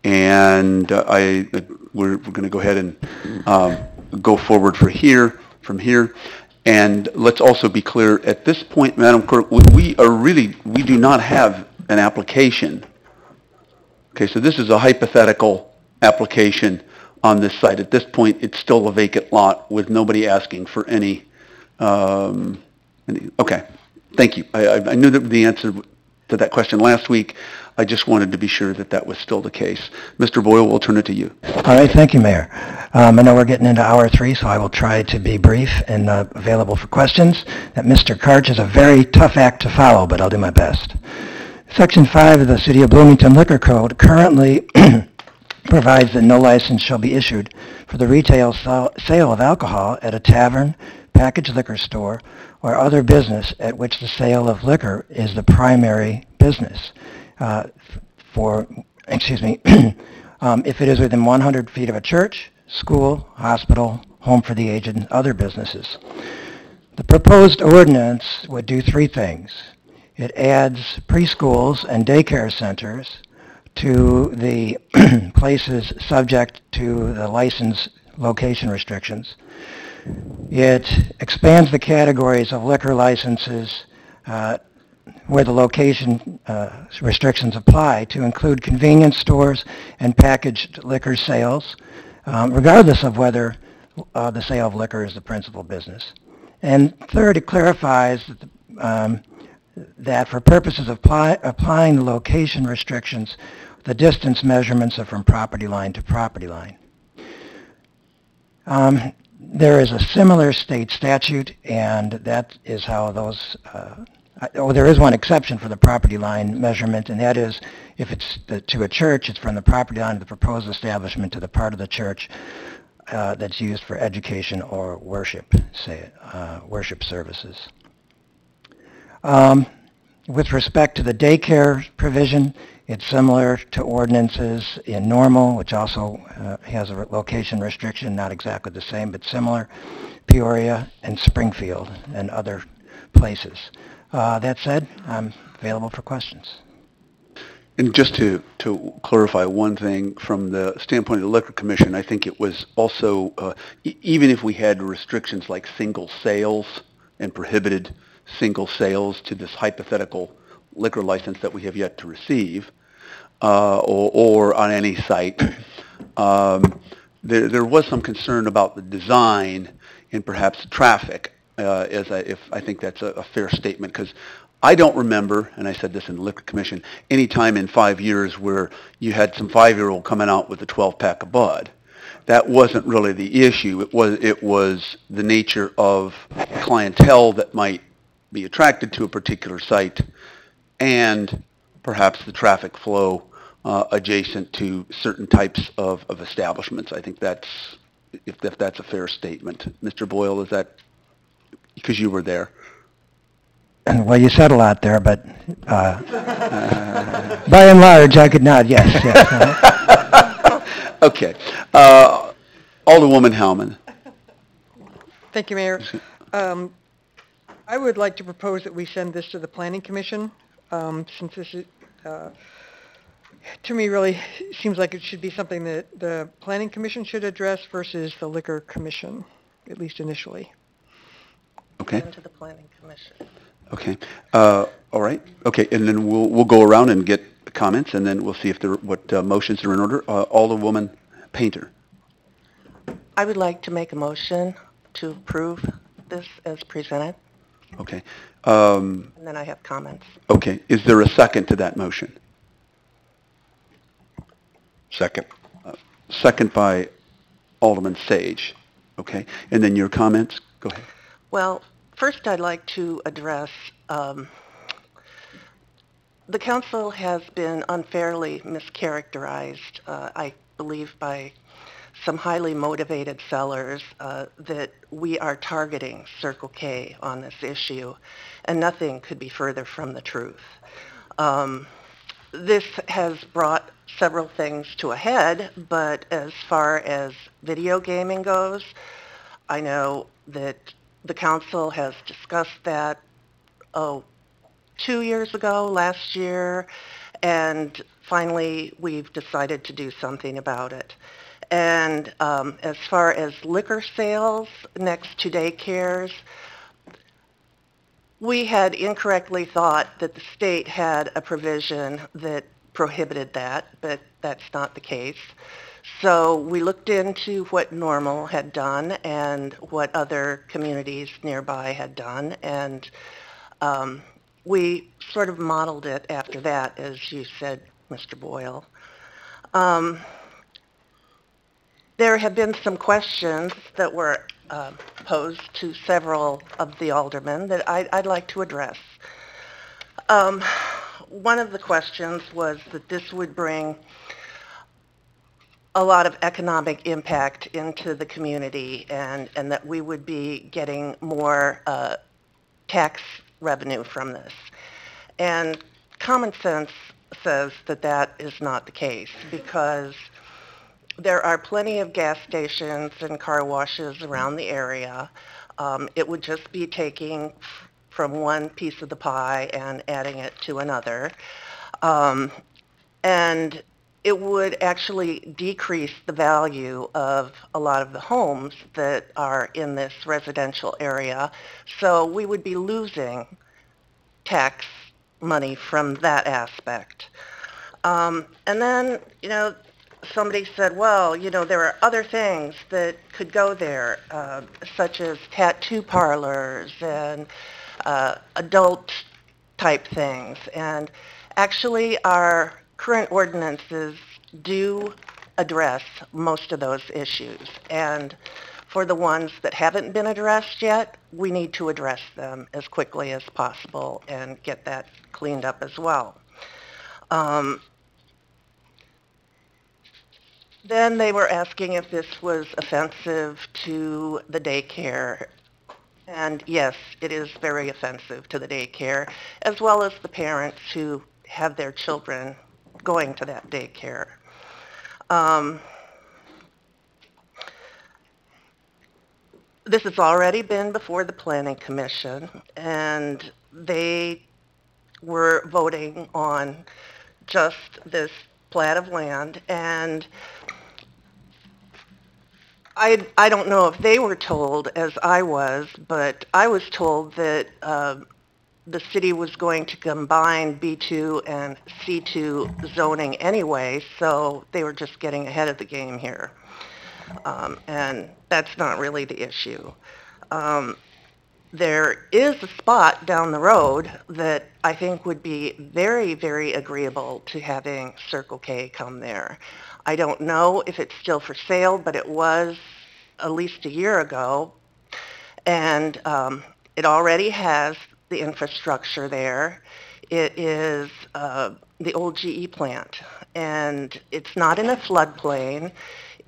and we're going to go ahead and go forward from here. And let's also be clear, at this point, Madam Clerk, we do not have an application. Okay, so this is a hypothetical application on this site. At this point, it's still a vacant lot with nobody asking for any. Okay, thank you. I knew that the answer to that question last week. I just wanted to be sure that that was still the case. Mr. Boyle, we'll turn it to you. All right, thank you, Mayor. I know we're getting into hour 3, so I will try to be brief and available for questions. That Mr. Karch is a very tough act to follow, but I'll do my best. Section 5 of the City of Bloomington Liquor Code currently provides that no license shall be issued for the retail sale of alcohol at a tavern, packaged liquor store, or other business at which the sale of liquor is the primary business. If it is within 100 feet of a church, school, hospital, home for the aged, and other businesses. The proposed ordinance would do 3 things. It adds preschools and daycare centers to the places subject to the license location restrictions. It expands the categories of liquor licenses where the location restrictions apply to include convenience stores and packaged liquor sales, regardless of whether the sale of liquor is the principal business. And third, it clarifies that for purposes of applying the location restrictions, the distance measurements are from property line to property line. There is a similar state statute, and that is how those, there is one exception for the property line measurement, and that is if it's to a church, it's from the property line of the proposed establishment to the part of the church that's used for education or worship, worship services. With respect to the daycare provision, it's similar to ordinances in Normal, which also has a location restriction, not exactly the same, but similar, Peoria and Springfield and other places. That said, I'm available for questions. And just to clarify one thing, from the standpoint of the Liquor Commission, I think it was also, even if we had restrictions like single sales and prohibited single sales to this hypothetical liquor license that we have yet to receive, or on any site, there was some concern about the design and perhaps traffic, I think that's a fair statement, because I don't remember, and I said this in the Liquor Commission, any time in 5 years where you had some 5-year-old coming out with a 12-pack of Bud. That wasn't really the issue. It was the nature of clientele that might be attracted to a particular site, and perhaps the traffic flow adjacent to certain types of establishments. I think that's, if that's a fair statement. Mr. Boyle, is that, because you were there? Well, you said a lot there, but by and large, I could nod yes. Okay. Alderwoman Howman. Thank you, Mayor. I would like to propose that we send this to the Planning Commission, since this is, to me, really seems like it should be something that the Planning Commission should address versus the Liquor Commission, at least initially. Okay. To the Planning Commission. Okay. All right. Okay. And then we'll go around and get comments, and then we'll see if what motions are in order. Alderwoman Painter. I would like to make a motion to approve this as presented. Okay. And then I have comments. Okay. Is there a second to that motion? Second. Second by Alderman Sage. Okay. And then your comments? Go ahead. Well, first I'd like to address, the council has been unfairly mischaracterized, I believe, by some highly motivated sellers that we are targeting Circle K on this issue, and nothing could be further from the truth. This has brought several things to a head, but as far as video gaming goes, I know that the council has discussed that, 2 years ago, last year, and finally we've decided to do something about it. And as far as liquor sales next to daycares, we had incorrectly thought that the state had a provision that prohibited that, but that's not the case. So we looked into what Normal had done and what other communities nearby had done, and we sort of modeled it after that, as you said, Mr. Boyle. There have been some questions that were posed to several of the aldermen that I'd like to address. One of the questions was that this would bring a lot of economic impact into the community and that we would be getting more tax revenue from this. And common sense says that that is not the case, because there are plenty of gas stations and car washes around the area. It would just be taking from one piece of the pie and adding it to another. And it would actually decrease the value of a lot of the homes that are in this residential area. So we would be losing tax money from that aspect. And then, somebody said, well, there are other things that could go there, such as tattoo parlors and adult type things. And actually our current ordinances do address most of those issues. And for the ones that haven't been addressed yet, we need to address them as quickly as possible and get that cleaned up as well. Then they were asking if this was offensive to the daycare. And yes, it is very offensive to the daycare, as well as the parents who have their children going to that daycare. This has already been before the Planning Commission, and they were voting on just this plat of land, and I don't know if they were told, as I was, but I was told that the city was going to combine B2 and C2 zoning anyway, so they were just getting ahead of the game here. And that's not really the issue. There is a spot down the road that I think would be very, very agreeable to having Circle K come there. I don't know if it's still for sale, but it was at least a year ago. And it already has the infrastructure there. It is the old GE plant, and it's not in a floodplain.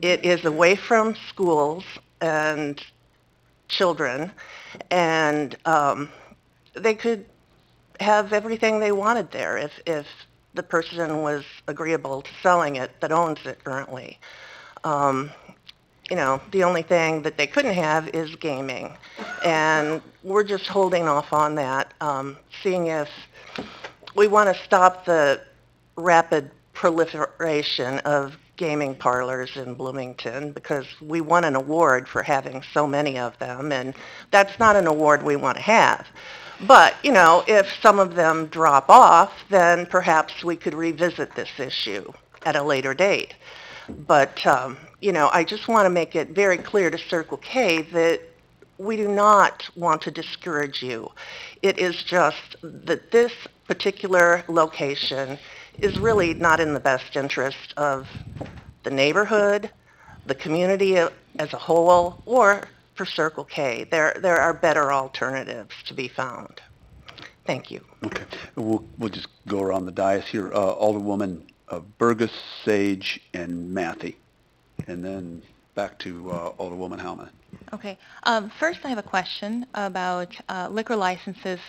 It is away from schools and children, and they could have everything they wanted there if the person was agreeable to selling it that owns it currently. The only thing that they couldn't have is gaming, and we're just holding off on that, seeing if we want to stop the rapid proliferation of gaming parlors in Bloomington, because we won an award for having so many of them, and that's not an award we want to have. But, if some of them drop off, then perhaps we could revisit this issue at a later date. But, I just want to make it very clear to Circle K that we do not want to discourage you. It is just that this particular location is really not in the best interest of the neighborhood, the community as a whole, or for Circle K. There are better alternatives to be found. Thank you. Okay. We'll just go around the dais here. Alderwoman Burgess, Sage, and Matthey. And then back to Alderwoman Hellman. Okay. First, I have a question about liquor licenses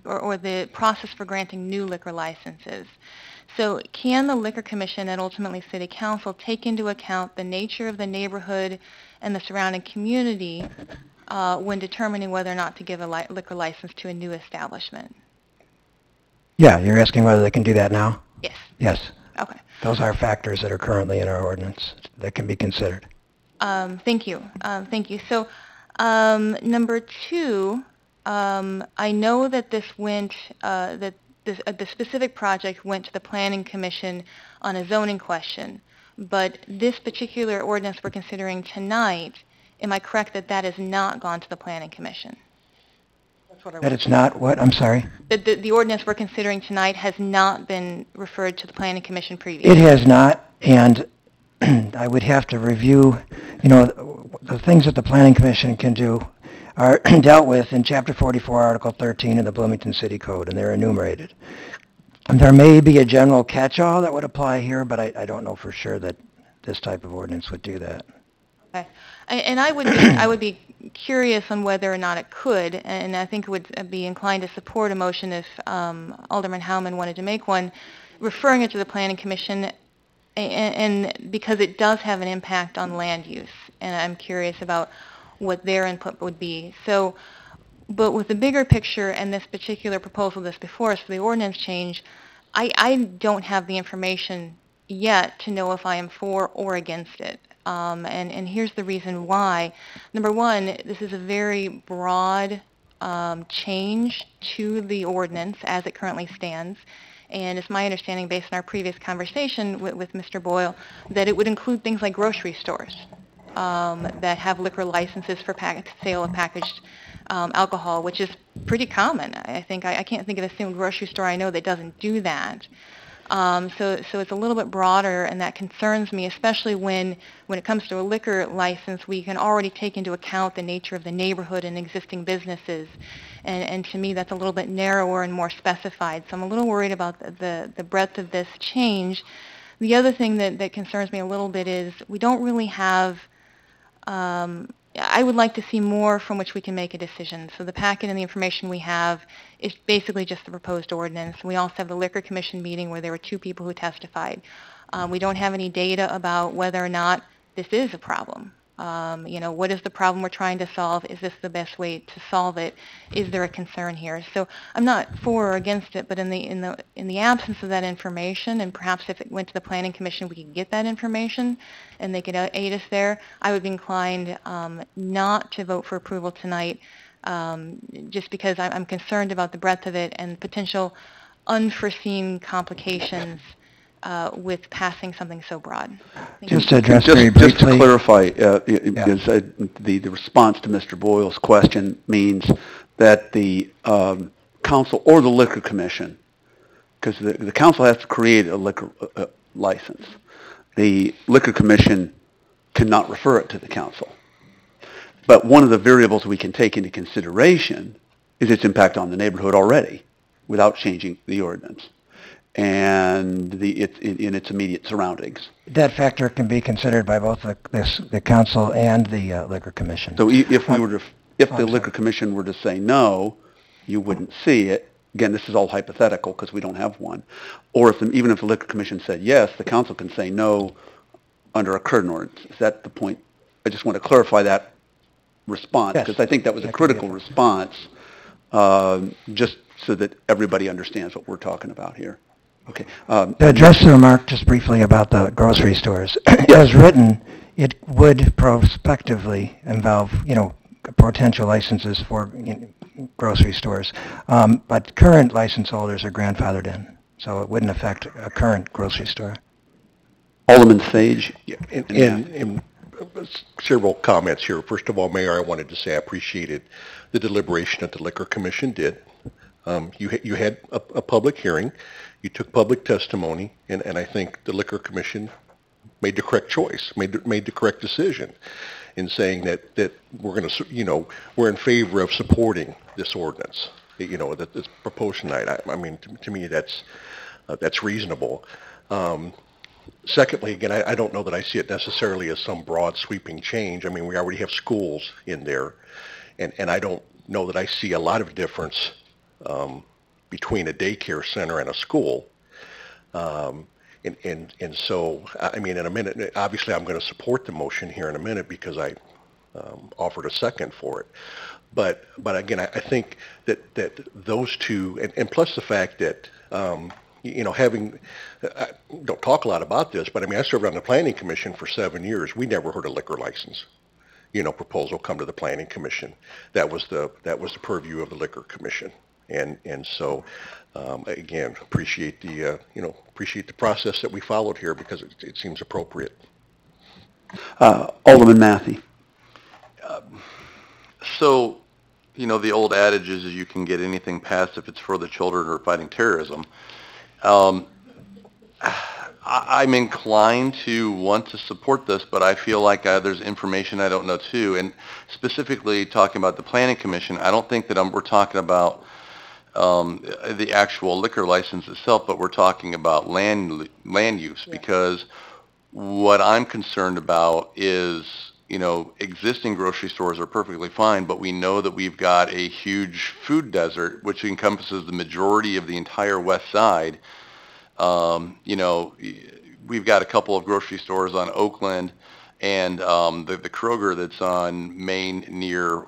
or the process for granting new liquor licenses. So can the Liquor Commission and ultimately City Council take into account the nature of the neighborhood and the surrounding community when determining whether or not to give a liquor license to a new establishment? Yeah, you're asking whether they can do that now? Yes. Yes. Okay. Those are factors that are currently in our ordinance that can be considered. Thank you. Thank you. So number two, I know that this went, the specific project went to the Planning Commission on a zoning question, but this particular ordinance we're considering tonight, am I correct that that has not gone to the Planning Commission? That's what I That it's not what? I'm sorry? the ordinance we're considering tonight has not been referred to the Planning Commission previously. It has not, and I would have to review, the things that the Planning Commission can do are dealt with in Chapter 44, Article 13 of the Bloomington City Code, and they're enumerated. And there may be a general catch-all that would apply here, but I don't know for sure that this type of ordinance would do that. Okay. And I would be curious on whether or not it could, and I think would be inclined to support a motion if Alderman Howman wanted to make one, referring it to the Planning Commission, and because it does have an impact on land use, and I'm curious about what their input would be. So, but with the bigger picture and this particular proposal that's before us for the ordinance change, I don't have the information yet to know if I am for or against it. And here's the reason why. Number one, this is a very broad change to the ordinance as it currently stands. And it's my understanding, based on our previous conversation with Mr. Boyle, that it would include things like grocery stores that have liquor licenses for sale of packaged alcohol, which is pretty common. I can't think of a single grocery store I know that doesn't do that. So it's a little bit broader, and that concerns me, especially when it comes to a liquor license, we can already take into account the nature of the neighborhood and existing businesses. And to me, that's a little bit narrower and more specified. So I'm a little worried about the breadth of this change. The other thing that concerns me a little bit is we don't really have, I would like to see more from which we can make a decision. So the packet and the information we have is basically just the proposed ordinance. We also have the Liquor Commission meeting where there were 2 people who testified. We don't have any data about whether or not this is a problem. What is the problem we're trying to solve? Is this the best way to solve it? Is there a concern here? So I'm not for or against it, but in the absence of that information, and perhaps if it went to the Planning Commission, we could get that information, and they could aid us there. I would be inclined not to vote for approval tonight, just because I'm concerned about the breadth of it and potential unforeseen complications with passing something so broad. Just to address very briefly. Just to clarify, because the response to Mr. Boyle's question means that the council or the Liquor Commission, because the council has to create a liquor license, the Liquor Commission cannot refer it to the council. But one of the variables we can take into consideration is its impact on the neighborhood already without changing the ordinance and in its immediate surroundings. That factor can be considered by both the council and the Liquor Commission. So if the Liquor Commission were to say no, you wouldn't see it. Again, this is all hypothetical because we don't have one. Or even if the Liquor Commission said yes, the council can say no under a current ordinance. Is that the point? I just want to clarify that response because I think that was a critical response, just so that everybody understands what we're talking about here. Okay. To address the remark just briefly about the grocery stores, as written, it would prospectively involve, potential licenses for grocery stores, but current license holders are grandfathered in, so it wouldn't affect a current grocery store. Alderman Sage. And several comments here. First of all, Mayor, I wanted to say I appreciated the deliberation that the Liquor Commission did. You had a public hearing, you took public testimony, and I think the Liquor Commission made the correct choice, made the correct decision in saying that we're going to, we're in favor of supporting this ordinance, that this proposed tonight. I mean, to me, that's reasonable. Secondly, again, I don't know that I see it necessarily as some broad sweeping change. I mean, we already have schools in there, and I don't know that I see a lot of difference between a daycare center and a school. And so, I mean, in a minute, obviously I'm going to support the motion here in a minute because I offered a second for it. But again, I think that those two, and plus the fact that, having, don't talk a lot about this, but I mean, I served on the Planning Commission for 7 years. We never heard a liquor license, proposal come to the Planning Commission. That was the purview of the Liquor Commission. And so, again, appreciate the process that we followed here because it seems appropriate. Alderman Matthey. So, the old adage is you can get anything passed if it's for the children or fighting terrorism. I'm inclined to want to support this, but I feel like there's information I don't know too. And specifically talking about the Planning Commission, I don't think that we're talking about the actual liquor license itself, but we're talking about land use, because what I'm concerned about is, existing grocery stores are perfectly fine, but we know that we've got a huge food desert, which encompasses the majority of the entire west side. We've got a couple of grocery stores on Oakland and the Kroger that's on Main near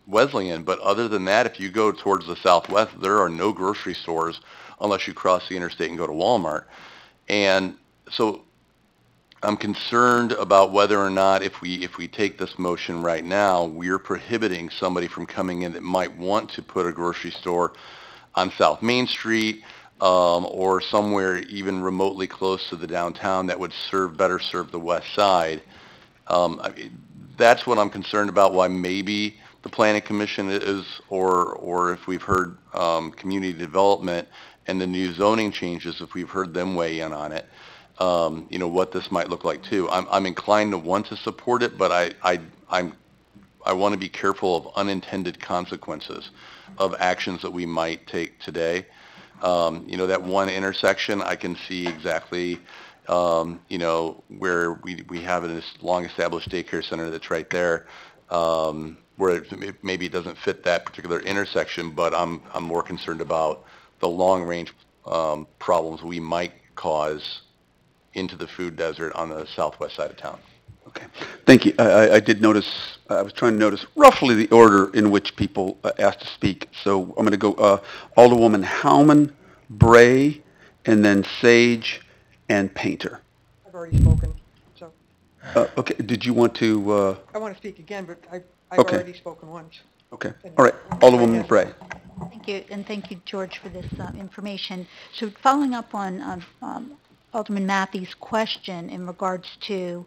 Wesleyan. But other than that, if you go towards the southwest, there are no grocery stores unless you cross the interstate and go to Walmart. And so I'm concerned about whether or not if we take this motion right now, we're prohibiting somebody from coming in that might want to put a grocery store on South Main Street, or somewhere even remotely close to the downtown that would better serve the west side. That's what I'm concerned about, why maybe the Planning Commission is, or if we've heard community development and the new zoning changes, if we've heard them weigh in on it, what this might look like too. I'm inclined to want to support it, but I want to be careful of unintended consequences of actions that we might take today. That one intersection, I can see exactly, where we have this long-established daycare center that's right there, where maybe it doesn't fit that particular intersection, but I'm more concerned about the long-range problems we might cause into the food desert on the southwest side of town. Okay. Thank you. I did notice, I was trying to notice roughly the order in which people asked to speak. So I'm going to go Alderwoman Howman, Bray, and then Sage and Painter. I've already spoken, so. Okay. Did you want to? I want to speak again, but I've Okay. already spoken once. Okay. All right. Alderwoman Bray. Thank you, and thank you, George, for this information. So following up on Alderman Matthews' question in regards to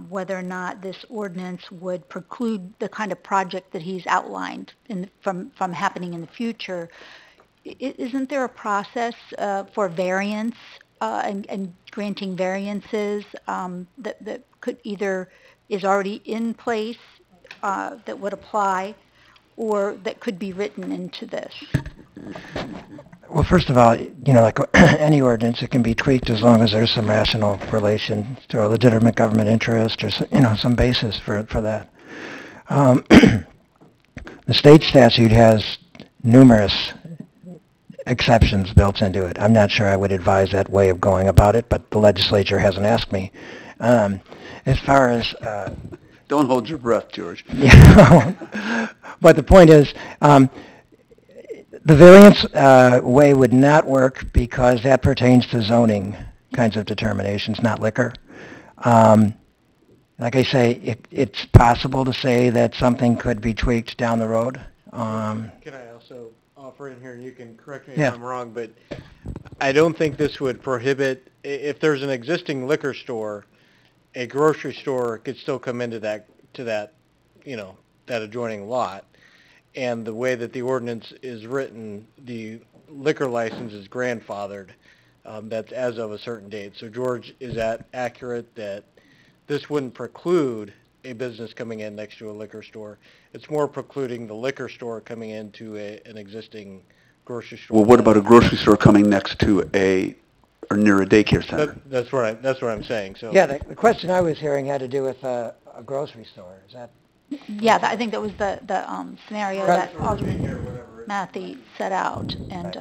whether or not this ordinance would preclude the kind of project that he's outlined from happening in the future, isn't there a process for variance and granting variances that could either is already in place that would apply, or that could be written into this? Well, first of all, like any ordinance, it can be tweaked as long as there's some rational relation to a legitimate government interest or, some basis for that. The state statute has numerous exceptions built into it. I'm not sure I would advise that way of going about it, but the legislature hasn't asked me. As far as... Don't hold your breath, George. But the point is, the variance way would not work because that pertains to zoning kinds of determinations, not liquor. Like I say, it's possible to say that something could be tweaked down the road. Can I also offer in here, and you can correct me Yeah. if I'm wrong, but I don't think this would prohibit, if there's an existing liquor store, a grocery store could still come into that adjoining lot. And the way that the ordinance is written, the liquor license is grandfathered. That's as of a certain date. So George, is that accurate that this wouldn't preclude a business coming in next to a liquor store? It's more precluding the liquor store coming into an existing grocery store. Well, what about a grocery store coming next to or near a daycare center? That's what I'm saying. So Yeah, the question I was hearing had to do with a grocery store. Is that? Yeah, I think that was the scenario that Alderman Matthew set out, and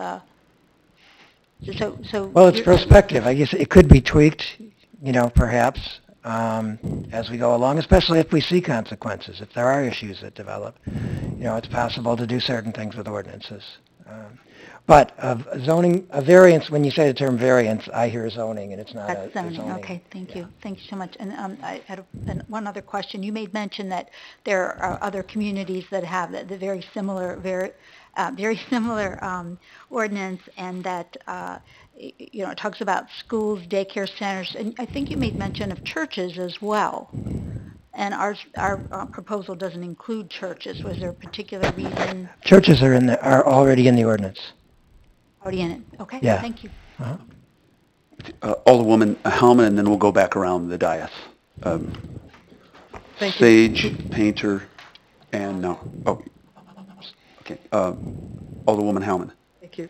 so. Well, it's prospective. I guess it could be tweaked, perhaps as we go along, especially if we see consequences. If there are issues that develop, it's possible to do certain things with ordinances. But a variance, when you say the term variance, I hear zoning, and it's not That's a zoning. zoning. Okay, thank you. Thank you so much. And I had one other question. You made mention that there are other communities that have the very similar ordinance, and that it talks about schools, daycare centers, and I think you made mention of churches as well. And our proposal doesn't include churches. Was there a particular reason Churches are already in the ordinance. already in it? Okay, Yeah. thank you. Alderwoman Hellman, and then we'll go back around the dais. Thank you. Sage, Painter, and no. Oh, okay. Alderwoman Hellman. Thank you.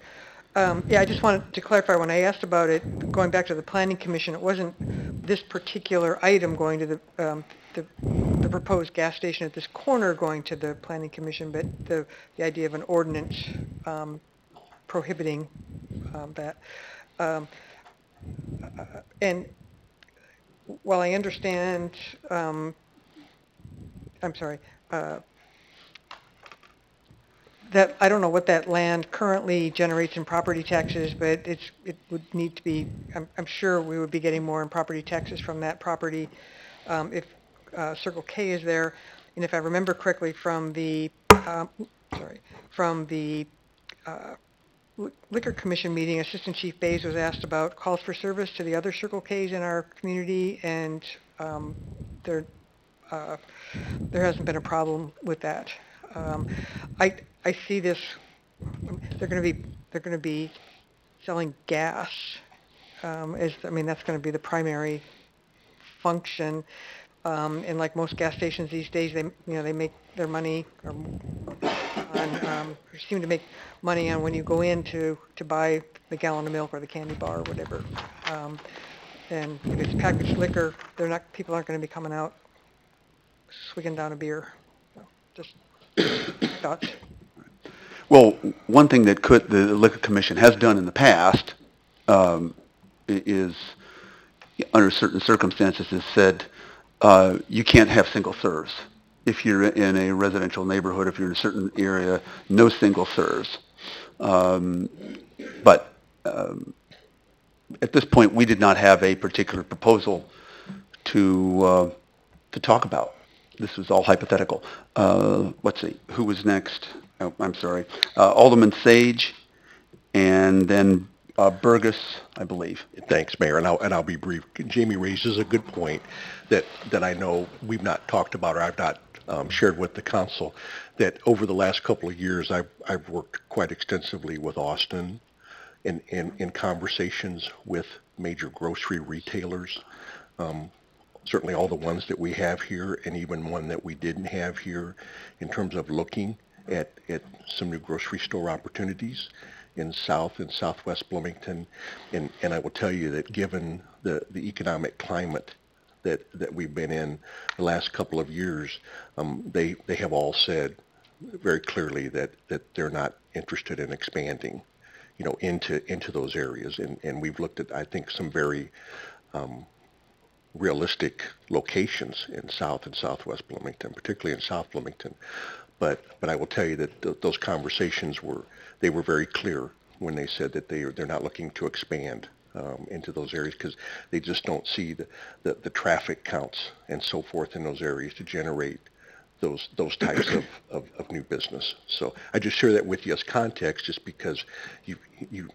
Yeah, I just wanted to clarify, when I asked about it, going back to the Planning Commission, it wasn't this particular item going to the proposed gas station at this corner going to the Planning Commission, but the idea of an ordinance prohibiting that. And while I understand, I'm sorry, that I don't know what that land currently generates in property taxes, but it would need to be. I'm sure we would be getting more in property taxes from that property if Circle K is there. And if I remember correctly, from the Liquor Commission meeting, Assistant Chief Bays was asked about calls for service to the other Circle Ks in our community, and there hasn't been a problem with that. I see this. They're going to be selling gas. That's going to be the primary function. And like most gas stations these days, they make their money on seem to make money on when you go in to buy the gallon of milk or the candy bar or whatever. And if it's packaged liquor, people aren't going to be coming out swigging down a beer. So just thoughts. Well, one thing that the Liquor Commission has done in the past is, under certain circumstances, has said you can't have single serves. If you're in a residential neighborhood, if you're in a certain area, no single serves. But at this point, we did not have a particular proposal to talk about. This was all hypothetical. Let's see, who was next? Oh, I'm sorry. Alderman Sage, and then Burgess, I believe. Thanks, Mayor, and I'll be brief. Jamie raises a good point that I know we've not talked about, or I've not shared with the council, that over the last couple of years I've worked quite extensively with Austin in conversations with major grocery retailers. Certainly all the ones that we have here, and even one that we didn't have here, in terms of looking at some new grocery store opportunities in South and Southwest Bloomington. And I will tell you that given the economic climate that we've been in the last couple of years, they have all said very clearly that they're not interested in expanding, into those areas. And we've looked at, I think, some very realistic locations in South and Southwest Bloomington, particularly in South Bloomington. But I will tell you that those conversations were very clear when they said that they're not looking to expand into those areas, because they just don't see the traffic counts and so forth in those areas to generate those types of new business. So I just share that with you as context, just because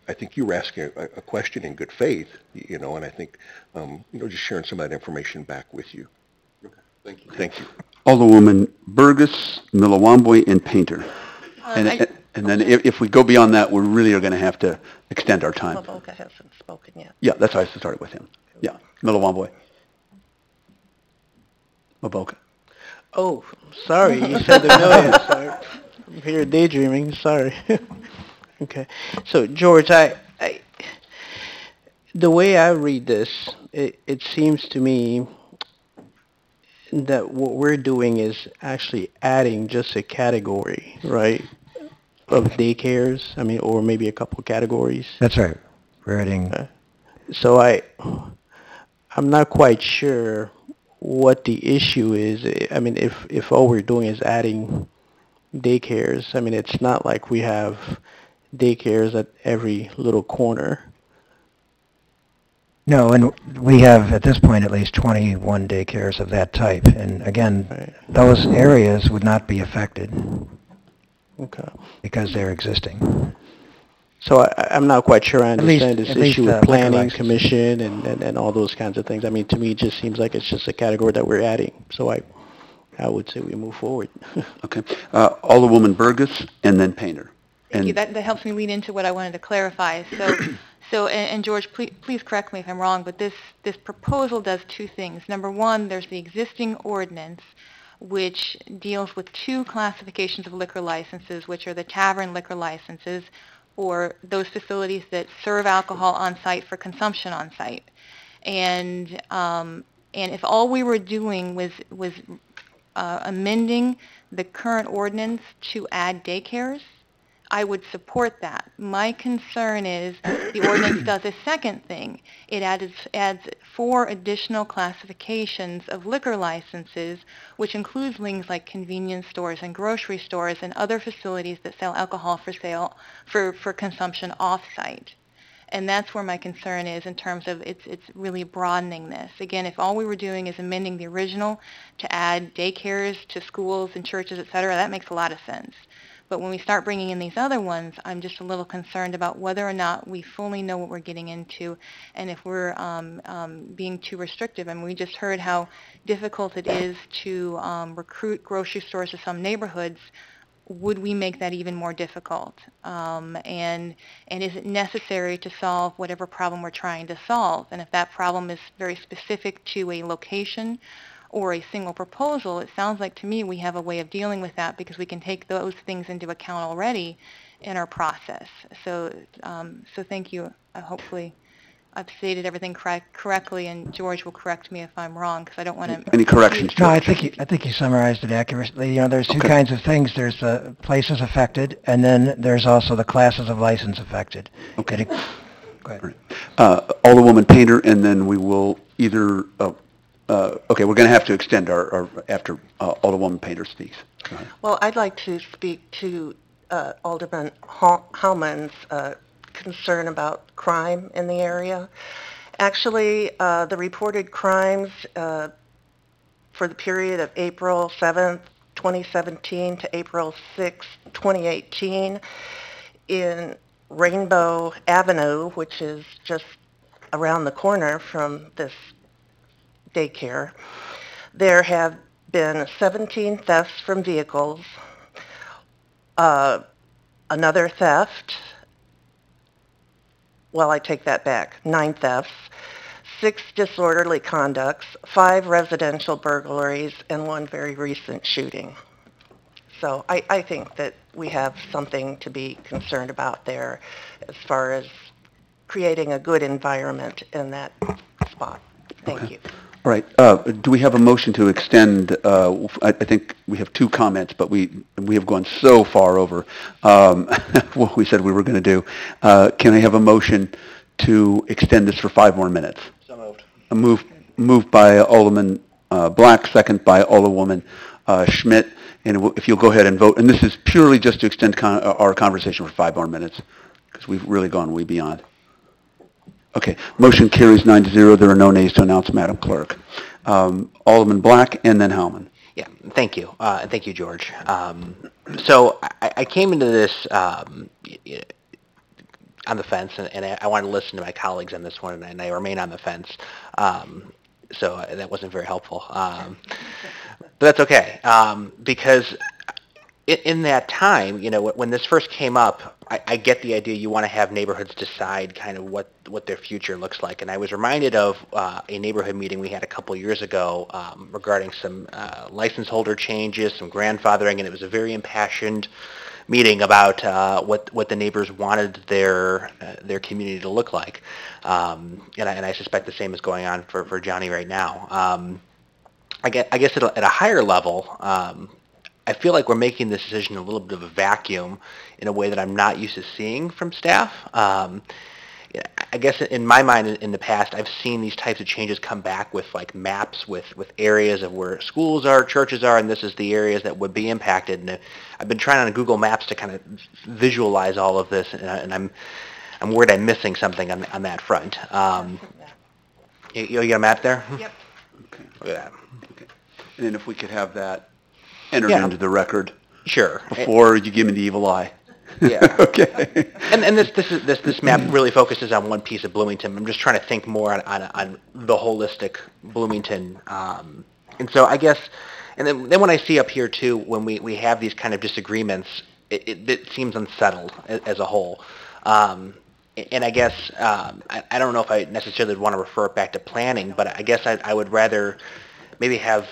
I think you were asking a question in good faith, and I think just sharing some of that information back with you. Okay, thank you. Thank you. Alderwoman Burgess, Millawamboy, and Painter. And then if we go beyond that, we really are going to have to extend our time. Maboka hasn't spoken yet. Yeah, that's why I started with him. Yeah, Millawamboy. Maboka. Oh, sorry, you said the no. Sorry. I'm here daydreaming, sorry. Okay, so George, the way I read this, it seems to me that what we're doing is actually adding just a category, right, of daycares, or maybe a couple categories. That's right. We're adding. So I'm not quite sure what the issue is. If all we're doing is adding daycares, it's not like we have daycares at every little corner. No, and we have, at this point, at least 21 daycares of that type. And again, those areas would not be affected. Okay. Because they're existing. So I'm not quite sure I understand this issue with planning commission and all those kinds of things. To me, it just seems like it's just a category that we're adding. So I would say we move forward. Okay. Alderwoman Burgess and then Painter. Thank you. That helps me lead into what I wanted to clarify. And George, please correct me if I'm wrong, but this proposal does two things. Number one, there's the existing ordinance, which deals with two classifications of liquor licenses, which are the tavern liquor licenses, or those facilities that serve alcohol on site for consumption on site. And if all we were doing was amending the current ordinance to add daycares, I would support that. My concern is the ordinance does a second thing. It adds 4 additional classifications of liquor licenses, which includes things like convenience stores and grocery stores and other facilities that sell alcohol for sale for consumption off-site. And that's where my concern is in terms of it's really broadening this. Again, if all we were doing is amending the original to add daycares to schools and churches, et cetera, that makes a lot of sense. But when we start bringing in these other ones, I'm just a little concerned about whether or not we fully know what we're getting into and if we're being too restrictive. I mean, we just heard how difficult it is to recruit grocery stores to some neighborhoods. Would we make that even more difficult? And is it necessary to solve whatever problem we're trying to solve? And if that problem is very specific to a location or a single proposal, it sounds like to me we have a way of dealing with that because we can take those things into account already in our process. So thank you. Hopefully I've stated everything correctly, and George will correct me if I'm wrong because I don't want to... Any corrections, George? No, I think you summarized it accurately. You know, there's two kinds of things. There's places affected, and then there's also the classes of license affected. Okay. Go ahead. Right. Alderwoman Painter, and then we will either... okay, we're going to have to extend our after Alderwoman Painter speaks. Well, I'd like to speak to Alderman Howman's concern about crime in the area. Actually, the reported crimes for the period of April 7th, 2017 to April 6th, 2018 in Rainbow Avenue, which is just around the corner from this daycare. There have been 17 thefts from vehicles, another theft, well, I take that back, 9 thefts, 6 disorderly conducts, 5 residential burglaries, and 1 very recent shooting. So I think that we have something to be concerned about there as far as creating a good environment in that spot. Thank you. All right. Do we have a motion to extend? I think we have 2 comments, but we have gone so far over what we said we were going to do. Can I have a motion to extend this for 5 more minutes? So moved. Moved by Alderman Black, second by Alderwoman Schmidt. And if you'll go ahead and vote. And this is purely just to extend our conversation for 5 more minutes because we've really gone way beyond. Okay, motion carries 9-0. There are no nays to announce, Madam Clerk. Alderman Black and then Howman. Yeah, thank you. And thank you, George. So I came into this on the fence, and I wanted to listen to my colleagues on this one, and I remain on the fence. So that wasn't very helpful. But that's okay, because in that time, you know, when this first came up, I get the idea you want to have neighborhoods decide kind of what their future looks like. And I was reminded of a neighborhood meeting we had a couple years ago regarding some license holder changes, some grandfathering, and it was a very impassioned meeting about what the neighbors wanted their community to look like. And I suspect the same is going on for Johnny right now. I guess at a higher level, I feel like we're making this decision in a little bit of a vacuum in a way that I'm not used to seeing from staff. I guess in my mind in the past, I've seen these types of changes come back with like maps with areas of where schools are, churches are, and this is the areas that would be impacted. And I've been trying on Google Maps to kind of visualize all of this, and I'm worried I'm missing something on that front. You got a map there? Yep. Okay. Look at that. Okay. And then if we could have that entered into the record. Sure. Before you give me the evil eye. Yeah. Okay. And this map really focuses on one piece of Bloomington. I'm just trying to think more on the holistic Bloomington. And so I guess And then when I see up here too, when we have these kind of disagreements, it seems unsettled as a whole. And I guess I don't know if I necessarily want to refer it back to planning, but I guess I would rather maybe have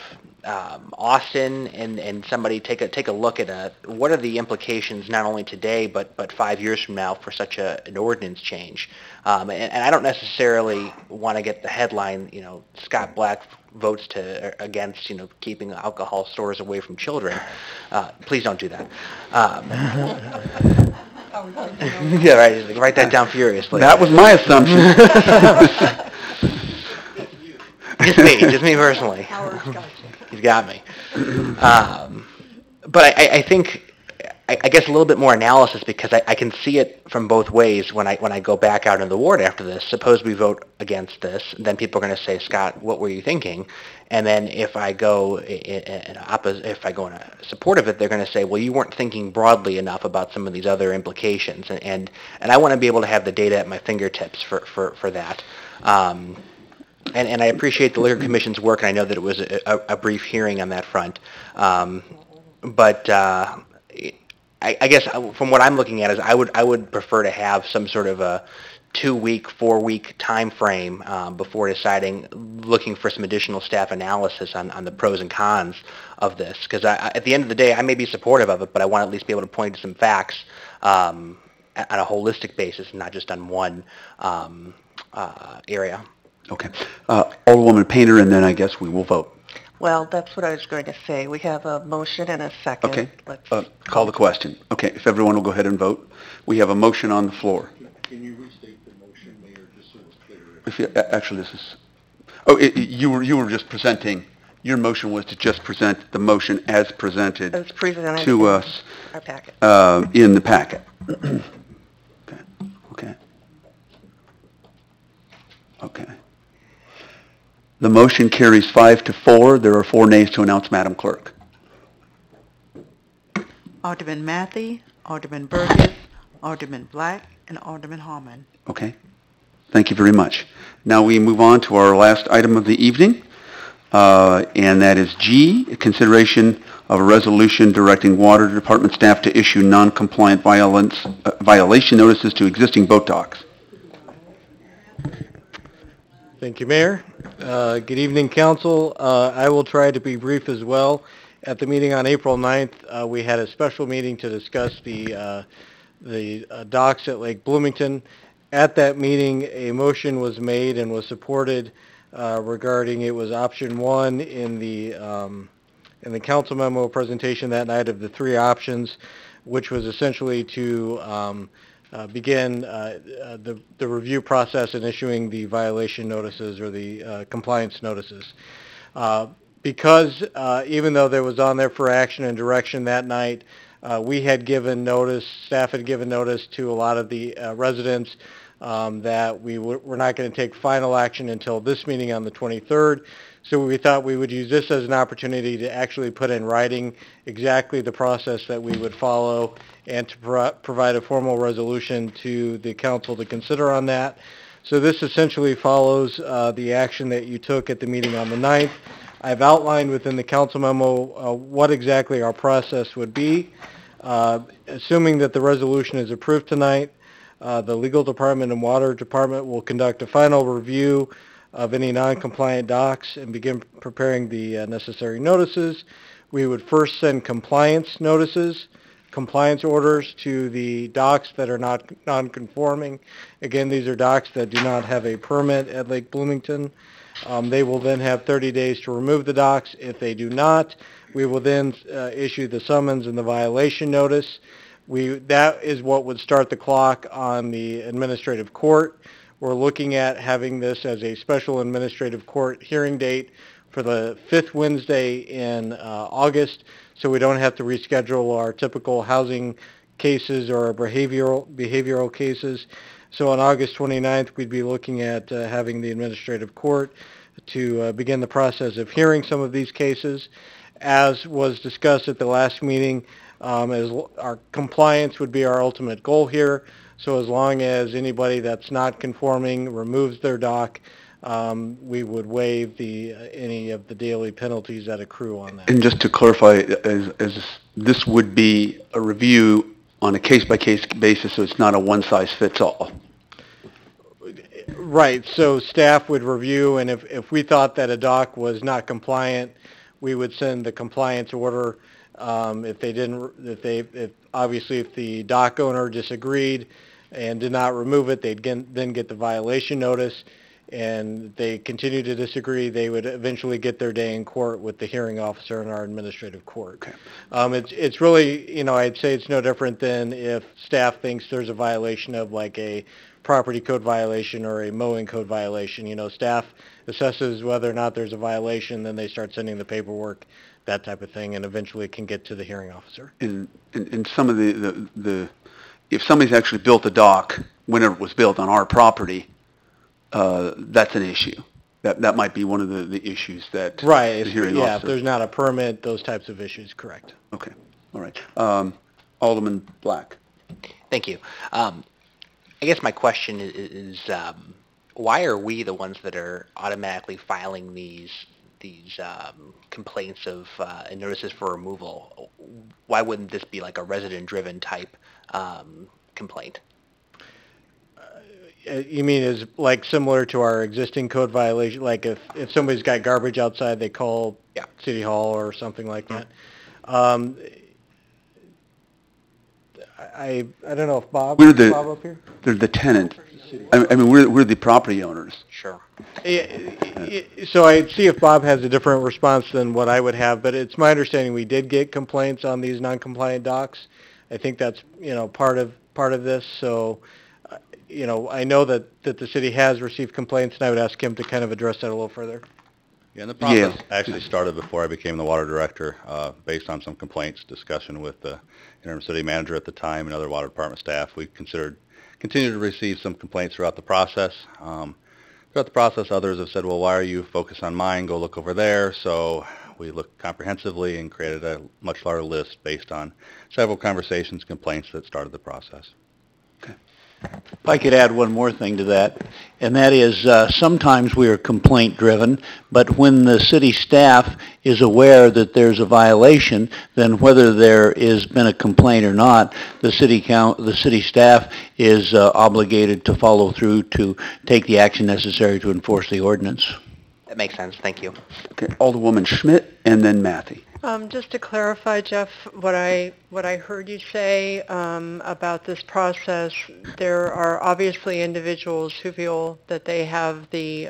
Austin and somebody take a look at what are the implications not only today but 5 years from now for such an ordinance change. And I don't necessarily want to get the headline, Scott Black votes against keeping alcohol stores away from children. Please don't do that. Yeah, right. Write that down furiously. That was my assumption. Just me personally. He's got me. But I think, I guess a little bit more analysis, because I can see it from both ways when I go back out in the ward after this. Suppose we vote against this, then people are going to say, Scott, what were you thinking? And then if I go in support of it, they're going to say, well, you weren't thinking broadly enough about some of these other implications. And I want to be able to have the data at my fingertips for that. And I appreciate the Liquor Commission's work, and I know that it was a brief hearing on that front. But I guess from what I'm looking at is I would prefer to have some sort of a 2-week, 4-week time frame before deciding, looking for some additional staff analysis on the pros and cons of this. Because at the end of the day, I may be supportive of it, but I want to at least be able to point to some facts on a holistic basis, and not just on one area. Okay. Alderwoman Painter, and then I guess we will vote. Well, that's what I was going to say. We have a motion and a second. Okay. Let's Call the question. Okay, if everyone will go ahead and vote. We have a motion on the floor. Can you restate the motion, Mayor, just so it's clear? Actually, this is... Oh, you were just presenting... Your motion was to just present the motion as presented to us our packet. In the packet. Okay. The motion carries 5-4. There are 4 nays to announce, Madam Clerk. Alderman Matthey, Alderman Burgess, Alderman Black, and Alderman Harmon. Okay. Thank you very much. Now we move on to our last item of the evening, and that is G, consideration of a resolution directing Water Department staff to issue non-compliant violation notices to existing boat docks. Thank you, Mayor. Good evening, Council. I will try to be brief as well. At the meeting on April 9th, we had a special meeting to discuss the docks at Lake Bloomington. At that meeting, a motion was made and was supported regarding, it was option 1 in the council memo presentation that night of the 3 options, which was essentially to begin the review process and issuing the violation notices or the compliance notices. Because even though there was on there for action and direction that night, we had given notice, staff had given notice to a lot of the residents that we're not going to take final action until this meeting on the 23rd. So we thought we would use this as an opportunity to actually put in writing exactly the process that we would follow and to provide a formal resolution to the council to consider on that. So this essentially follows the action that you took at the meeting on the 9th. I've outlined within the council memo what exactly our process would be. Assuming that the resolution is approved tonight, the legal department and water department will conduct a final review of any non-compliant docks and begin preparing the necessary notices. We would first send compliance notices, compliance orders to the docks that are not non-conforming. Again, these are docks that do not have a permit at Lake Bloomington. They will then have 30 days to remove the docks. If they do not, we will then issue the summons and the violation notice. That is what would start the clock on the administrative court. We're looking at having this as a special administrative court hearing date for the 5th Wednesday in August, so we don't have to reschedule our typical housing cases or our behavioral cases. So on August 29th, we'd be looking at having the administrative court to begin the process of hearing some of these cases. As was discussed at the last meeting, as our compliance would be our ultimate goal here. So as long as anybody that's not conforming removes their dock, we would waive any of the daily penalties that accrue on that. And just to clarify, as this would be a review on a case-by-case basis, so it's not a one-size-fits-all. Right, so staff would review, and if we thought that a dock was not compliant, we would send the compliance order. If the dock owner disagreed and did not remove it, they'd then get the violation notice, and if they continue to disagree, they would eventually get their day in court with the hearing officer in our administrative court. Okay. It's really, I'd say it's no different than if staff thinks there's a violation of like a property code violation or a mowing code violation. Staff assesses whether or not there's a violation, then they start sending the paperwork, that type of thing, and eventually it can get to the hearing officer. In some of the if somebody's actually built a dock whenever it was built on our property, that's an issue. That might be one of the issues that right. The hearing yeah, officer. If there's not a permit, those types of issues, correct. Okay, all right. Alderman Black. Thank you. I guess my question is why are we the ones that are automatically filing these complaints of and notices for removal? Why wouldn't this be like a resident-driven type complaint? You mean is like similar to our existing code violation? Like if somebody's got garbage outside, they call City Hall or something like that. I don't know if Bob up here? They're the tenant. I mean, we're the property owners. Sure. So I see if Bob has a different response than what I would have, but it's my understanding we did get complaints on these non-compliant docks. I think that's part of this. So I know that the city has received complaints, and I would ask him to kind of address that a little further. Yeah, and the process actually started before I became the water director, based on some complaints, discussion with the interim city manager at the time and other water department staff. We continued to receive some complaints throughout the process. Throughout the process, others have said, well, why are you focused on mine? Go look over there. So we looked comprehensively and created a much larger list based on several conversations, complaints that started the process. If I could add one more thing to that, and that is sometimes we are complaint-driven, but when the city staff is aware that there's a violation, then whether there has been a complaint or not, the city staff is obligated to follow through to take the action necessary to enforce the ordinance. That makes sense. Thank you. Okay, Alderwoman Schmidt and then Matthey. Just to clarify, Jeff, what I heard you say about this process, there are obviously individuals who feel that they have the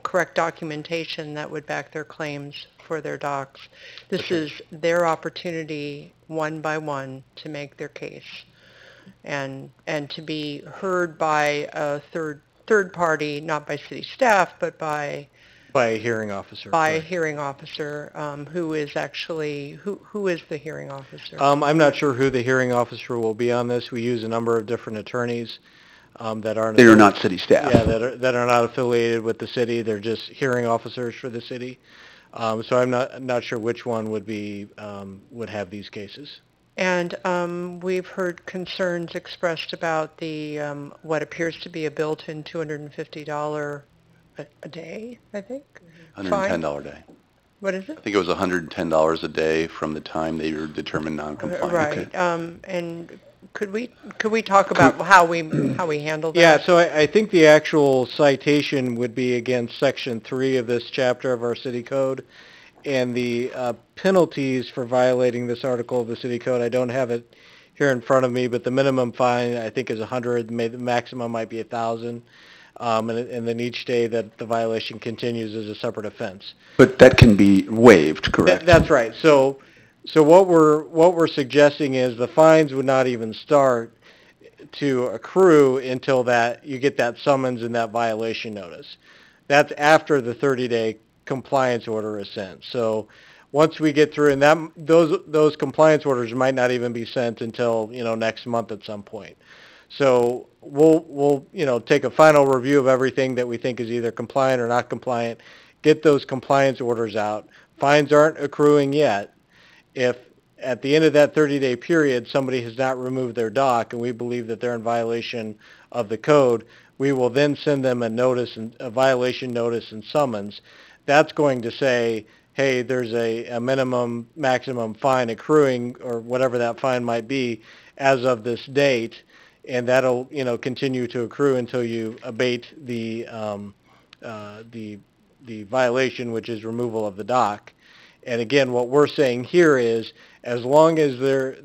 correct documentation that would back their claims for their docks. This is their opportunity, one by one, to make their case and to be heard by a third party, not by city staff, but by a hearing officer. By a hearing officer, who is actually, who is the hearing officer? I'm not sure who the hearing officer will be on this. We use a number of different attorneys that aren't... They are not city staff. Yeah, that are not affiliated with the city. They're just hearing officers for the city. So I'm not sure which one would have these cases. And we've heard concerns expressed about the what appears to be a built-in $250 a day, I think. $110 a day. What is it? I think it was $110 a day from the time they were determined non-compliant. Right. Okay. And could we talk about how we handle that? Yeah. So I think the actual citation would be against Section 3 of this chapter of our city code, and the penalties for violating this article of the city code. I don't have it here in front of me, but the minimum fine I think is $100. The maximum might be $1,000. And then each day that the violation continues is a separate offense. But that can be waived, correct? That's right. So what we're suggesting is the fines would not even start to accrue until that you get that summons and that violation notice. That's after the 30-day compliance order is sent. So once we get through, and those compliance orders might not even be sent until next month at some point. So we'll take a final review of everything that we think is either compliant or not compliant, get those compliance orders out. Fines aren't accruing yet. If at the end of that 30-day period somebody has not removed their dock and we believe that they're in violation of the code, We will then send them a notice, and a violation notice and summons. That's going to say, hey, there's a minimum, maximum fine accruing, or whatever that fine might be, as of this date, and that'll, continue to accrue until you abate the violation, which is removal of the dock. And again, what we're saying here is, as long as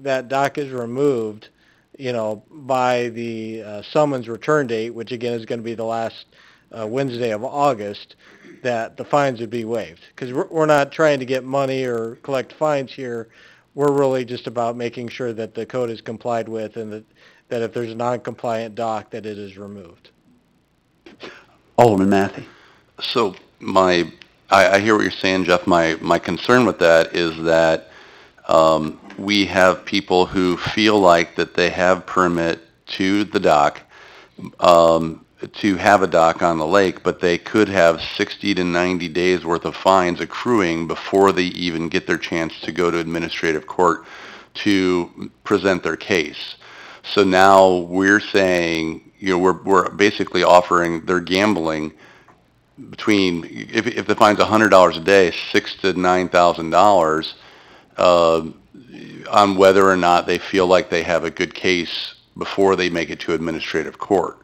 that dock is removed, by the summons return date, which again is going to be the last Wednesday of August, that the fines would be waived. Because we're not trying to get money or collect fines here. We're really just about making sure that the code is complied with, and that if there's a non-compliant dock, that it is removed. Alderman Matthey. So I hear what you're saying, Jeff. My concern with that is that we have people who feel like that they have permit to the dock, to have a dock on the lake, but they could have 60 to 90 days worth of fines accruing before they even get their chance to go to administrative court to present their case. So now we're saying, we're basically offering, they're gambling between, if the fine's $100 a day, $6,000 to $9,000, on whether or not they feel like they have a good case before they make it to administrative court.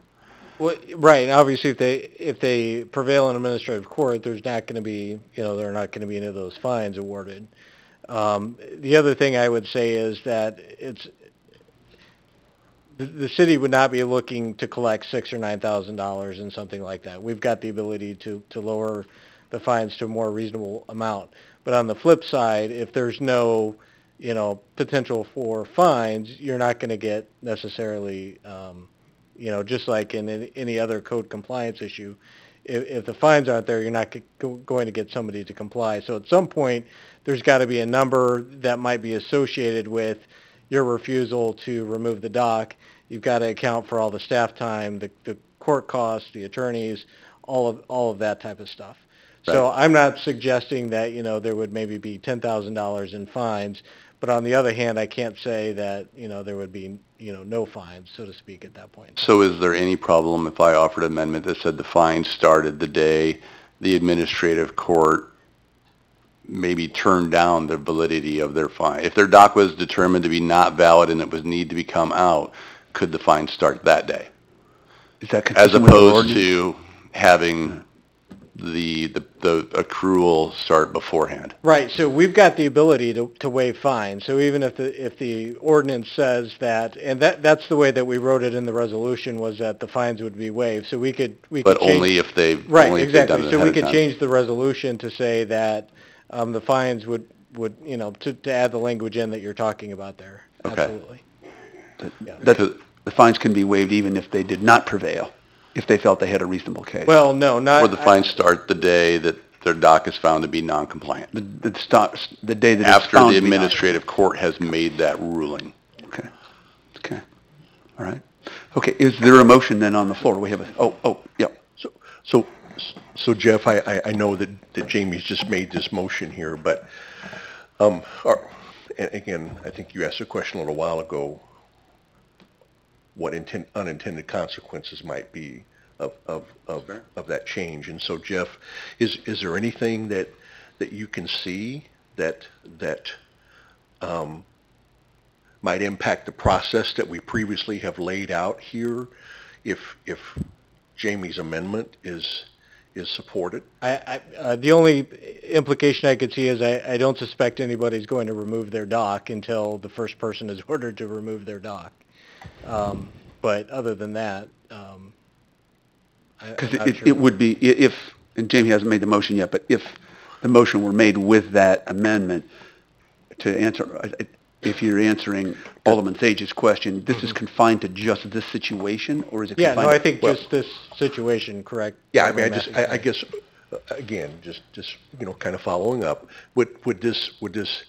Well, right. Obviously, if they prevail in administrative court, there's not going to be, there are not going to be any of those fines awarded. The other thing I would say is that the city would not be looking to collect $6,000 or $9,000 in something like that. We've got the ability to lower the fines to a more reasonable amount. But on the flip side, if there's no, potential for fines, you're not going to get necessarily, just like in any other code compliance issue, if the fines aren't there, you're not going to get somebody to comply. So at some point, there's got to be a number that might be associated with your refusal to remove the dock. You've got to account for all the staff time, the court costs, the attorneys, all of that type of stuff. Right. So I'm not suggesting that, there would maybe be $10,000 in fines, but on the other hand, I can't say that, there would be, no fines, so to speak, at that point. So is there any problem if I offered an amendment that said the fine started the day the administrative court maybe turned down the validity of their fine? If their dock was determined to be not valid and it was need to become out, could the fine start that day? Is that as consistent with the opposed ordinance? to having the accrual start beforehand? Right. So we've got the ability to waive fines. So even if the ordinance says that, and that's the way that we wrote it in the resolution, was that the fines would be waived. So we could But change, only if they've right, only exactly. If they've done it So ahead we of could time. change the resolution to say that the fines would to add the language in that you're talking about there. Okay. Absolutely. The fines can be waived even if they did not prevail, if they felt they had a reasonable case. Well, no, not. Or the fines start the day that their dock is found to be non-compliant. The day that After it's found the to be administrative court has made that ruling. Okay. All right. Okay. Is there a motion then on the floor? We have yeah. So Jeff, I know that Jamie's just made this motion here, but and again, I think you asked a question a little while ago, what unintended consequences might be of that change. And so, Jeff, is there anything that you can see that might impact the process that we previously have laid out here if Jamie's amendment is supported? The only implication I could see is I don't suspect anybody's going to remove their dock until the first person is ordered to remove their dock. But other than that, because it would be, if, and Jamie hasn't made the motion yet, but if the motion were made with that amendment to answer, if you're answering Alderman Sage's question, this is confined to just this situation, or is it confined? Yeah, no, I think just this situation, correct? Yeah, I mean, I guess, again, just kind of following up, would this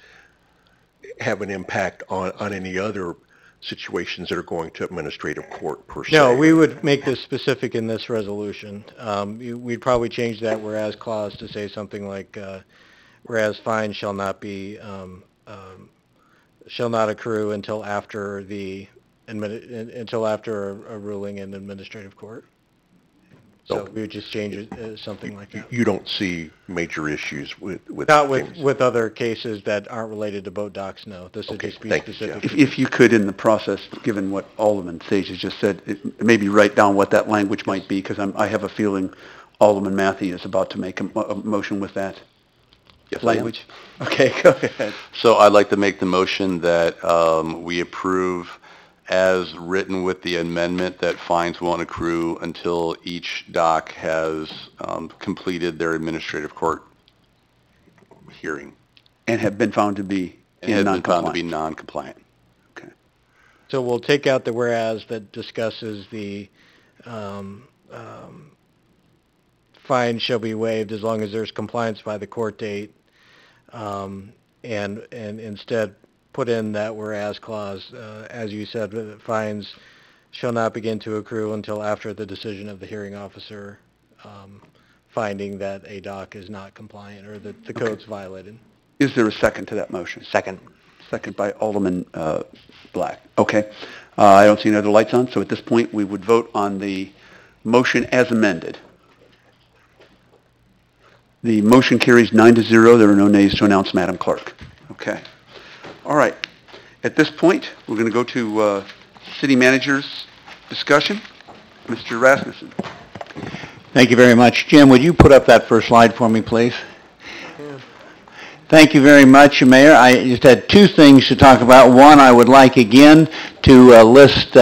have an impact on any other situations that are going to administrative court per se? No, we would make this specific in this resolution. We'd probably change that whereas clause to say something like, whereas fines shall not be, shall not accrue until after a ruling in administrative court. So we would just change it something like that. You don't see major issues with Not things? with other cases that aren't related to boat docks, no. This would Okay, just be thank you, specific. Jeff. If you could, in the process, given what Alderman Sage has just said, maybe write down what that language might be, because I have a feeling Alderman Matthey is about to make a motion with that Yes, I am. language. Okay, go ahead. So I'd like to make the motion that we approve as written with the amendment that fines won't accrue until each dock has completed their administrative court hearing. And have been found to be And in has been found to be non-compliant. non-compliant. So we'll take out the whereas that discusses the fine shall be waived as long as there's compliance by the court date, and instead put in that whereas clause, as you said, fines shall not begin to accrue until after the decision of the hearing officer finding that a dock is not compliant or that the code's violated. Is there a second to that motion? Second. Second by Alderman Black. Okay. I don't see any other lights on, so at this point, we would vote on the motion as amended. The motion carries 9-0. There are no nays to announce, Madam Clerk. Okay. All right. At this point, we're going to go to City Manager's discussion. Mr. Rasmussen. Thank you very much. Jim, would you put up that first slide for me, please? Thank you very much, Mayor. I just had two things to talk about. One, I would like again to list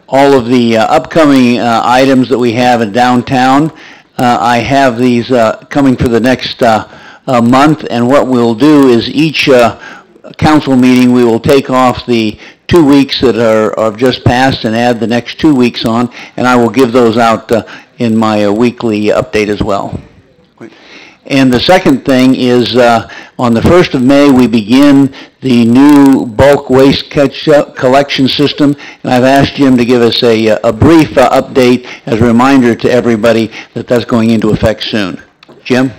all of the upcoming items that we have in downtown. I have these coming for the next month, and what we'll do is each council meeting we will take off the 2 weeks that are just passed and add the next 2 weeks on, and I will give those out in my weekly update as well. And the second thing is on the 1st of May we begin the new bulk waste collection system, and I've asked Jim to give us a brief update as a reminder to everybody that that's going into effect soon. Jim?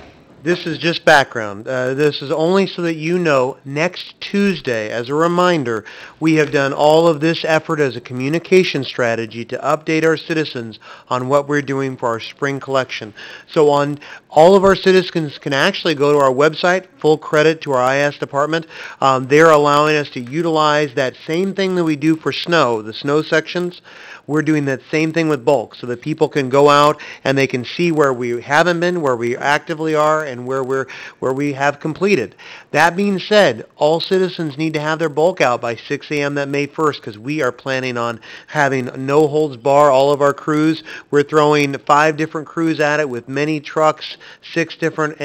This is just background. This is only so that you know next Tuesday, as a reminder, we have done all of this effort as a communication strategy to update our citizens on what we're doing for our spring collection. So on all of our citizens can actually go to our website, full credit to our IS department. They're allowing us to utilize that same thing that we do for snow, the snow sections. We're doing that same thing with bulk so that people can go out and they can see where we haven't been, where we actively are, and where we have completed. That being said, all citizens need to have their bulk out by 6 a.m. that May 1st because we are planning on having no holds bar all of our crews. We're throwing 5 different crews at it with many trucks, 6 different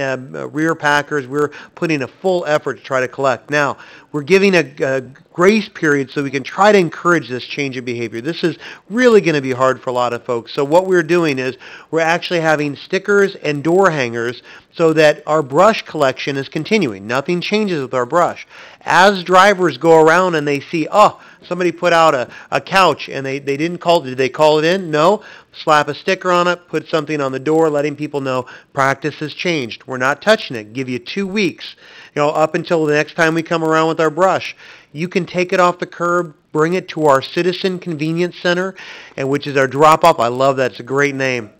rear packers. We're putting a full effort to try to collect. Now, we're giving a grace period so we can try to encourage this change of behavior. This is really going to be hard for a lot of folks. So what we're doing is we're actually having stickers and door hangers so that our brush collection is continuing. Nothing changes with our brush. As drivers go around and they see, oh, somebody put out a couch and they didn't call, did they call it in? No. Slap a sticker on it, put something on the door letting people know practice has changed. We're not touching it. Give you 2 weeks, up until the next time we come around with our brush. You can take it off the curb, bring it to our Citizen Convenience Center, and which is our drop-off. I love that. It's a great name.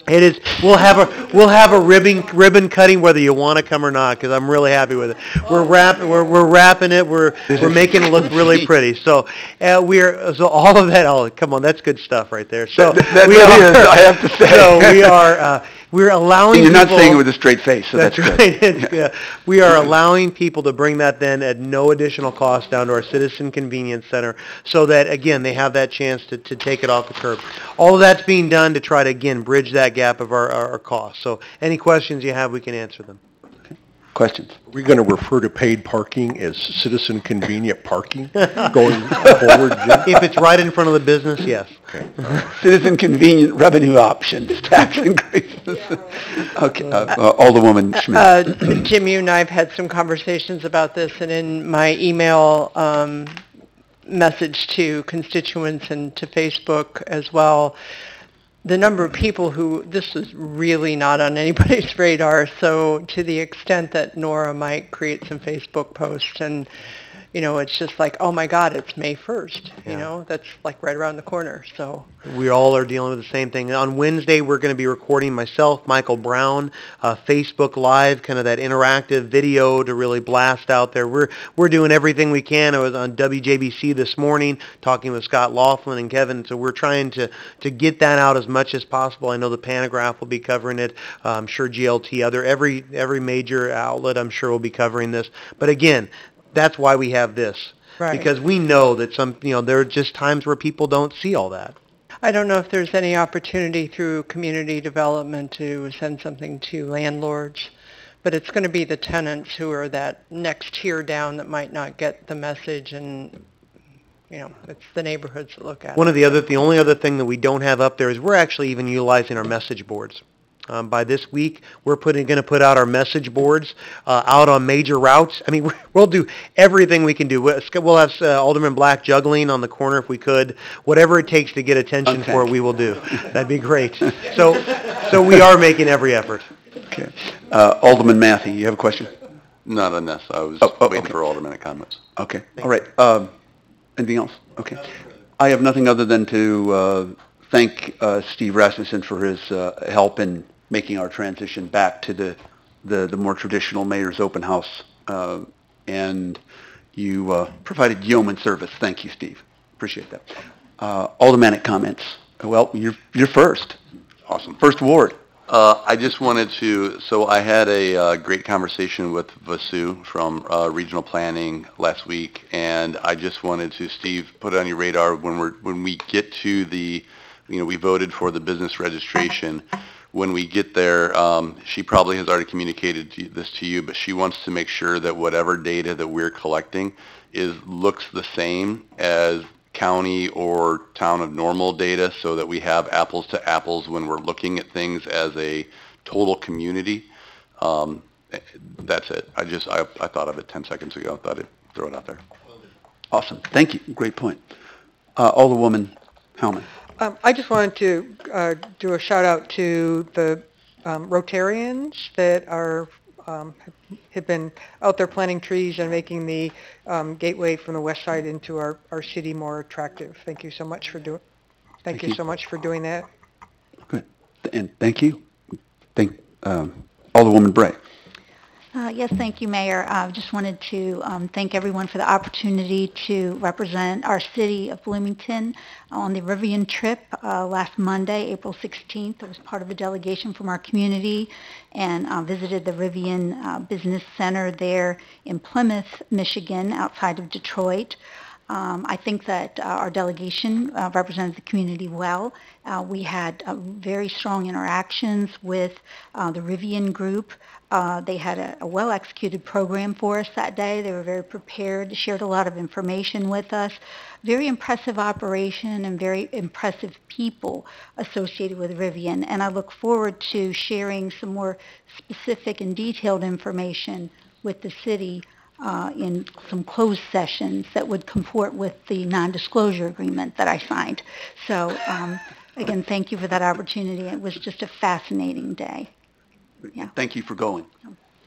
It is. We'll have a ribbon cutting whether you want to come or not because I'm really happy with it. We're wrapping it. We're making it look really pretty. So so all of that. Oh, come on, that's good stuff right there. So that is, I have to say. So we're allowing. And you're people, not saying it with a straight face, so that's right. good. We are allowing people to bring that then at no additional cost down to our Citizen Convenience Center so that, again, they have that chance to take it off the curb. All of that's being done to try to, again, bridge that gap of our costs. So any questions you have, we can answer them. Questions? Are we going to refer to paid parking as citizen convenient parking going forward, Jim? If it's right in front of the business, yes. Okay. Citizen convenient revenue options, tax increases. Okay, Alderwoman Schmidt. Jim, you and I have had some conversations about this, and in my email message to constituents and to Facebook as well, the number of people who, this is really not on anybody's radar, so to the extent that Nora might create some Facebook posts and you know, it's just like, oh my God, it's May 1st, Yeah. you know, that's like right around the corner, so. We all are dealing with the same thing. On Wednesday, we're going to be recording myself, Michael Brown, Facebook Live, kind of that interactive video to really blast out there. We're doing everything we can. I was on WJBC this morning talking with Scott Laughlin and Kevin, so we're trying to get that out as much as possible. I know the Pantograph will be covering it. I'm sure GLT, every major outlet, I'm sure will be covering this. But again, that's why we have this. Right. Because we know that there are just times where people don't see all that. I don't know if there's any opportunity through community development to send something to landlords, but it's going to be the tenants who are that next tier down that might not get the message, and you know, it's the neighborhoods that look at it. The only other thing that we don't have up there is we're actually even utilizing our message boards. By this week, we're going to put out our message boards out on major routes. I mean, we'll do everything we can do. We'll have Alderman Black juggling on the corner if we could. Whatever it takes to get attention for it, we will do. That'd be great. So we are making every effort. Okay. Alderman Matthey, you have a question? Not on this. I was waiting for Alderman comments. Okay. All right. Anything else? Okay. I have nothing other than to thank Steve Rasmussen for his help in making our transition back to the more traditional mayor's open house. And you provided yeoman service. Thank you, Steve. Appreciate that. Aldermanic comments. Well, you're first. Awesome. First ward. I just wanted to, so I had a great conversation with Vasu from Regional Planning last week, and I just wanted to, Steve, put it on your radar when we get to the, we voted for the business registration. When we get there, she probably has already communicated this to you, but she wants to make sure that whatever data that we're collecting looks the same as county or town of normal data, so that we have apples to apples when we're looking at things as a total community. That's it. I thought of it 10 seconds ago. Thought I'd throw it out there. Awesome. Thank you. Great point. Alderwoman Hellman. I just wanted to do a shout out to the Rotarians that have been out there planting trees and making the gateway from the west side into our city more attractive. Thank you so much for doing. Thank you so much for doing that. Good. And thank you. Alderwoman Bray. Yes, thank you, Mayor. I just wanted to thank everyone for the opportunity to represent our city of Bloomington on the Rivian trip last Monday, April 16th. I was part of a delegation from our community and visited the Rivian Business Center there in Plymouth, Michigan, outside of Detroit. I think that our delegation represented the community well. We had very strong interactions with the Rivian group. They had a well-executed program for us that day. They were very prepared, shared a lot of information with us. Very impressive operation and very impressive people associated with Rivian. And I look forward to sharing some more specific and detailed information with the city in some closed sessions that would comport with the non-disclosure agreement that I signed. So again, thank you for that opportunity. It was just a fascinating day. Yeah. Thank you for going.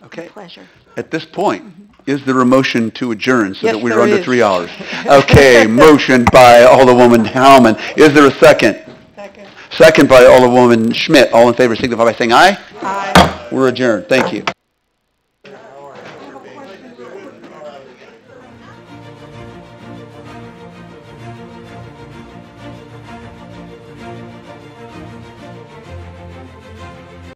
Okay. My pleasure. At this point, is there a motion to adjourn so that we're there under is. 3 hours? Okay, motion by Alderwoman Hellman. Is there a second? Second. Second by Alderwoman Schmidt. All in favor signify by saying aye. Aye. We're adjourned. Thank you.